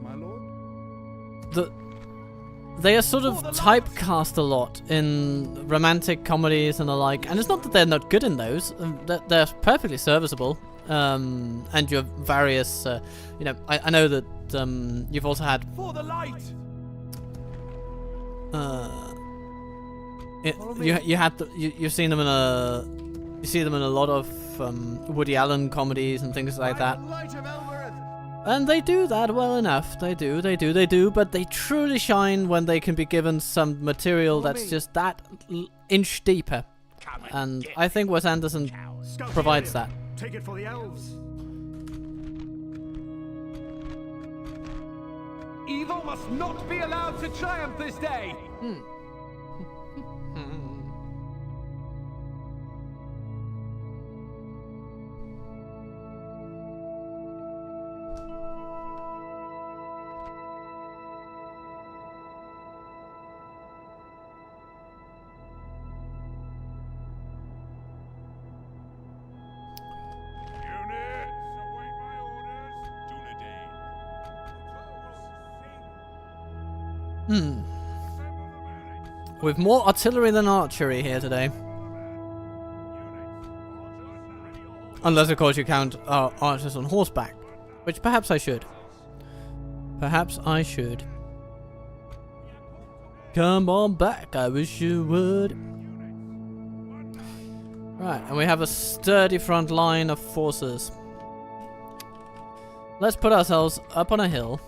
my lord. They are sort of typecast a lot in romantic comedies and the like, and it's not that they're not good in those. They're perfectly serviceable. And you have various, you know, I know that you've also had For the light! you've seen them you see them in a lot of Woody Allen comedies and things like that. By the light of Elbereth! And they do that well enough. They do, but they truly shine when they can be given some material that's just that inch deeper. And I think Wes Anderson provides that. Take it for the elves. Evil must not be allowed to triumph this day! Units, await my orders. Dunedain. With more artillery than archery here today. Unless, of course, you count archers on horseback. Which perhaps I should. Perhaps I should. Come on back, I wish you would. Right, and we have a sturdy front line of forces. Let's put ourselves up on a hill.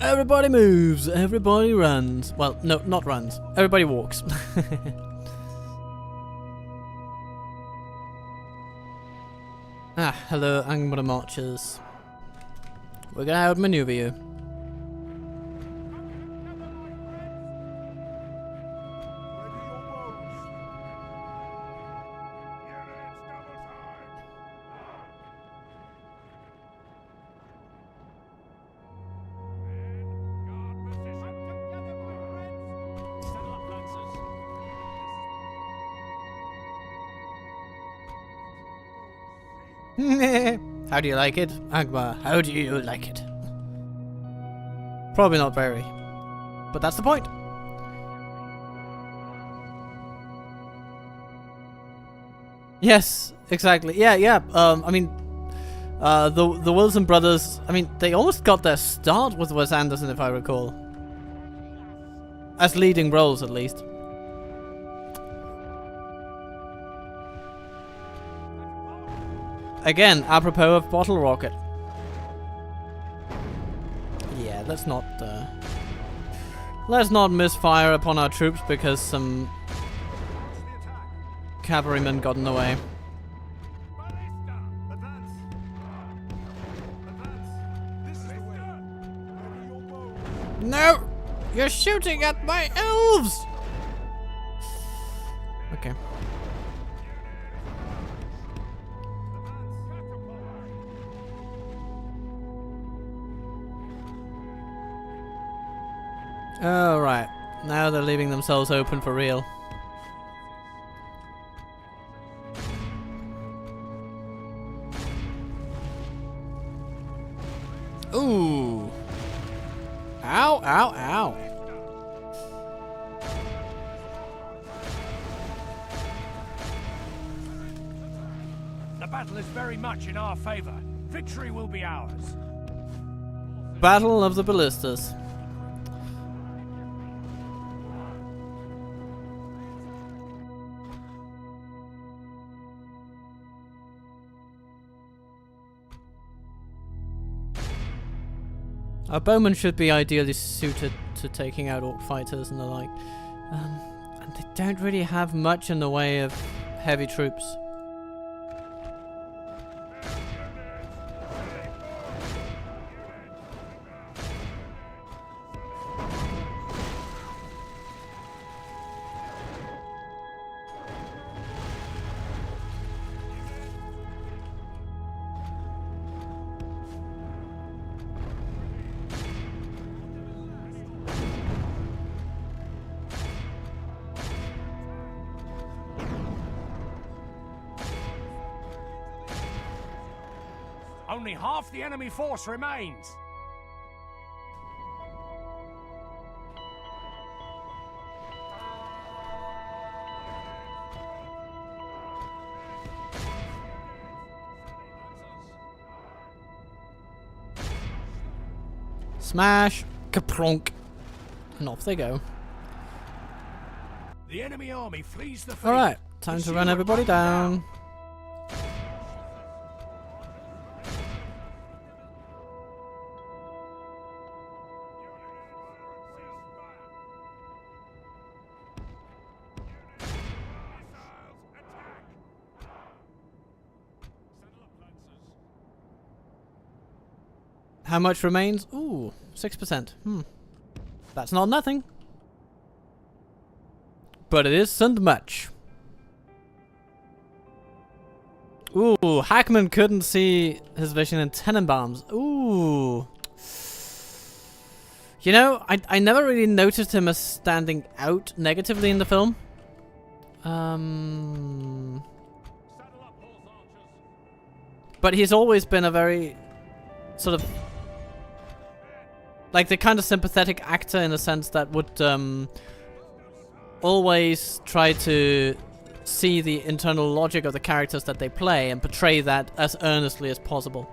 Everybody moves, everybody runs. Well, no, not runs. Everybody walks. Hello, Angbra Marchers. We're gonna outmaneuver you. How do you like it? Angmar, how do you like it? Probably not very. But that's the point. Yes, exactly. Yeah, yeah. I mean, the Wilson brothers. I mean, they almost got their start with Wes Anderson, if I recall, as leading roles at least. Again, apropos of Bottle Rocket. Yeah, let's not misfire upon our troops because some cavalrymen got in the way. No! You're shooting at my elves! Okay. Oh, right. Now they're leaving themselves open for real. Ooh. Ow, ow, ow. The battle is very much in our favor. Victory will be ours. Battle of the Ballistas. Our bowmen should be ideally suited to taking out orc fighters and the like. And they don't really have much in the way of heavy troops. Only half the enemy force remains. Smash! Kapronk! And off they go. The enemy army flees the field. Alright, time to run everybody down. How much remains? Ooh, 6%. That's not nothing. But it isn't much. Ooh, Hackman couldn't see his vision in Tenenbaums. Ooh. You know, I never really noticed him as standing out negatively in the film. But he's always been a very sort of like the kind of sympathetic actor in the sense that would always try to see the internal logic of the characters that they play and portray that as earnestly as possible.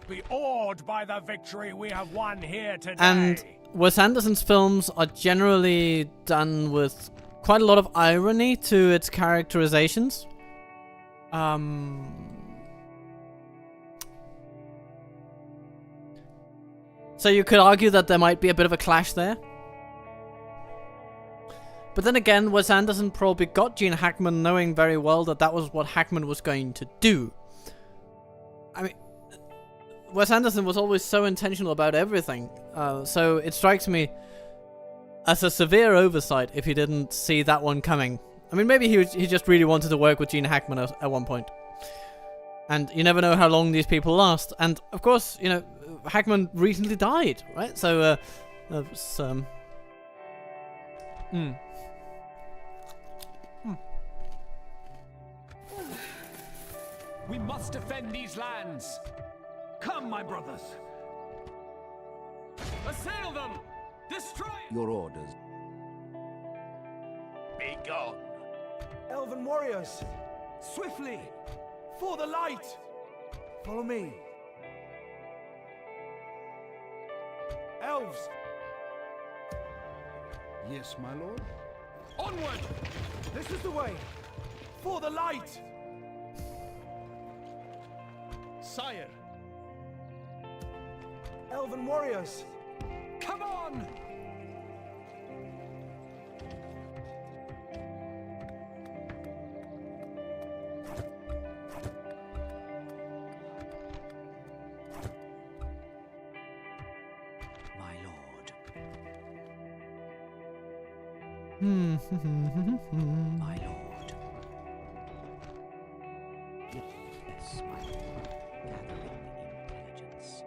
Be awed by the victory we have won here today. And Wes Anderson's films are generally done with quite a lot of irony to its characterizations. So you could argue that there might be a bit of a clash there. But then again, Wes Anderson probably got Gene Hackman knowing very well that that was what Hackman was going to do. I mean, Wes Anderson was always so intentional about everything. So it strikes me as a severe oversight if he didn't see that one coming. I mean, maybe he just really wanted to work with Gene Hackman at one point. And you never know how long these people last. And, of course, you know, Hackman recently died, right? So, that was, We must defend these lands. Come, my brothers. Assail them! Destroy! Your orders. Be gone. Elven warriors, swiftly, for the light! Follow me. Elves! Yes, my lord. Onward! This is the way! For the light! Sire. Elven warriors, come on! My lord. My lord. Yes, my lord. Gathering intelligence.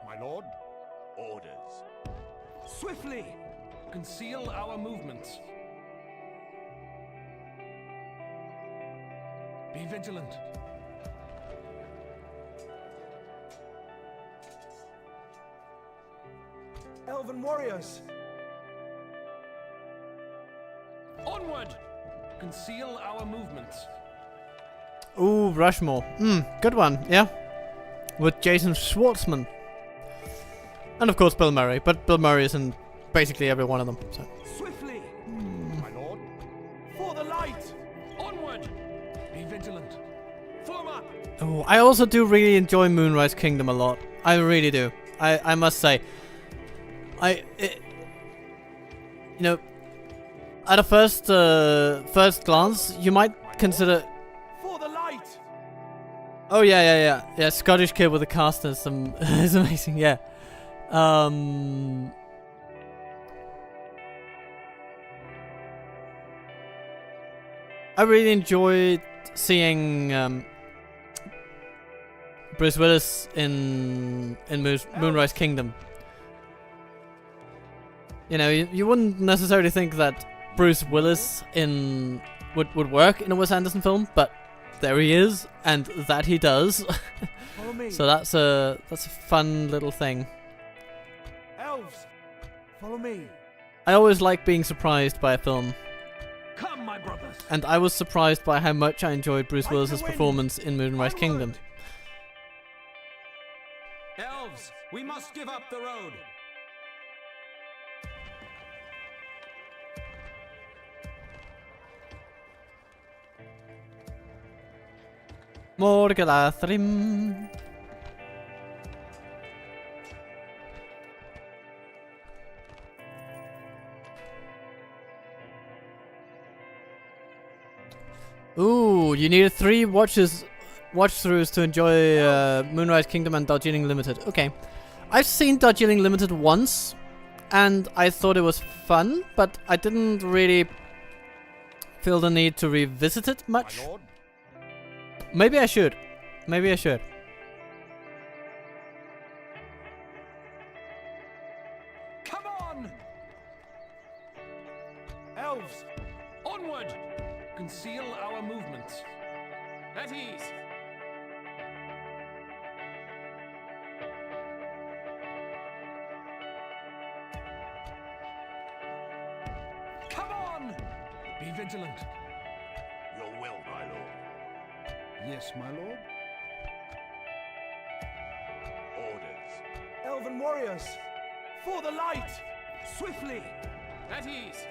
My lord. Orders. Swiftly! Conceal our movements. Be vigilant. Elven warriors, Onward! Conceal our movements. Ooh, Rushmore. Good one, yeah. With Jason Schwartzman. And of course Bill Murray, but Bill Murray is in basically every one of them. So. swiftly, My lord. for the light! Onward! Be vigilant. Form up! Oh, I also do really enjoy Moonrise Kingdom a lot. I really do. I must say. You know, at a first glance, you might consider. For the light! Oh yeah. Scottish kid with a caster is is amazing. Yeah. I really enjoyed seeing Bruce Willis in Moonrise Kingdom. You know, you wouldn't necessarily think that Bruce Willis would work in a Wes Anderson film, but there he is, and that he does. Follow me. So that's a fun little thing. Elves, follow me. I always like being surprised by a film, Come, my brothers. and I was surprised by how much I enjoyed Bruce Fight to Willis's win. performance in Moonrise Onward. Kingdom. Elves, we must give up the road. Morgalathrim. Ooh, you needed 3 watch-throughs to enjoy Moonrise Kingdom and Darjeeling Limited. Okay. I've seen Darjeeling Limited once, and I thought it was fun, but I didn't really feel the need to revisit it much. My lord. Maybe I should. Maybe I should. Come on! Elves, Onward! Conceal our movements. At ease. come on! Be vigilant. Your will, my lord. Yes, my lord. Orders. Elven warriors, for the light! Swiftly! At ease.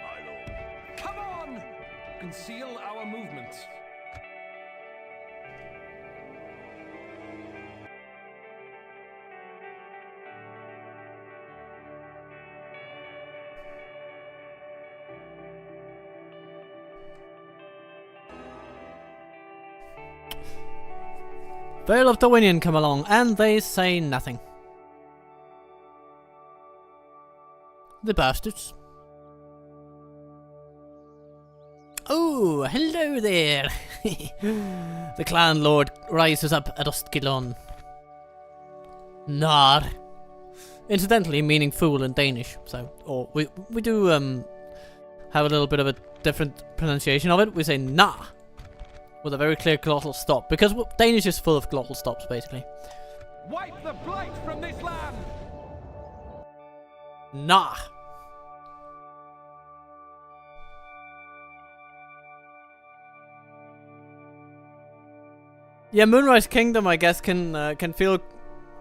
My lord. Come on! Conceal our movements. Vale of Darwinian come along, and they say nothing. The bastards. Oh, hello there. The clan lord rises up at Ostgilon. Nar. Incidentally, meaning fool in Danish. So, or we do have a little bit of a different pronunciation of it. We say na with a very clear glottal stop, because Danish is full of glottal stops, basically. Wipe the blight from this land! Nah. Yeah, Moonrise Kingdom, I guess, can feel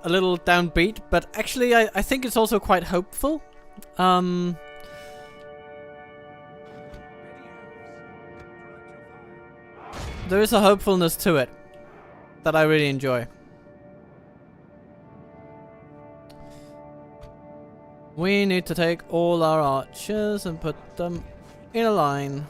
a little downbeat, but actually, I think it's also quite hopeful. There is a hopefulness to it that I really enjoy. We need to take all our archers and put them in a line.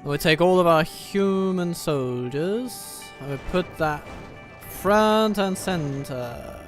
We take all of our human soldiers and we put that front and center.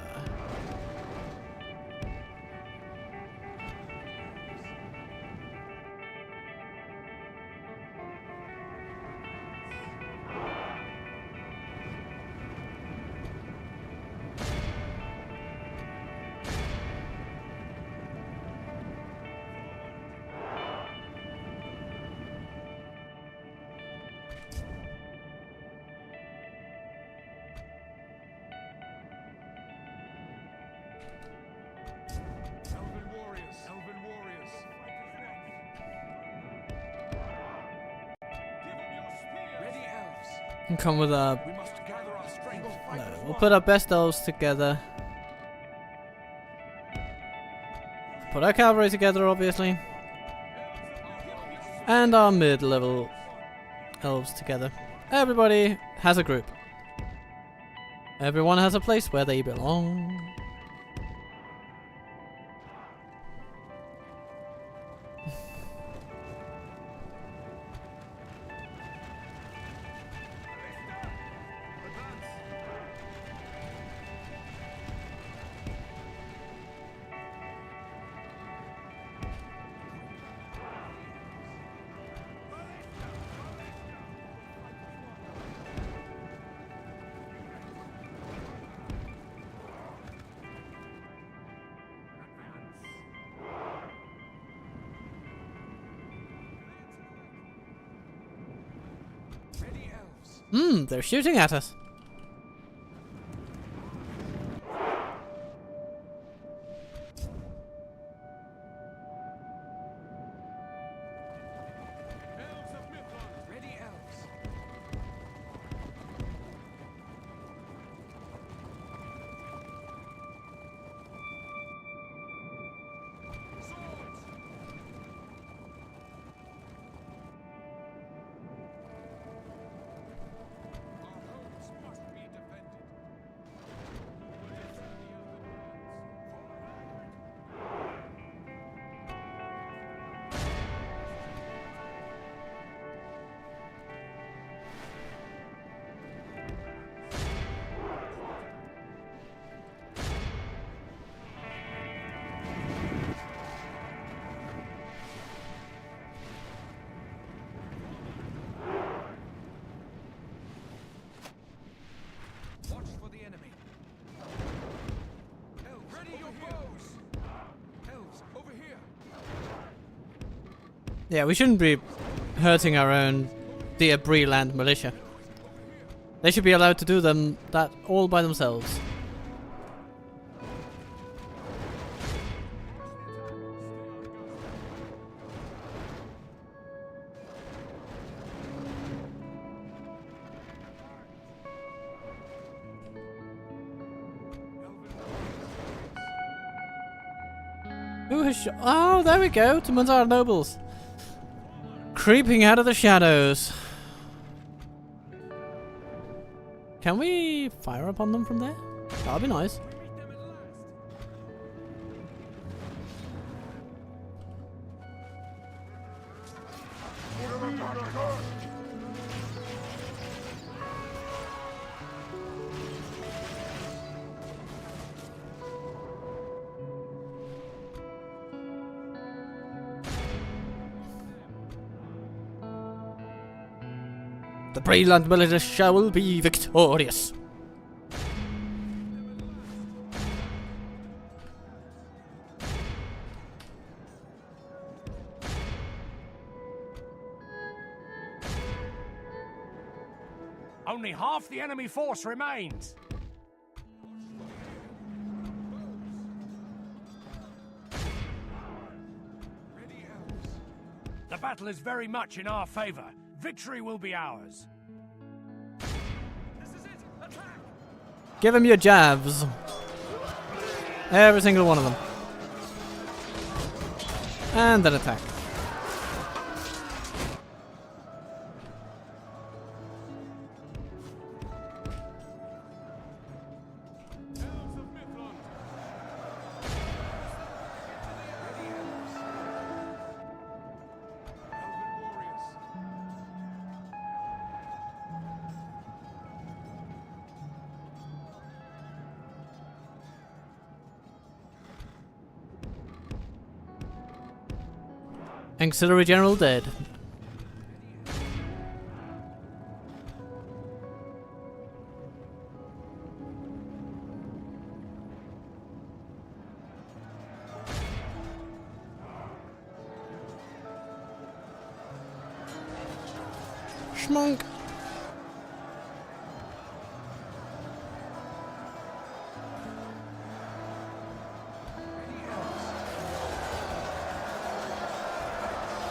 Elven warriors. Ready, elves. And come with our... We must gather our strength. No, we'll put our best elves together. Put our cavalry together, obviously. And our mid-level elves together. Everybody has a group. Everyone has a place where they belong. Ready, elves. They're shooting at us. Elves of Midland. Ready, elves. Swords. Our homes must be defended. Watch for the enemy. Elves, ready your bows. Elves, over here. Yeah, we shouldn't be hurting our own dear Breland militia. They should be allowed to do that all by themselves. Who has shot? Oh, there we go. Tumunzar nobles. Creeping out of the shadows. Can we fire upon them from there? That'll be nice. The Breland militia shall be victorious. Only half the enemy force remains. Ready, Elves. The battle is very much in our favor. Victory will be ours. This is it. Attack! Give him your jabs. Every single one of them. And then attack. Elves of Midland. Ready, Elves. Elven warriors. Auxiliary General dead. Schmonk.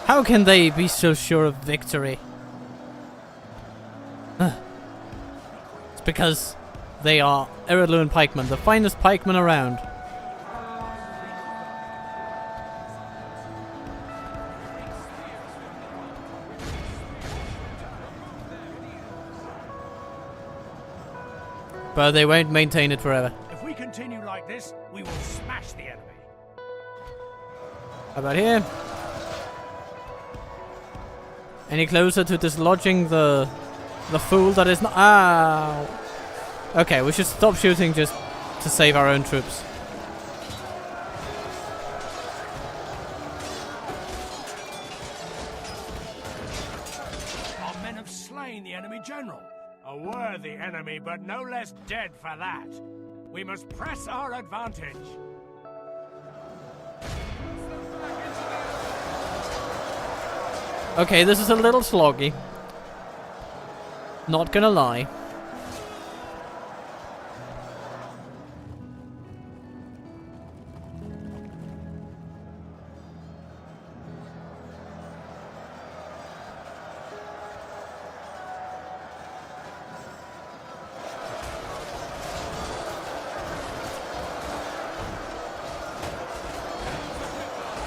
How can they be so sure of victory? It's because they are Eredluan pikemen, the finest pikemen around. But they won't maintain it forever. If we continue like this, we will smash the enemy. How about here? Any closer to dislodging the fool that is not? Ow! Okay, we should stop shooting just to save our own troops. Our men have slain the enemy general. A worthy enemy, but no less dead for that. We must press our advantage. Okay, this is a little sloggy. Not gonna lie.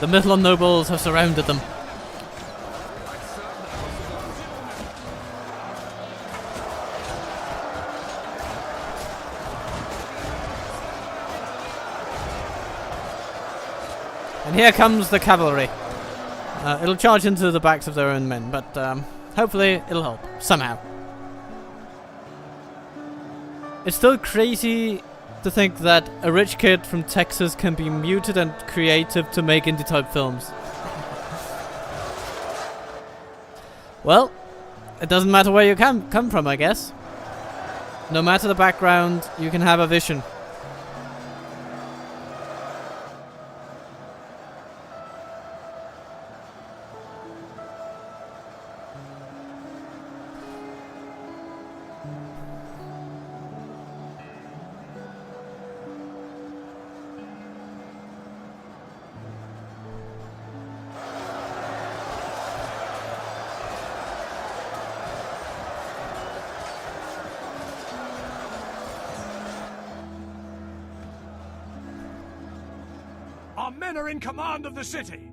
The Midland nobles have surrounded them. And here comes the cavalry. It'll charge into the backs of their own men, but hopefully it'll help, somehow. It's still crazy to think that a rich kid from Texas can be muted and creative to make indie-type films. Well, it doesn't matter where you come from, I guess. No matter the background, you can have a vision. Our men are in command of the city.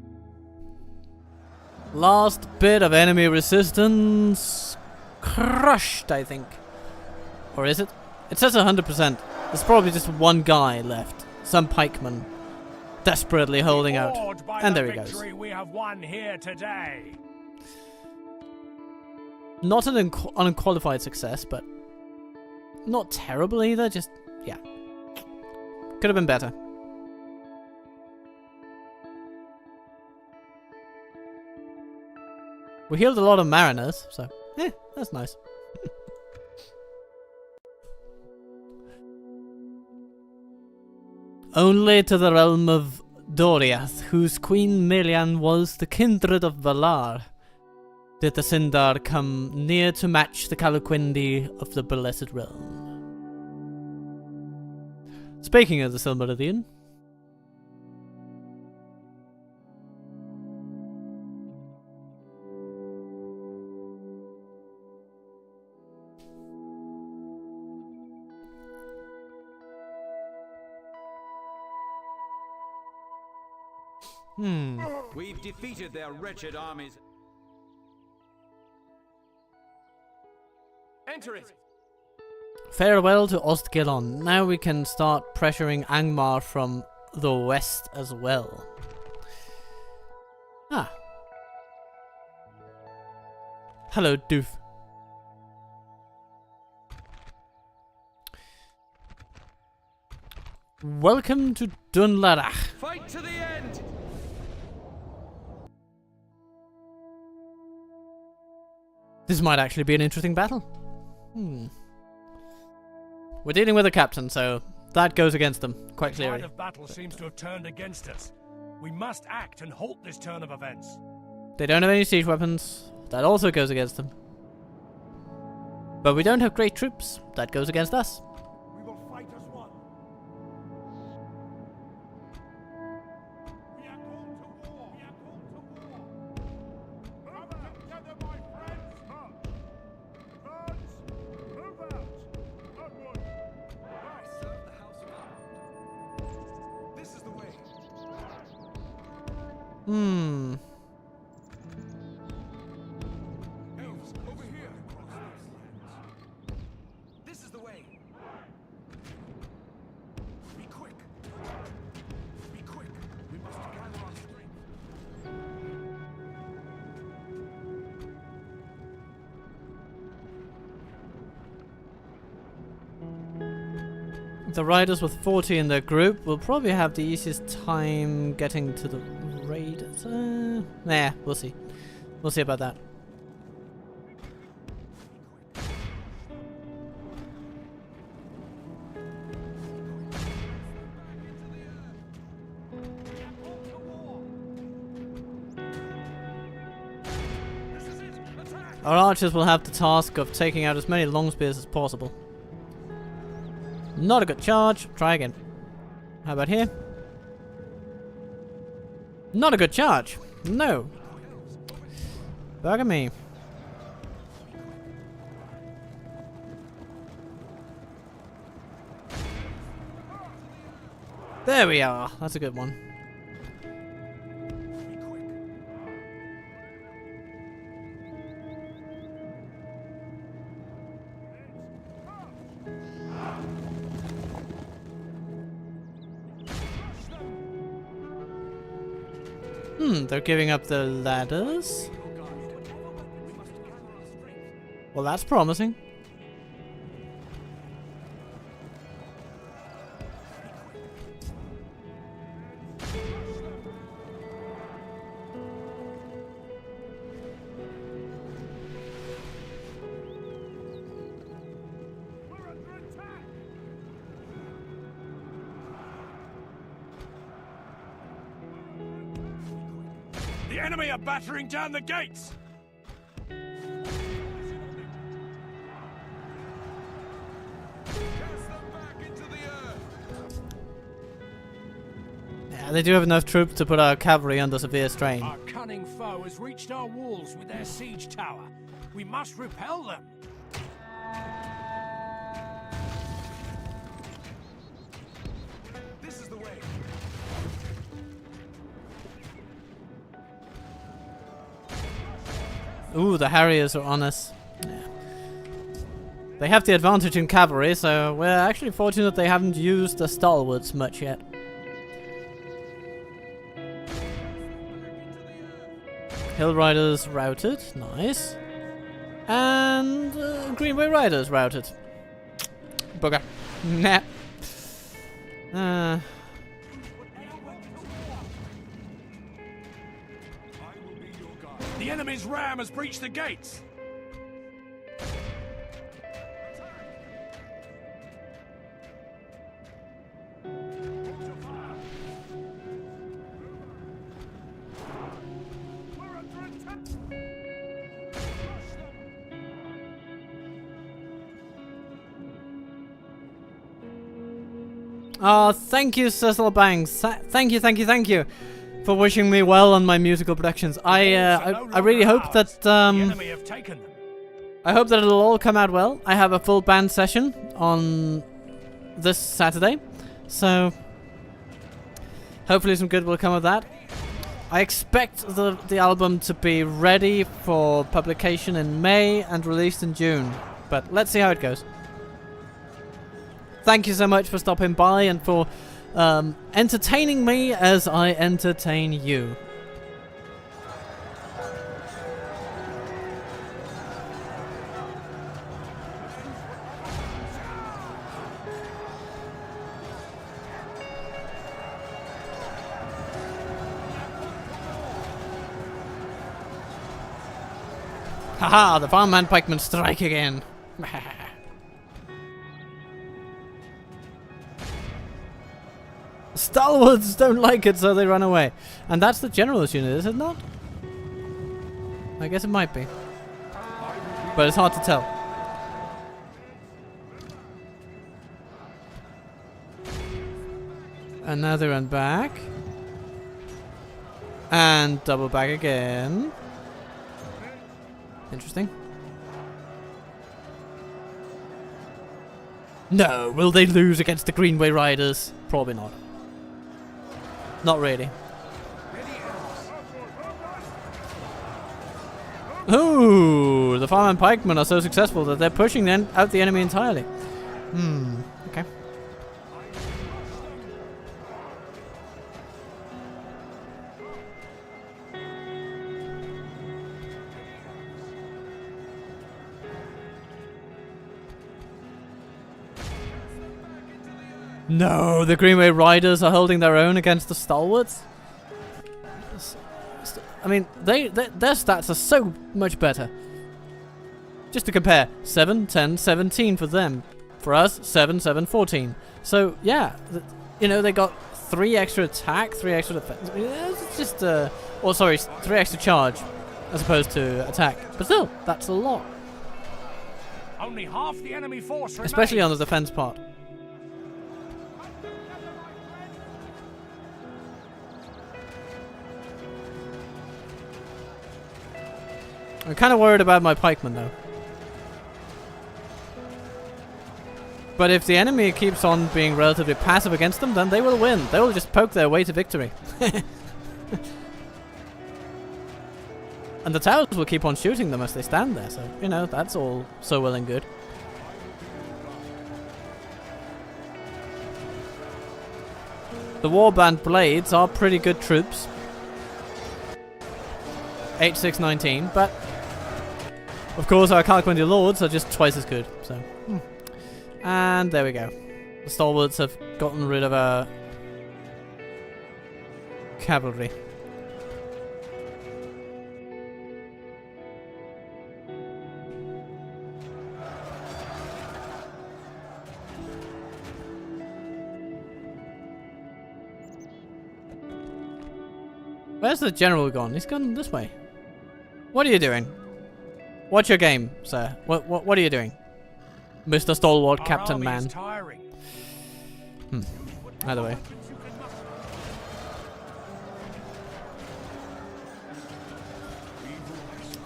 Last bit of enemy resistance crushed, I think. Or is it? It says 100%. There's probably just one guy left. Some pikeman. Desperately holding out. Awed by And the there he goes. victory we have won here today. Not an unqualified success, but not terrible either. Just, yeah. Could have been better. We healed a lot of mariners, so that's nice. Only to the realm of Doriath, whose Queen Melian was the kindred of Valar. did the Sindar come near to match the Calaquindi of the Blessed Realm. Speaking of the Silmarillion, We've defeated their wretched armies. Enter it. farewell to Ostgilon. Now we can start pressuring Angmar from the west as well. Ah. Hello, Doof. Welcome to Dunleding's. Fight to the end! This might actually be an interesting battle. We're dealing with a captain, so that goes against them, quite The tide clearly. of battle seems to have turned against us. We must act and halt this turn of events. They don't have any siege weapons. That also goes against them. But we don't have great troops. That goes against us. We will fight as one. We are called to war. We are called to war. Move together, my friends. Birds, move out. Onward. I serve the House of Ireland. This is the way. Elves, over here. This is the way. Be quick. Be quick. We must gather our strength. The riders with 40 in their group will probably have the easiest time getting to the raiders. Nah, we'll see. We'll see about that. Our archers will have the task of taking out as many long spears as possible. Not a good charge. Try again. How about here? Not a good charge. No. Bugger me. There we are. That's a good one. Be quick. They're giving up the ladders. Well, that's promising. We're under attack. The enemy are battering down the gates! Cast them back into the earth. Yeah, they do have enough troops to put our cavalry under severe strain. Our cunning foe has reached our walls with their siege tower. We must repel them. This is the way. Ooh, the Harriers are on us. Yeah. They have the advantage in cavalry, so we're actually fortunate they haven't used the stalwarts much yet. Hill Riders routed. Nice. And Greenway Riders routed. Bugger. Nah. The enemy's ram has breached the gates. Oh, thank you, Cecil Banks. Thank you for wishing me well on my musical productions. I really hope that The enemy have taken them. I hope that it'll all come out well. I have a full band session on this Saturday, so hopefully some good will come of that. I expect the album to be ready for publication in May and released in June, but let's see how it goes. Thank you so much for stopping by and for entertaining me as I entertain you. Haha, the farmman pikemen strike again. Stalwarts don't like it, so they run away. And that's the general's unit, is it not? I guess it might be. But it's hard to tell. And now they run back. And double back again. Interesting. No, will they lose against the Greenway Riders? Probably not. Not really. Ooh, the farm and pikemen are so successful that they're pushing out the enemy entirely. Okay. No, the Greenway Riders are holding their own against the Stalwarts. I mean, their stats are so much better. Just to compare, 7, 10, 17 for them. For us, 7, 7, 14. So, yeah, you know, they got 3 extra attack, 3 extra defense. It's just, 3 extra charge as opposed to attack. But still, that's a lot. Only half the enemy force remains. Especially on the defense part. I'm kind of worried about my pikemen, though. But if the enemy keeps on being relatively passive against them, then they will win. They will just poke their way to victory. And the towers will keep on shooting them as they stand there, so, you know, that's all so well and good. The Warband Blades are pretty good troops. H619, but of course our Kalquendi Lords are just twice as good, so. And there we go. The Stalwarts have gotten rid of our cavalry. Where's the general gone? He's gone this way. What are you doing? What's your game, sir? What are you doing? Mr. Stalwart Our Captain army Man. is tiring. Either way.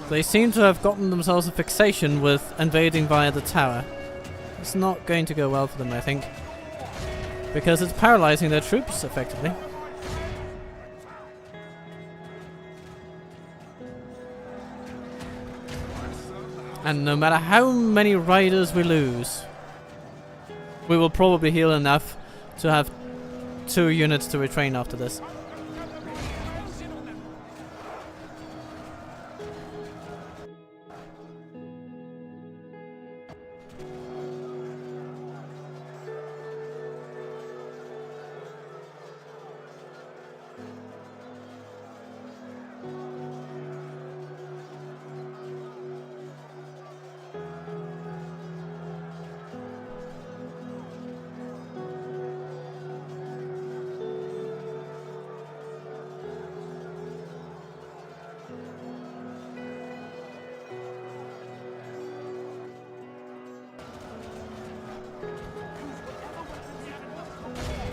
They seem to have gotten themselves a fixation with invading via the tower. It's not going to go well for them, I think. Because it's paralyzing their troops, effectively. And no matter how many riders we lose, we will probably heal enough to have 2 units to retrain after this.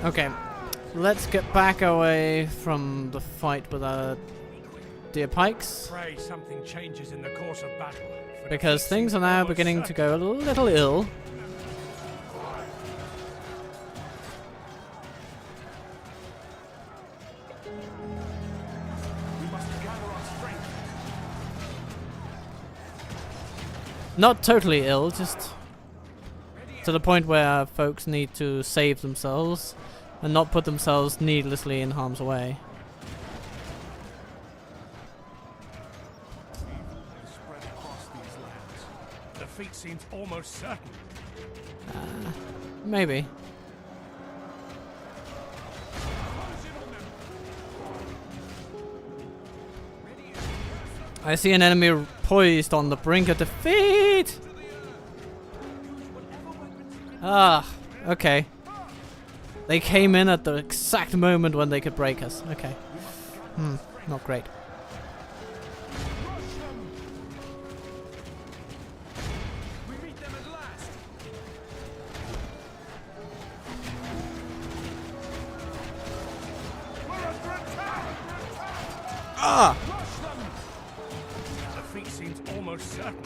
Okay, let's get back away from the fight with our dear pikes, Pray something changes in the course of battle. for because defeat things are seems now almost beginning to certain. go a little ill. We must gather our strength. Not totally ill, just to the point where folks need to save themselves and not put themselves needlessly in harm's way. Spread across these lands. Defeat seems almost certain. Maybe. I see an enemy poised on the brink of defeat! Ah, okay. They came in at the exact moment when they could break us. Okay. Not great. We meet them at last. Ah! Defeat seems almost certain.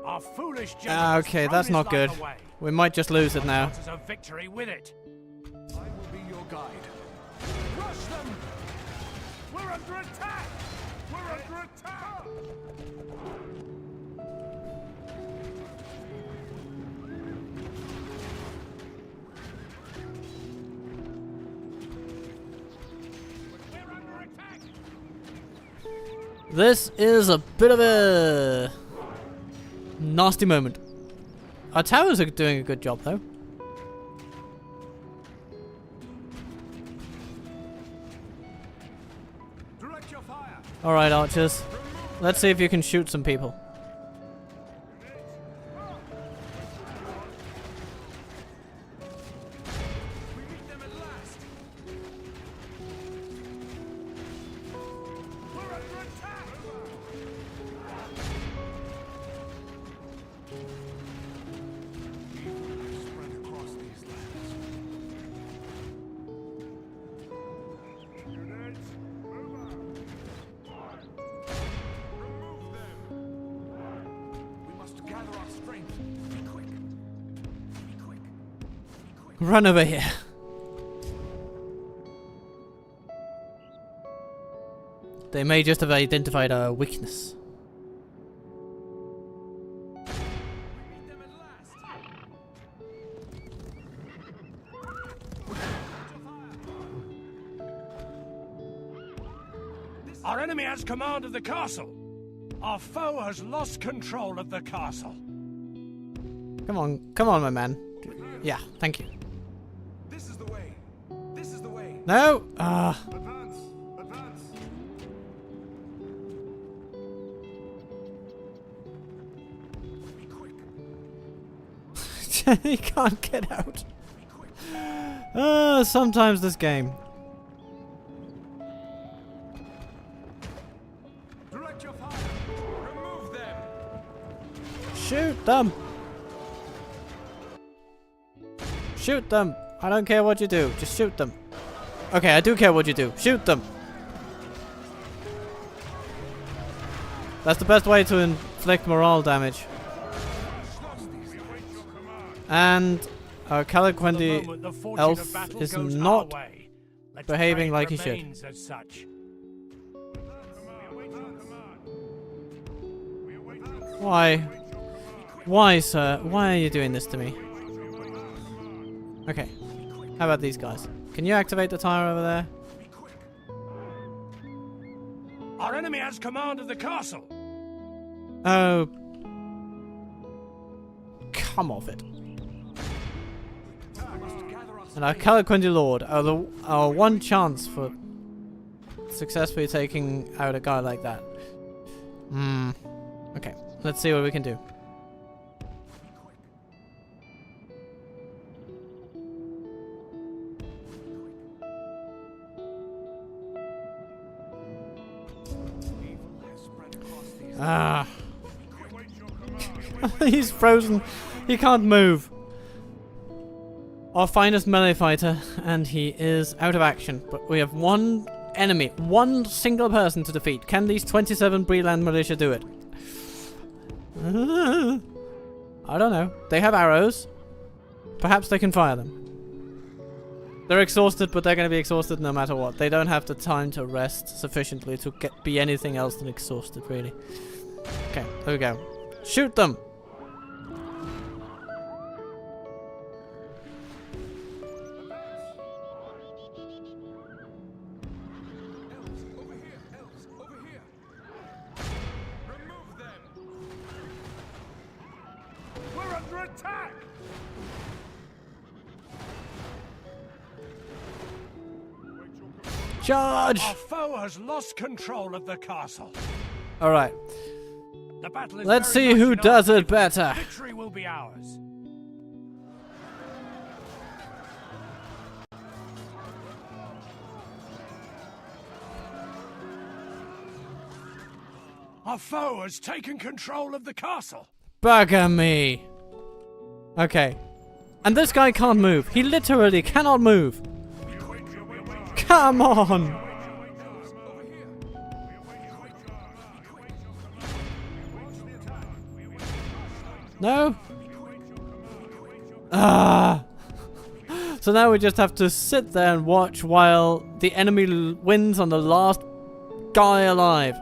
Our foolish Okay, that's not good. Away. We might just lose it now. Chances of victory with it. I will be your guide. Rush them! We're under attack! We're under attack! We're under attack! This is a bit of a nasty moment. Our towers are doing a good job though. Direct your fire. Alright, archers. Let's see if you can shoot some people. We meet them at last. We're under attack! Spread across these lands. Units, move out! Remove them. We must gather our strength. Be quick. Be quick. Be quick. Run over here. They may just have identified our weakness. We meet them at last. Our enemy has command of the castle. Our foe has lost control of the castle. Come on, my man. Yeah, thank you. This is the way. This is the way. No! Advance! Advance! Be quick. He can't get out. Be quick. Sometimes this game. Direct your fire. Remove them. Shoot them! Shoot them! I don't care what you do, just shoot them. Okay, I do care what you do. Shoot them! That's the best way to inflict morale damage. And our For the Caliquendi moment, the fortune elf of battle is goes our not way. Let's behaving pray it like he should. remains as such. Why? Why, sir? Why are you doing this to me? Okay. How about these guys? Can you activate the tire over there? Be quick. Our enemy has command of the castle. Oh. Come off it. And our Caliquendi Lord, our one chance for successfully taking out a guy like that. Okay, let's see what we can do. Ah. He's frozen. He can't move. Our finest melee fighter, and he is out of action. But we have one enemy, one single person to defeat. Can these 27 Breland militia do it? I don't know. They have arrows. Perhaps they can fire them. They're exhausted, but they're going to be exhausted no matter what. They don't have the time to rest sufficiently to be anything else than exhausted, really. Okay, there we go. Shoot them! Elves, over here! Elves, over here! Remove them! We're under attack! Charge! Our foe has lost control of the castle. Alright, The battle is let's very see much who in our does it favor. better. Victory will be ours. Our foe has taken control of the castle. Bugger me. Okay. And this guy can't move. He literally cannot move. Come on! No? Ah! So now we just have to sit there and watch while the enemy wins on the last guy alive.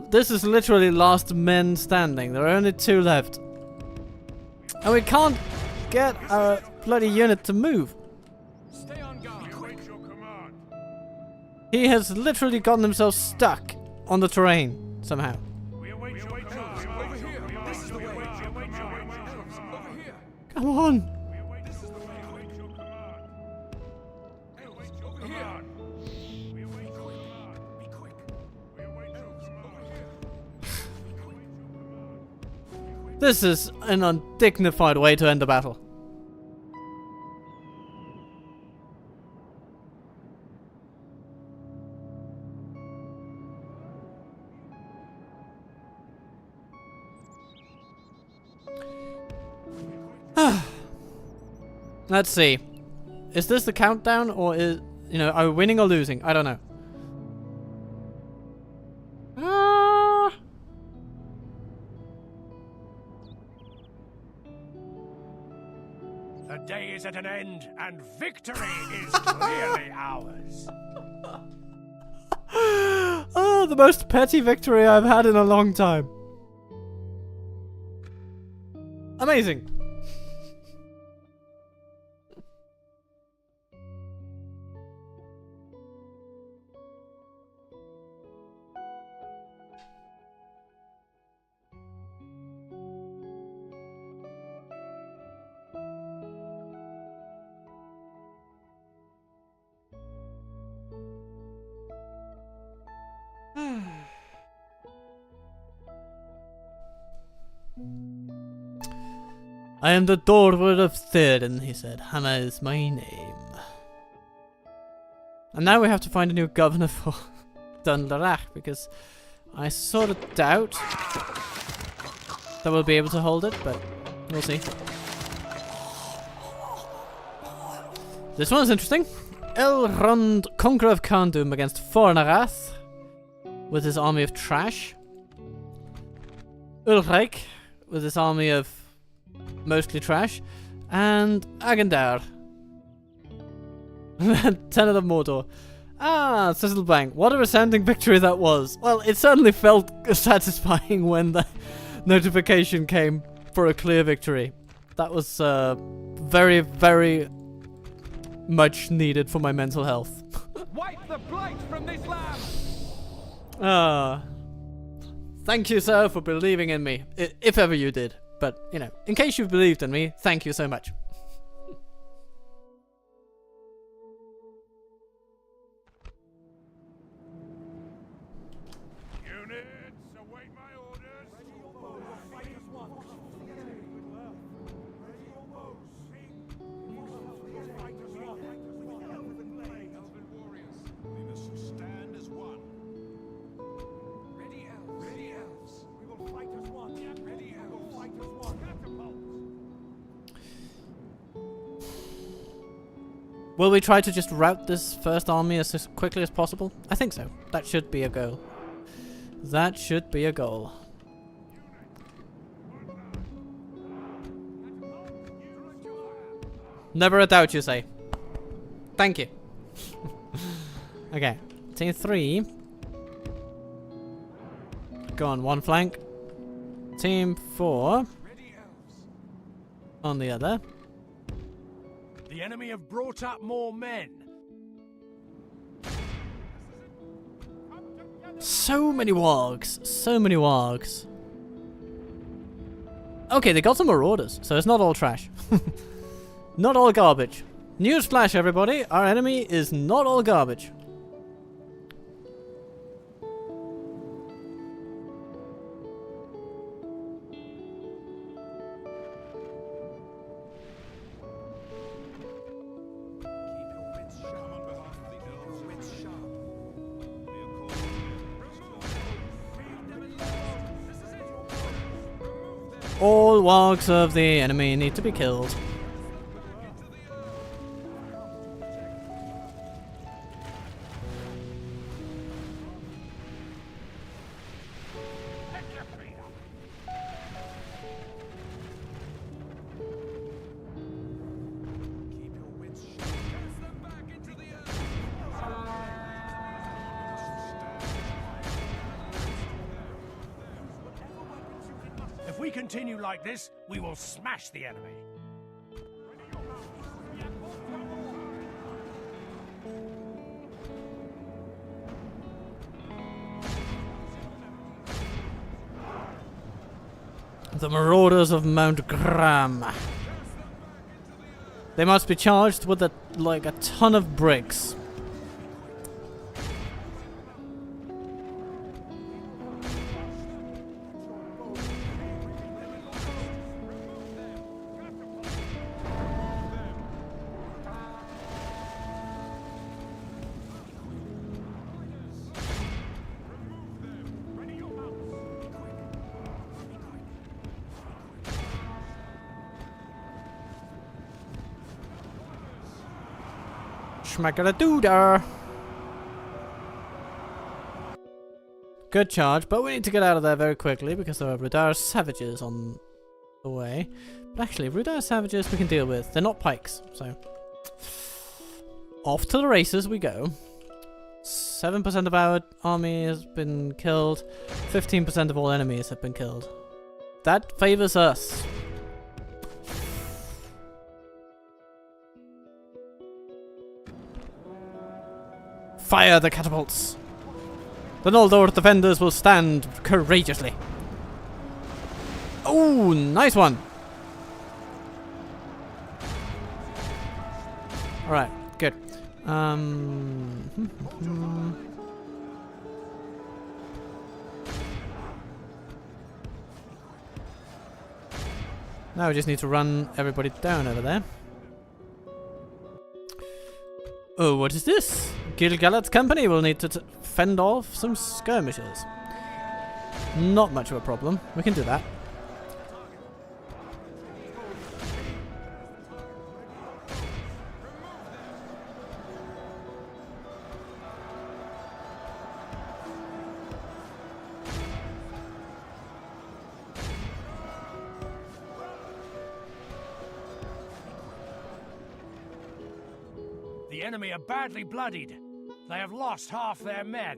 This is literally last men standing. There are only 2 left. And we can't get our bloody unit to move. Stay on guard! He has literally gotten himself stuck on the terrain somehow. Over here! This is the way! Elves, over here! Come on! This is the way! Elves, over here! Be quick! Elves, over here! This is an undignified way to end the battle. Let's see. Is this the countdown, or is, are we winning or losing? I don't know. Ah. The day is at an end, and victory is clearly ours. Oh, the most petty victory I've had in a long time. Amazing. I am the Dorward of Theoden, he said. Hannah is my name. And now we have to find a new governor for DUNLENDINGS, because I sort of doubt that we'll be able to hold it, but we'll see. This one's interesting. Elrond, conqueror of Khandum, against Fornarath with his army of trash. Ulrich with his army of mostly trash. And Agendar. Tenant of Mordor. Ah, Sizzlebank. What a resounding victory that was. Well, it certainly felt satisfying when the notification came for a clear victory. That was very, very much needed for my mental health. Wipe the blight from this land! Thank you, sir, for believing in me. If ever you did. But, in case you've believed in me, thank you so much. Units, await my orders. Elven warriors, we must stand as one. Ready, elves! Ready, elves! We will fight as one. Ready, we will fight as one. Catapults. Will we try to just rout this first army as quickly as possible? I think so. That should be a goal. That should be a goal. Never a doubt, you say. Thank you. Okay. Team 3. Go on one flank. Team 4. On the other. The enemy have brought up more men. So many wargs. So many wargs. Okay, they got some marauders, so it's not all trash. Not all garbage. Newsflash, everybody. Our enemy is not all garbage. All wargs of the enemy need to be killed. If we continue like this, we will smash the enemy. The marauders of Mount Graham. They must be charged with like a ton of bricks. Schmackadadoodah. Good charge, but we need to get out of there very quickly because there are Rudar savages on the way. But actually, Rudar savages we can deal with. They're not pikes, so off to the races we go. 7% of our army has been killed. 15% of all enemies have been killed. That favors us. Fire the catapults! The Noldor defenders will stand courageously. Oh, nice one! Alright, good. Now we just need to run everybody down over there. Oh, what is this? Gil-galad's company will need to fend off some skirmishers. Not much of a problem. We can do that. The enemy are badly bloodied. They have lost half their men.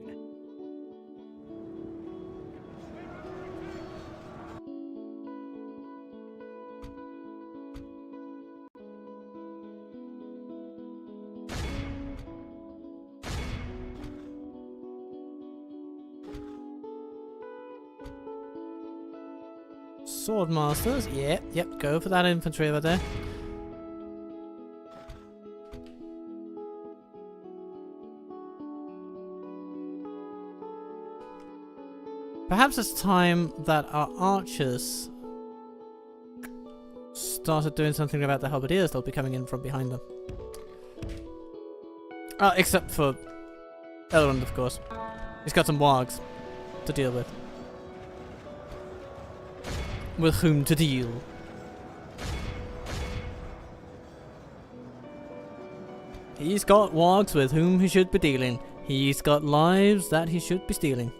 Swordmasters, yep, go for that infantry over there. Perhaps it's time that our archers started doing something about the halberdiers that'll be coming in from behind them. Except for Elrond, of course. He's got some wargs to deal with. With whom to deal. He's got wargs with whom he should be dealing. He's got lives that he should be stealing.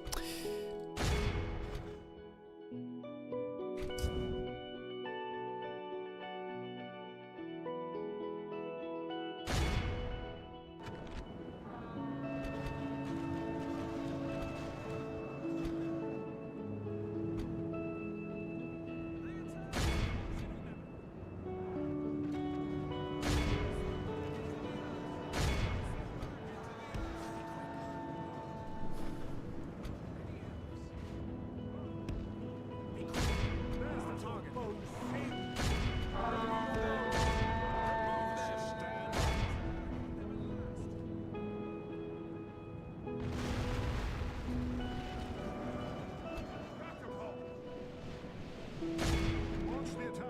Launch the attack.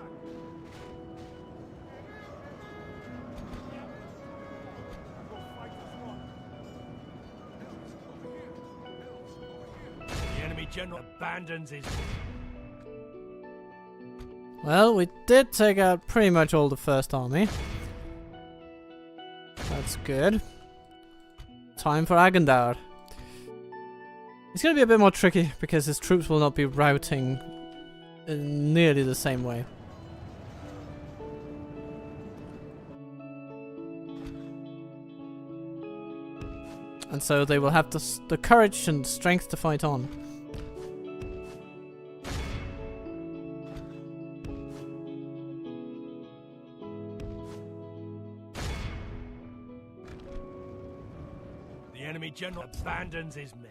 And we'll fight this one. The enemy general abandons his. Well, we did take out pretty much all the first army. That's good. Time for Agendaur. It's going to be a bit more tricky because his troops will not be routing in nearly the same way. And so they will have the courage and strength to fight on. The enemy general abandons his men.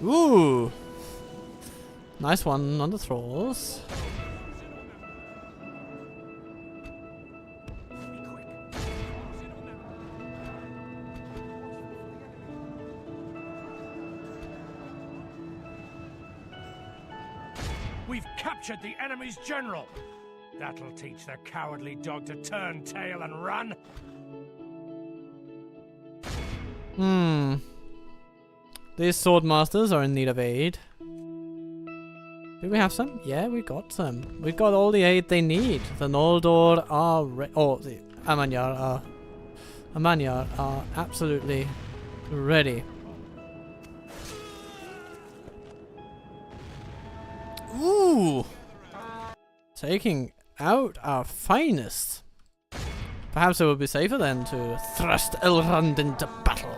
Ooh! Nice one on the thralls. We've captured the enemy's general. That'll teach the cowardly dog to turn tail and run. These sword masters are in need of aid. Do we have some? Yeah, we got some. We got all the aid they need. The Noldor are the Amanyar are absolutely ready. Ooh! Taking out our finest. Perhaps it would be safer then to thrust Elrond into battle.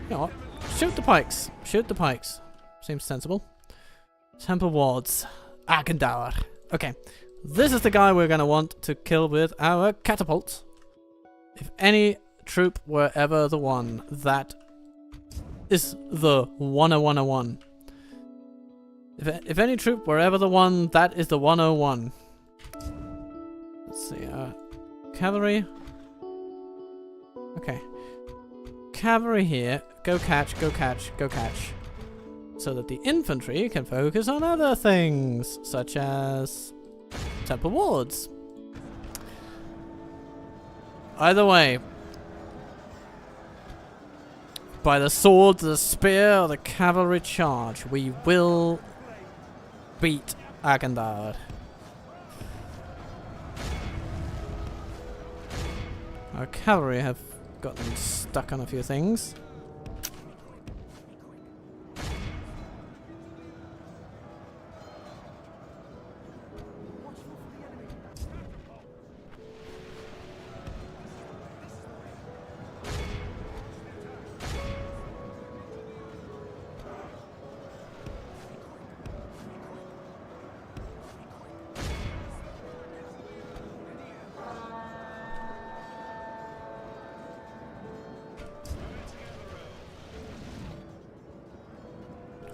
You know what? Shoot the pikes. Shoot the pikes. Seems sensible. Temple wards. Agendaur. Okay. This is the guy we're gonna want to kill with our catapults. If any troop were ever the one, that is the 10101. If any troop were ever the one, that is the 101. Let's see. Cavalry. Okay. Cavalry here. Go catch, go catch, go catch. So that the infantry can focus on other things, such as temple wards. Either way, by the sword, the spear, or the cavalry charge, we will beat Agendaur. Our cavalry have gotten stuck on a few things.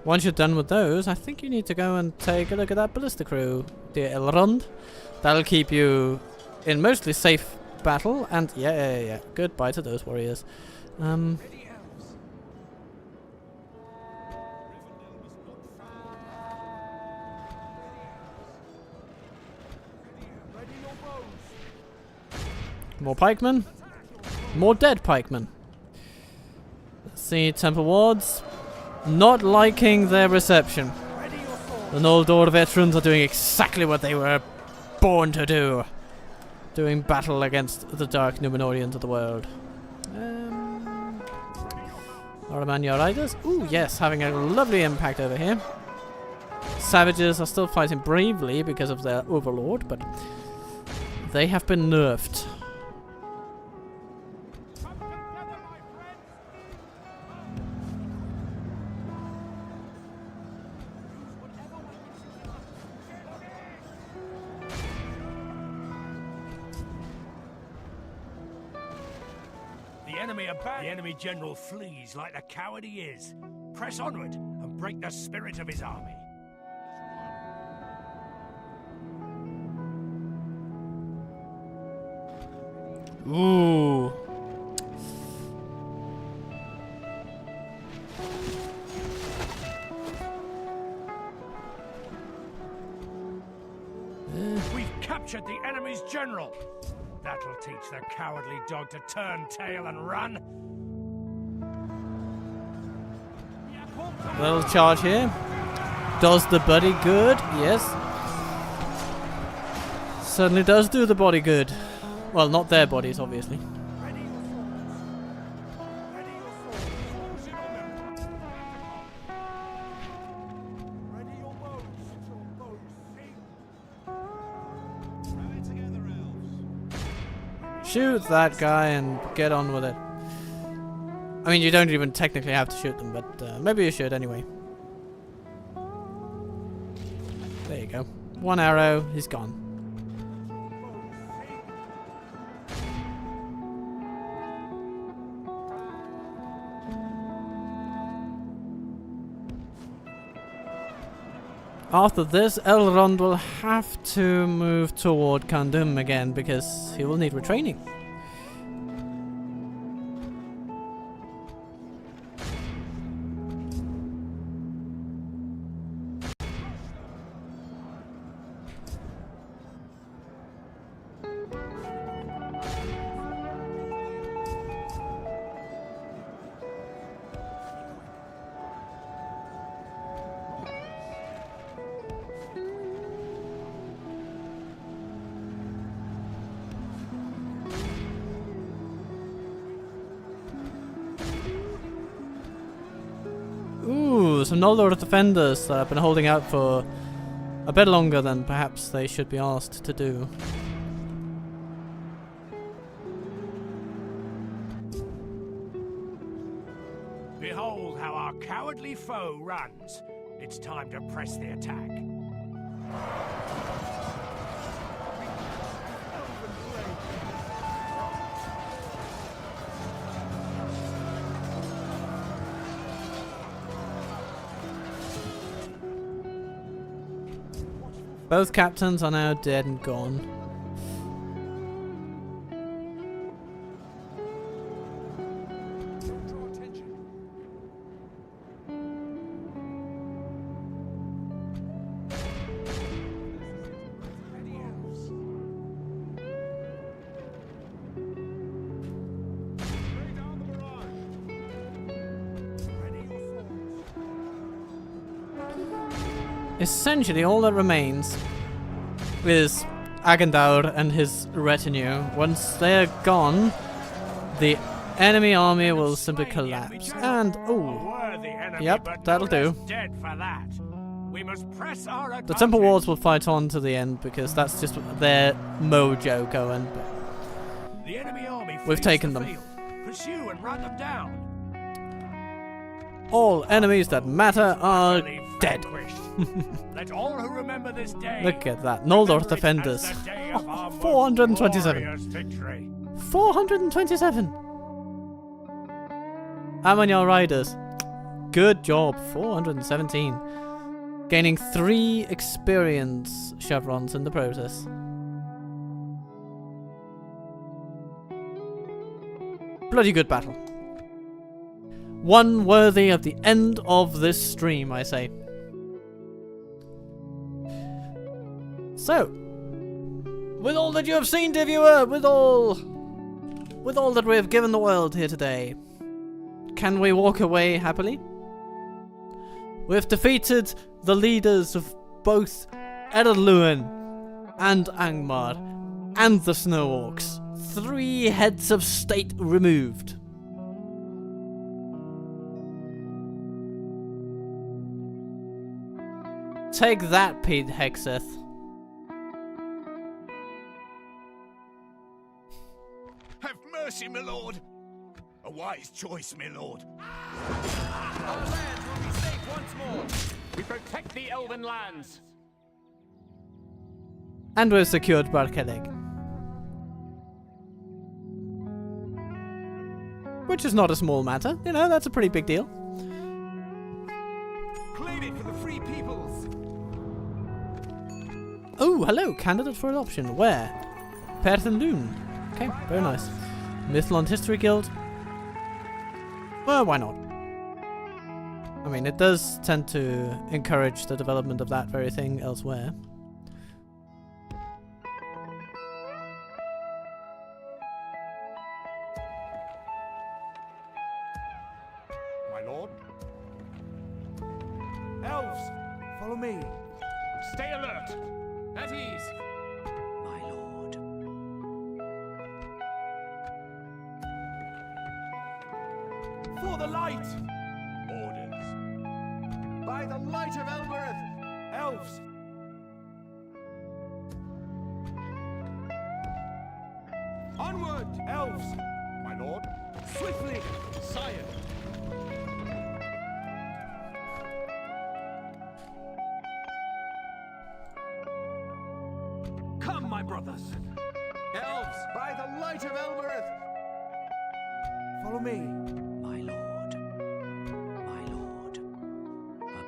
Once you're done with those, I think you need to go and take a look at that ballista crew, dear Elrond. That'll keep you in mostly safe battle, and yeah. Goodbye to those warriors. Ready, Elves. Ready your bows. More pikemen. More dead pikemen. Let's see, Temple Wards. Not liking their reception. Ready your swords. The Noldor veterans are doing exactly what they were born to do. Doing battle against the dark Numenorians of the world. Aramania Riders. Ooh, yes, having a lovely impact over here. Savages are still fighting bravely because of their overlord, but they have been nerfed. The enemy general flees like the coward he is. Press onward and break the spirit of his army. Ooh. We've captured the enemy's general. That'll teach the cowardly dog to turn tail and run. Little charge here. Does the buddy good? Yes. Certainly does do the body good. Well, not their bodies, obviously. Ready your swords. Ready your swords. Force it on them. Ready your bows. Rally together, elves. Shoot that guy and get on with it. I mean, you don't even technically have to shoot them, but maybe you should anyway. There you go. One arrow, he's gone. After this, Elrond will have to move toward Kandum again because he will need retraining. Ooh, some Noldor defenders that have been holding out for a bit longer than perhaps they should be asked to do. Behold how our cowardly foe runs. It's time to press the attack. Both captains are now dead and gone. Draw attention. Ready, elves. Lay down the barrage. Ready your swords. Essentially, all that remains is Agandaur and his retinue. Once they're gone, the enemy army will simply collapse. And, ooh, Worthy enemy, Yep, but that'll no do. less dead for that. We must press our advantage. the Temple Wards will fight on to the end because that's just their mojo going. The enemy army We've flees taken the them. field. Pursue and run them down. All enemies that matter are Utterly dead. vanquished. Let all who remember this day Look at that. Noldor remember it defenders. as the day of our most 427. glorious victory. 427! Amanyar Riders. Good job. 417. Gaining 3 experience chevrons in the process. Bloody good battle. One worthy of the end of this stream, I say. So, with all that you have seen, dear viewer, with all that we have given the world here today, can we walk away happily? We've defeated the leaders of both Edelluin and Angmar and the Snow Orcs. 3 heads of state removed. Take that, Pete Hexeth. Have mercy, my lord. A wise choice, my lord. Our lands will be safe once more. We protect the elven lands. And we've secured Barkelig. Which is not a small matter, you know, that's a pretty big deal. Claim it for the free peoples. Oh, hello, candidate for adoption. Where? Perth and Loon. Okay, very nice. Mithlond History Guild. Well, why not? I mean, it does tend to encourage the development of that very thing elsewhere. My lord? Elves, follow me. Stay alert. At ease. My lord. For the light! Orders. By the light of Elbereth! Elves! Onward! Elves! My lord? Swiftly! Sire. Come, my brothers! Elves! By the light of Elbereth! Follow me. My lord. My lord.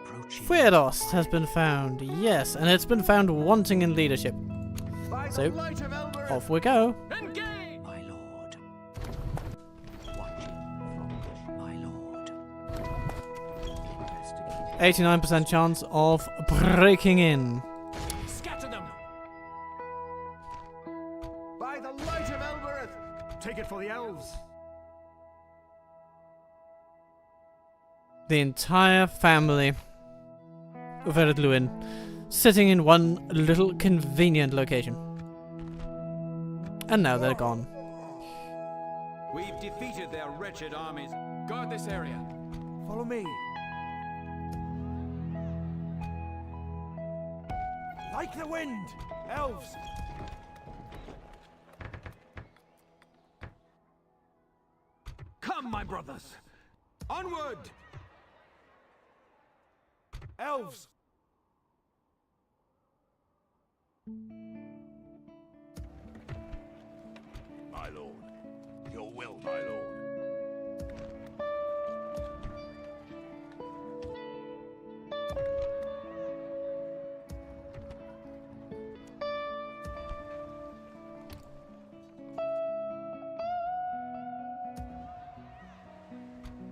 Approaching. Fiodost has been found, yes, and it's been found wanting in leadership. By So, the light of Elbereth! Off we go. Engage. My lord. Watching from my lord. Investigate. 89% chance of breaking in. Scatter them. By the light of Elbereth! Take it for the elves. The entire family of Eredluin sitting in one little convenient location. And now they're gone. We've defeated their wretched armies. Guard this area. Follow me. Like the wind! Elves! Come, my brothers! Onward! Elves! My lord. Your will, my lord.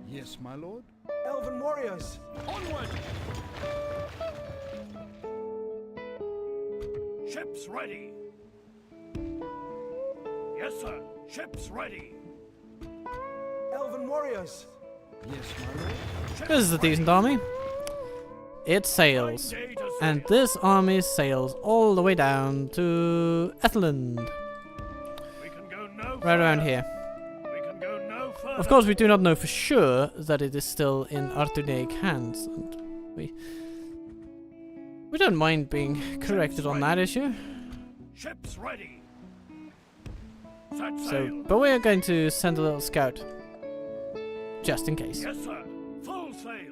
Yes, my lord? Elven warriors! Onward. Ships ready! Yes, sir. Ships ready! Elven warriors! Yes, my lord? This is a decent army. It sails. And this army sails all the way down to Etheland. We can go no Right around further. here. We can go no further. Of course, we do not know for sure that it is still in Artunaic hands. And we don't mind being corrected on that issue. Ships ready. Set So, sail. but we are going to send a little scout. Just in case. Yes, sir. Full sails.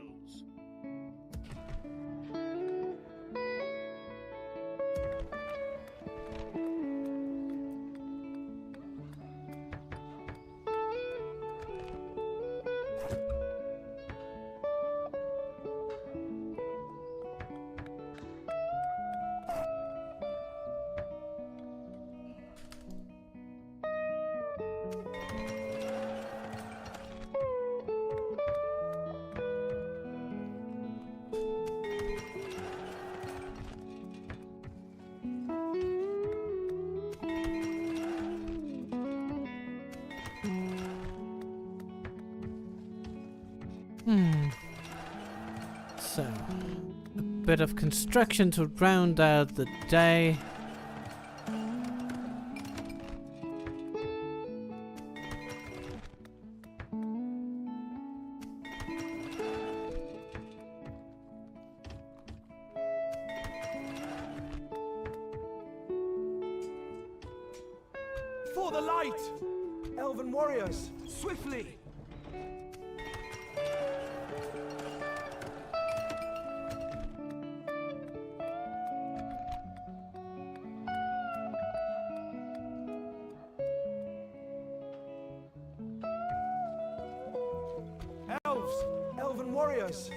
So, a bit of construction to round out the day. For the light! Elven warriors, swiftly! Elves, elven warriors!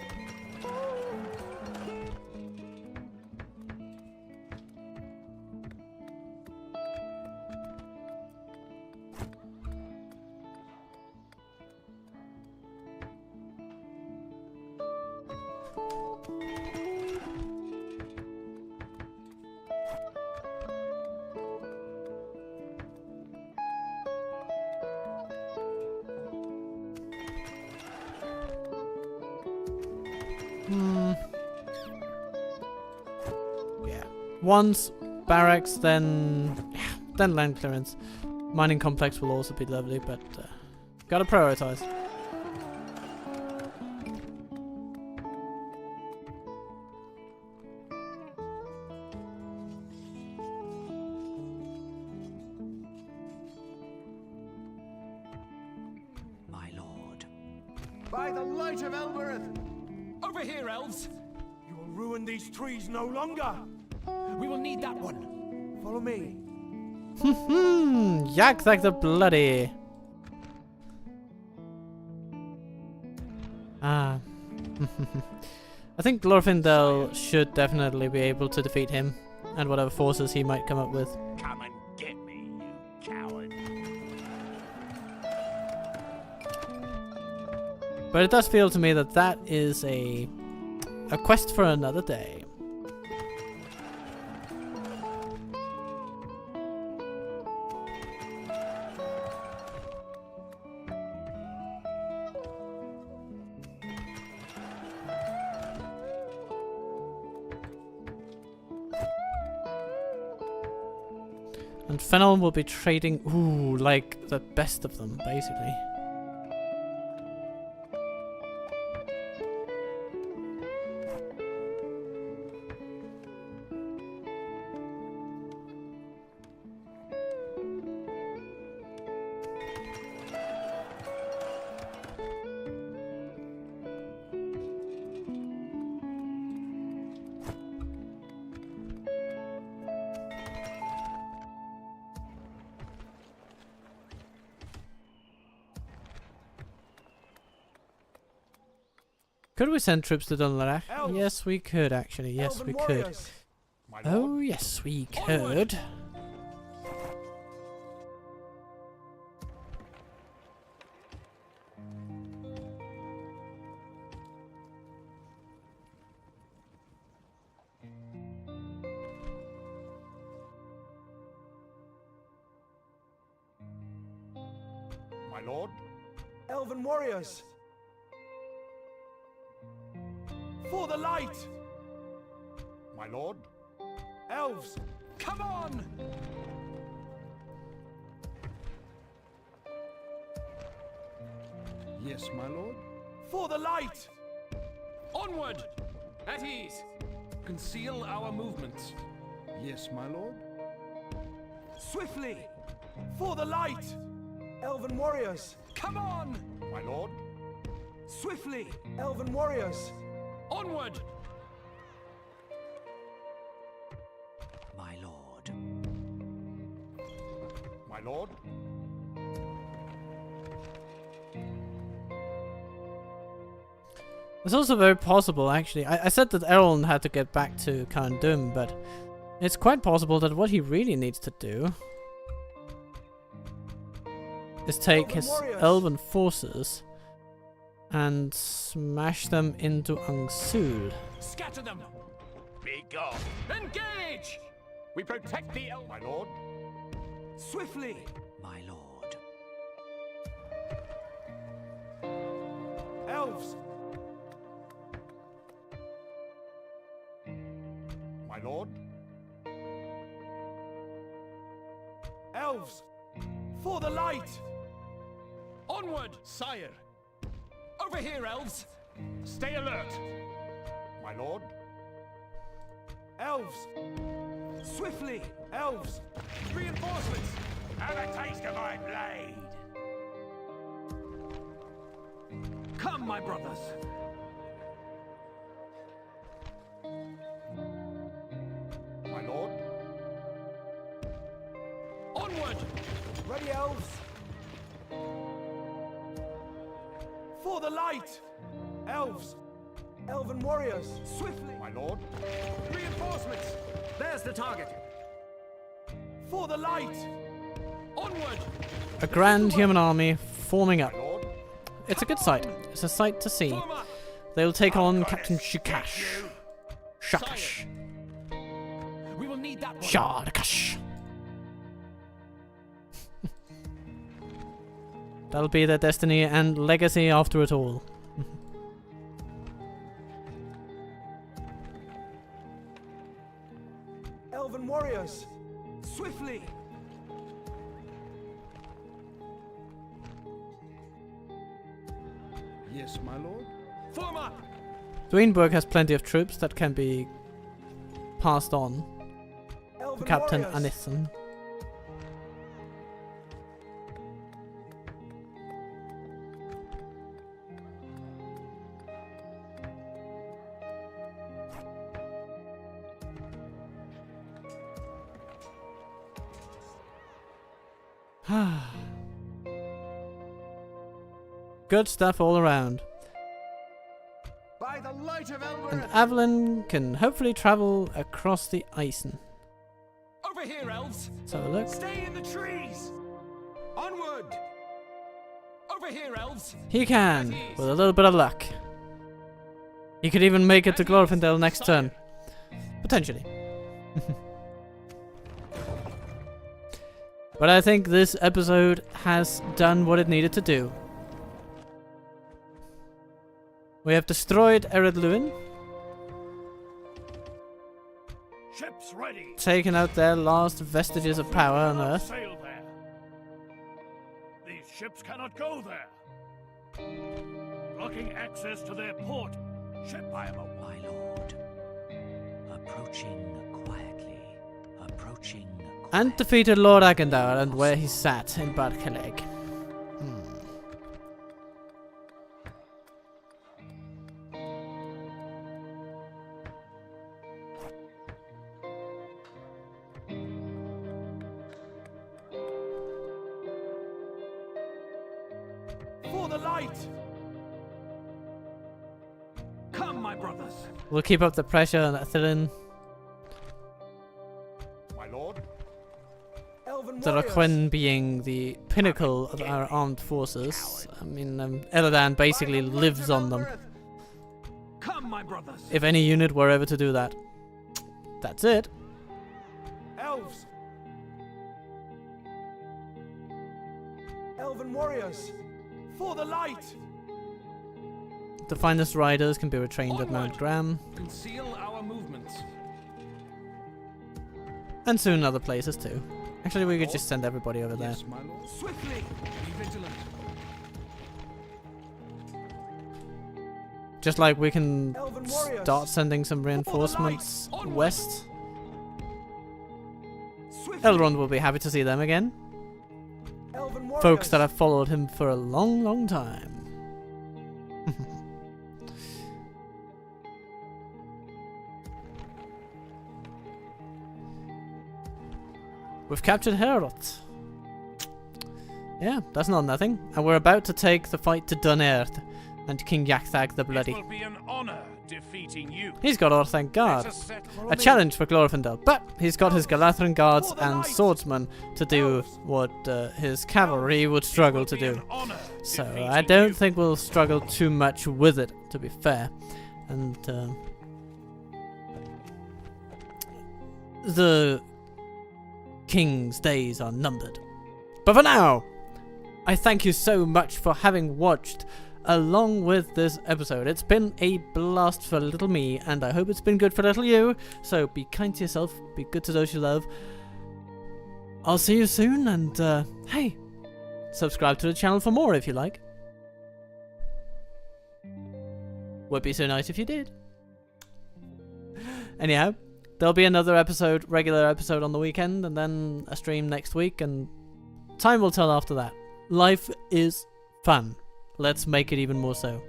Yeah. Once barracks, then land clearance. Mining complex will also be lovely, but gotta prioritize. My lord. By the light of Elbereth! Over here, elves. You will ruin these trees no longer! We will need that one. Follow me. Yak like the bloody. Ah. I think Glorfindel should definitely be able to defeat him and whatever forces he might come up with. Come and get me, you coward. But it does feel to me that that is a quest for another day. And Fennel will be trading, ooh, like the best of them, basically. Could we send troops to Dunlendi? Elves. Yes, we could actually. Yes, Elven we could. warriors. My lord. Oh, yes, we could. My lord. Elven warriors! For the light! My lord. Elves, come on! Yes, my lord. For the light! Onward! At ease. Conceal our movements. Yes, my lord. Swiftly! For the light! Elven warriors, come on! My lord. Swiftly! Elven warriors! Onward! My lord. My lord. It's also very possible, actually. I said that Errol had to get back to Khandum, but it's quite possible that what he really needs to do is take his elven forces and smash them into Angsul. Scatter them! Be gone. Engage! We protect the elf. My lord. Swiftly! My lord. Elves, lord. Elves, for the light! Onward, sire! Over here, elves! Stay alert! My lord. Elves, swiftly! Elves, Reinforcements! Have a taste of my blade. Come, my brothers! my lord. Onward! Ready, elves? For the light! Elves, elven warriors, swiftly! My lord. Reinforcements! There's the target! For the light! Onward! A grand human army forming up. My lord. It's a good sight. It's a sight to see. Form up! They'll take on Captain Shakash. Shakash. We will need that one! Shakash. That'll be their destiny and legacy after it all. Elven warriors, swiftly! Yes, my lord. Form up! Dwayneburg has plenty of troops that can be passed on to Elven Captain warriors. Anithan. Good stuff all around. By the light of And Elmer! Evelyn can hopefully travel across the Isen. Over here, elves! Let's have a look. Stay in the trees! Onward! Over here, elves! He can, with a little bit of luck. He could even make it to Glorfindel next turn. Potentially. But I think this episode has done what it needed to do. We have destroyed Ered Luin, Ships ready. taken out their last vestiges of power on Cannot Earth. sail there. These ships cannot go there. Blocking access to their port. Ship I am a My lord. Approaching quietly. Approaching And quietly. defeated Lord Agendar and where he sat in Barkeleg. For the light! Come, my brothers! We'll keep up the pressure on Athilin. My lord. Elven The warriors. Raquin being the pinnacle of our armed forces. I mean, Eladan basically lives on them. Come, my brothers! If any unit were ever to do that. That's it. Elves. Elven warriors. For the light! The finest riders can be retrained at Mount Onward. Graham. Conceal our movements. And soon other places too. Actually, we could just send everybody over there. Yes, my lord. Swiftly! Be vigilant. Just like we can Elven warriors. start sending some reinforcements Onward. west. Swiftly. Elrond will be happy to see them again. Elven warriors. Folks that have followed him for a long, long time. We've captured Heorot. Yeah, that's not nothing. And we're about to take the fight to Dunerd and King Yakthag the Bloody. It will be an honor defeating you. He's got Orthanc Guard. Let us set for A challenge for Glorfindel, but he's got his Galadhran guards and swordsmen to do what his cavalry would struggle to do. So I don't think we'll struggle too much with it, to be fair. And the king's days are numbered. But for now, I thank you so much for having watched along with this episode. It's been a blast for little me, and I hope it's been good for little you. So be kind to yourself, be good to those you love. I'll see you soon, and hey, subscribe to the channel for more if you like. Would be so nice if you did. Anyhow, there'll be another episode, regular episode on the weekend, and then a stream next week, and time will tell after that. Life is fun. Let's make it even more so.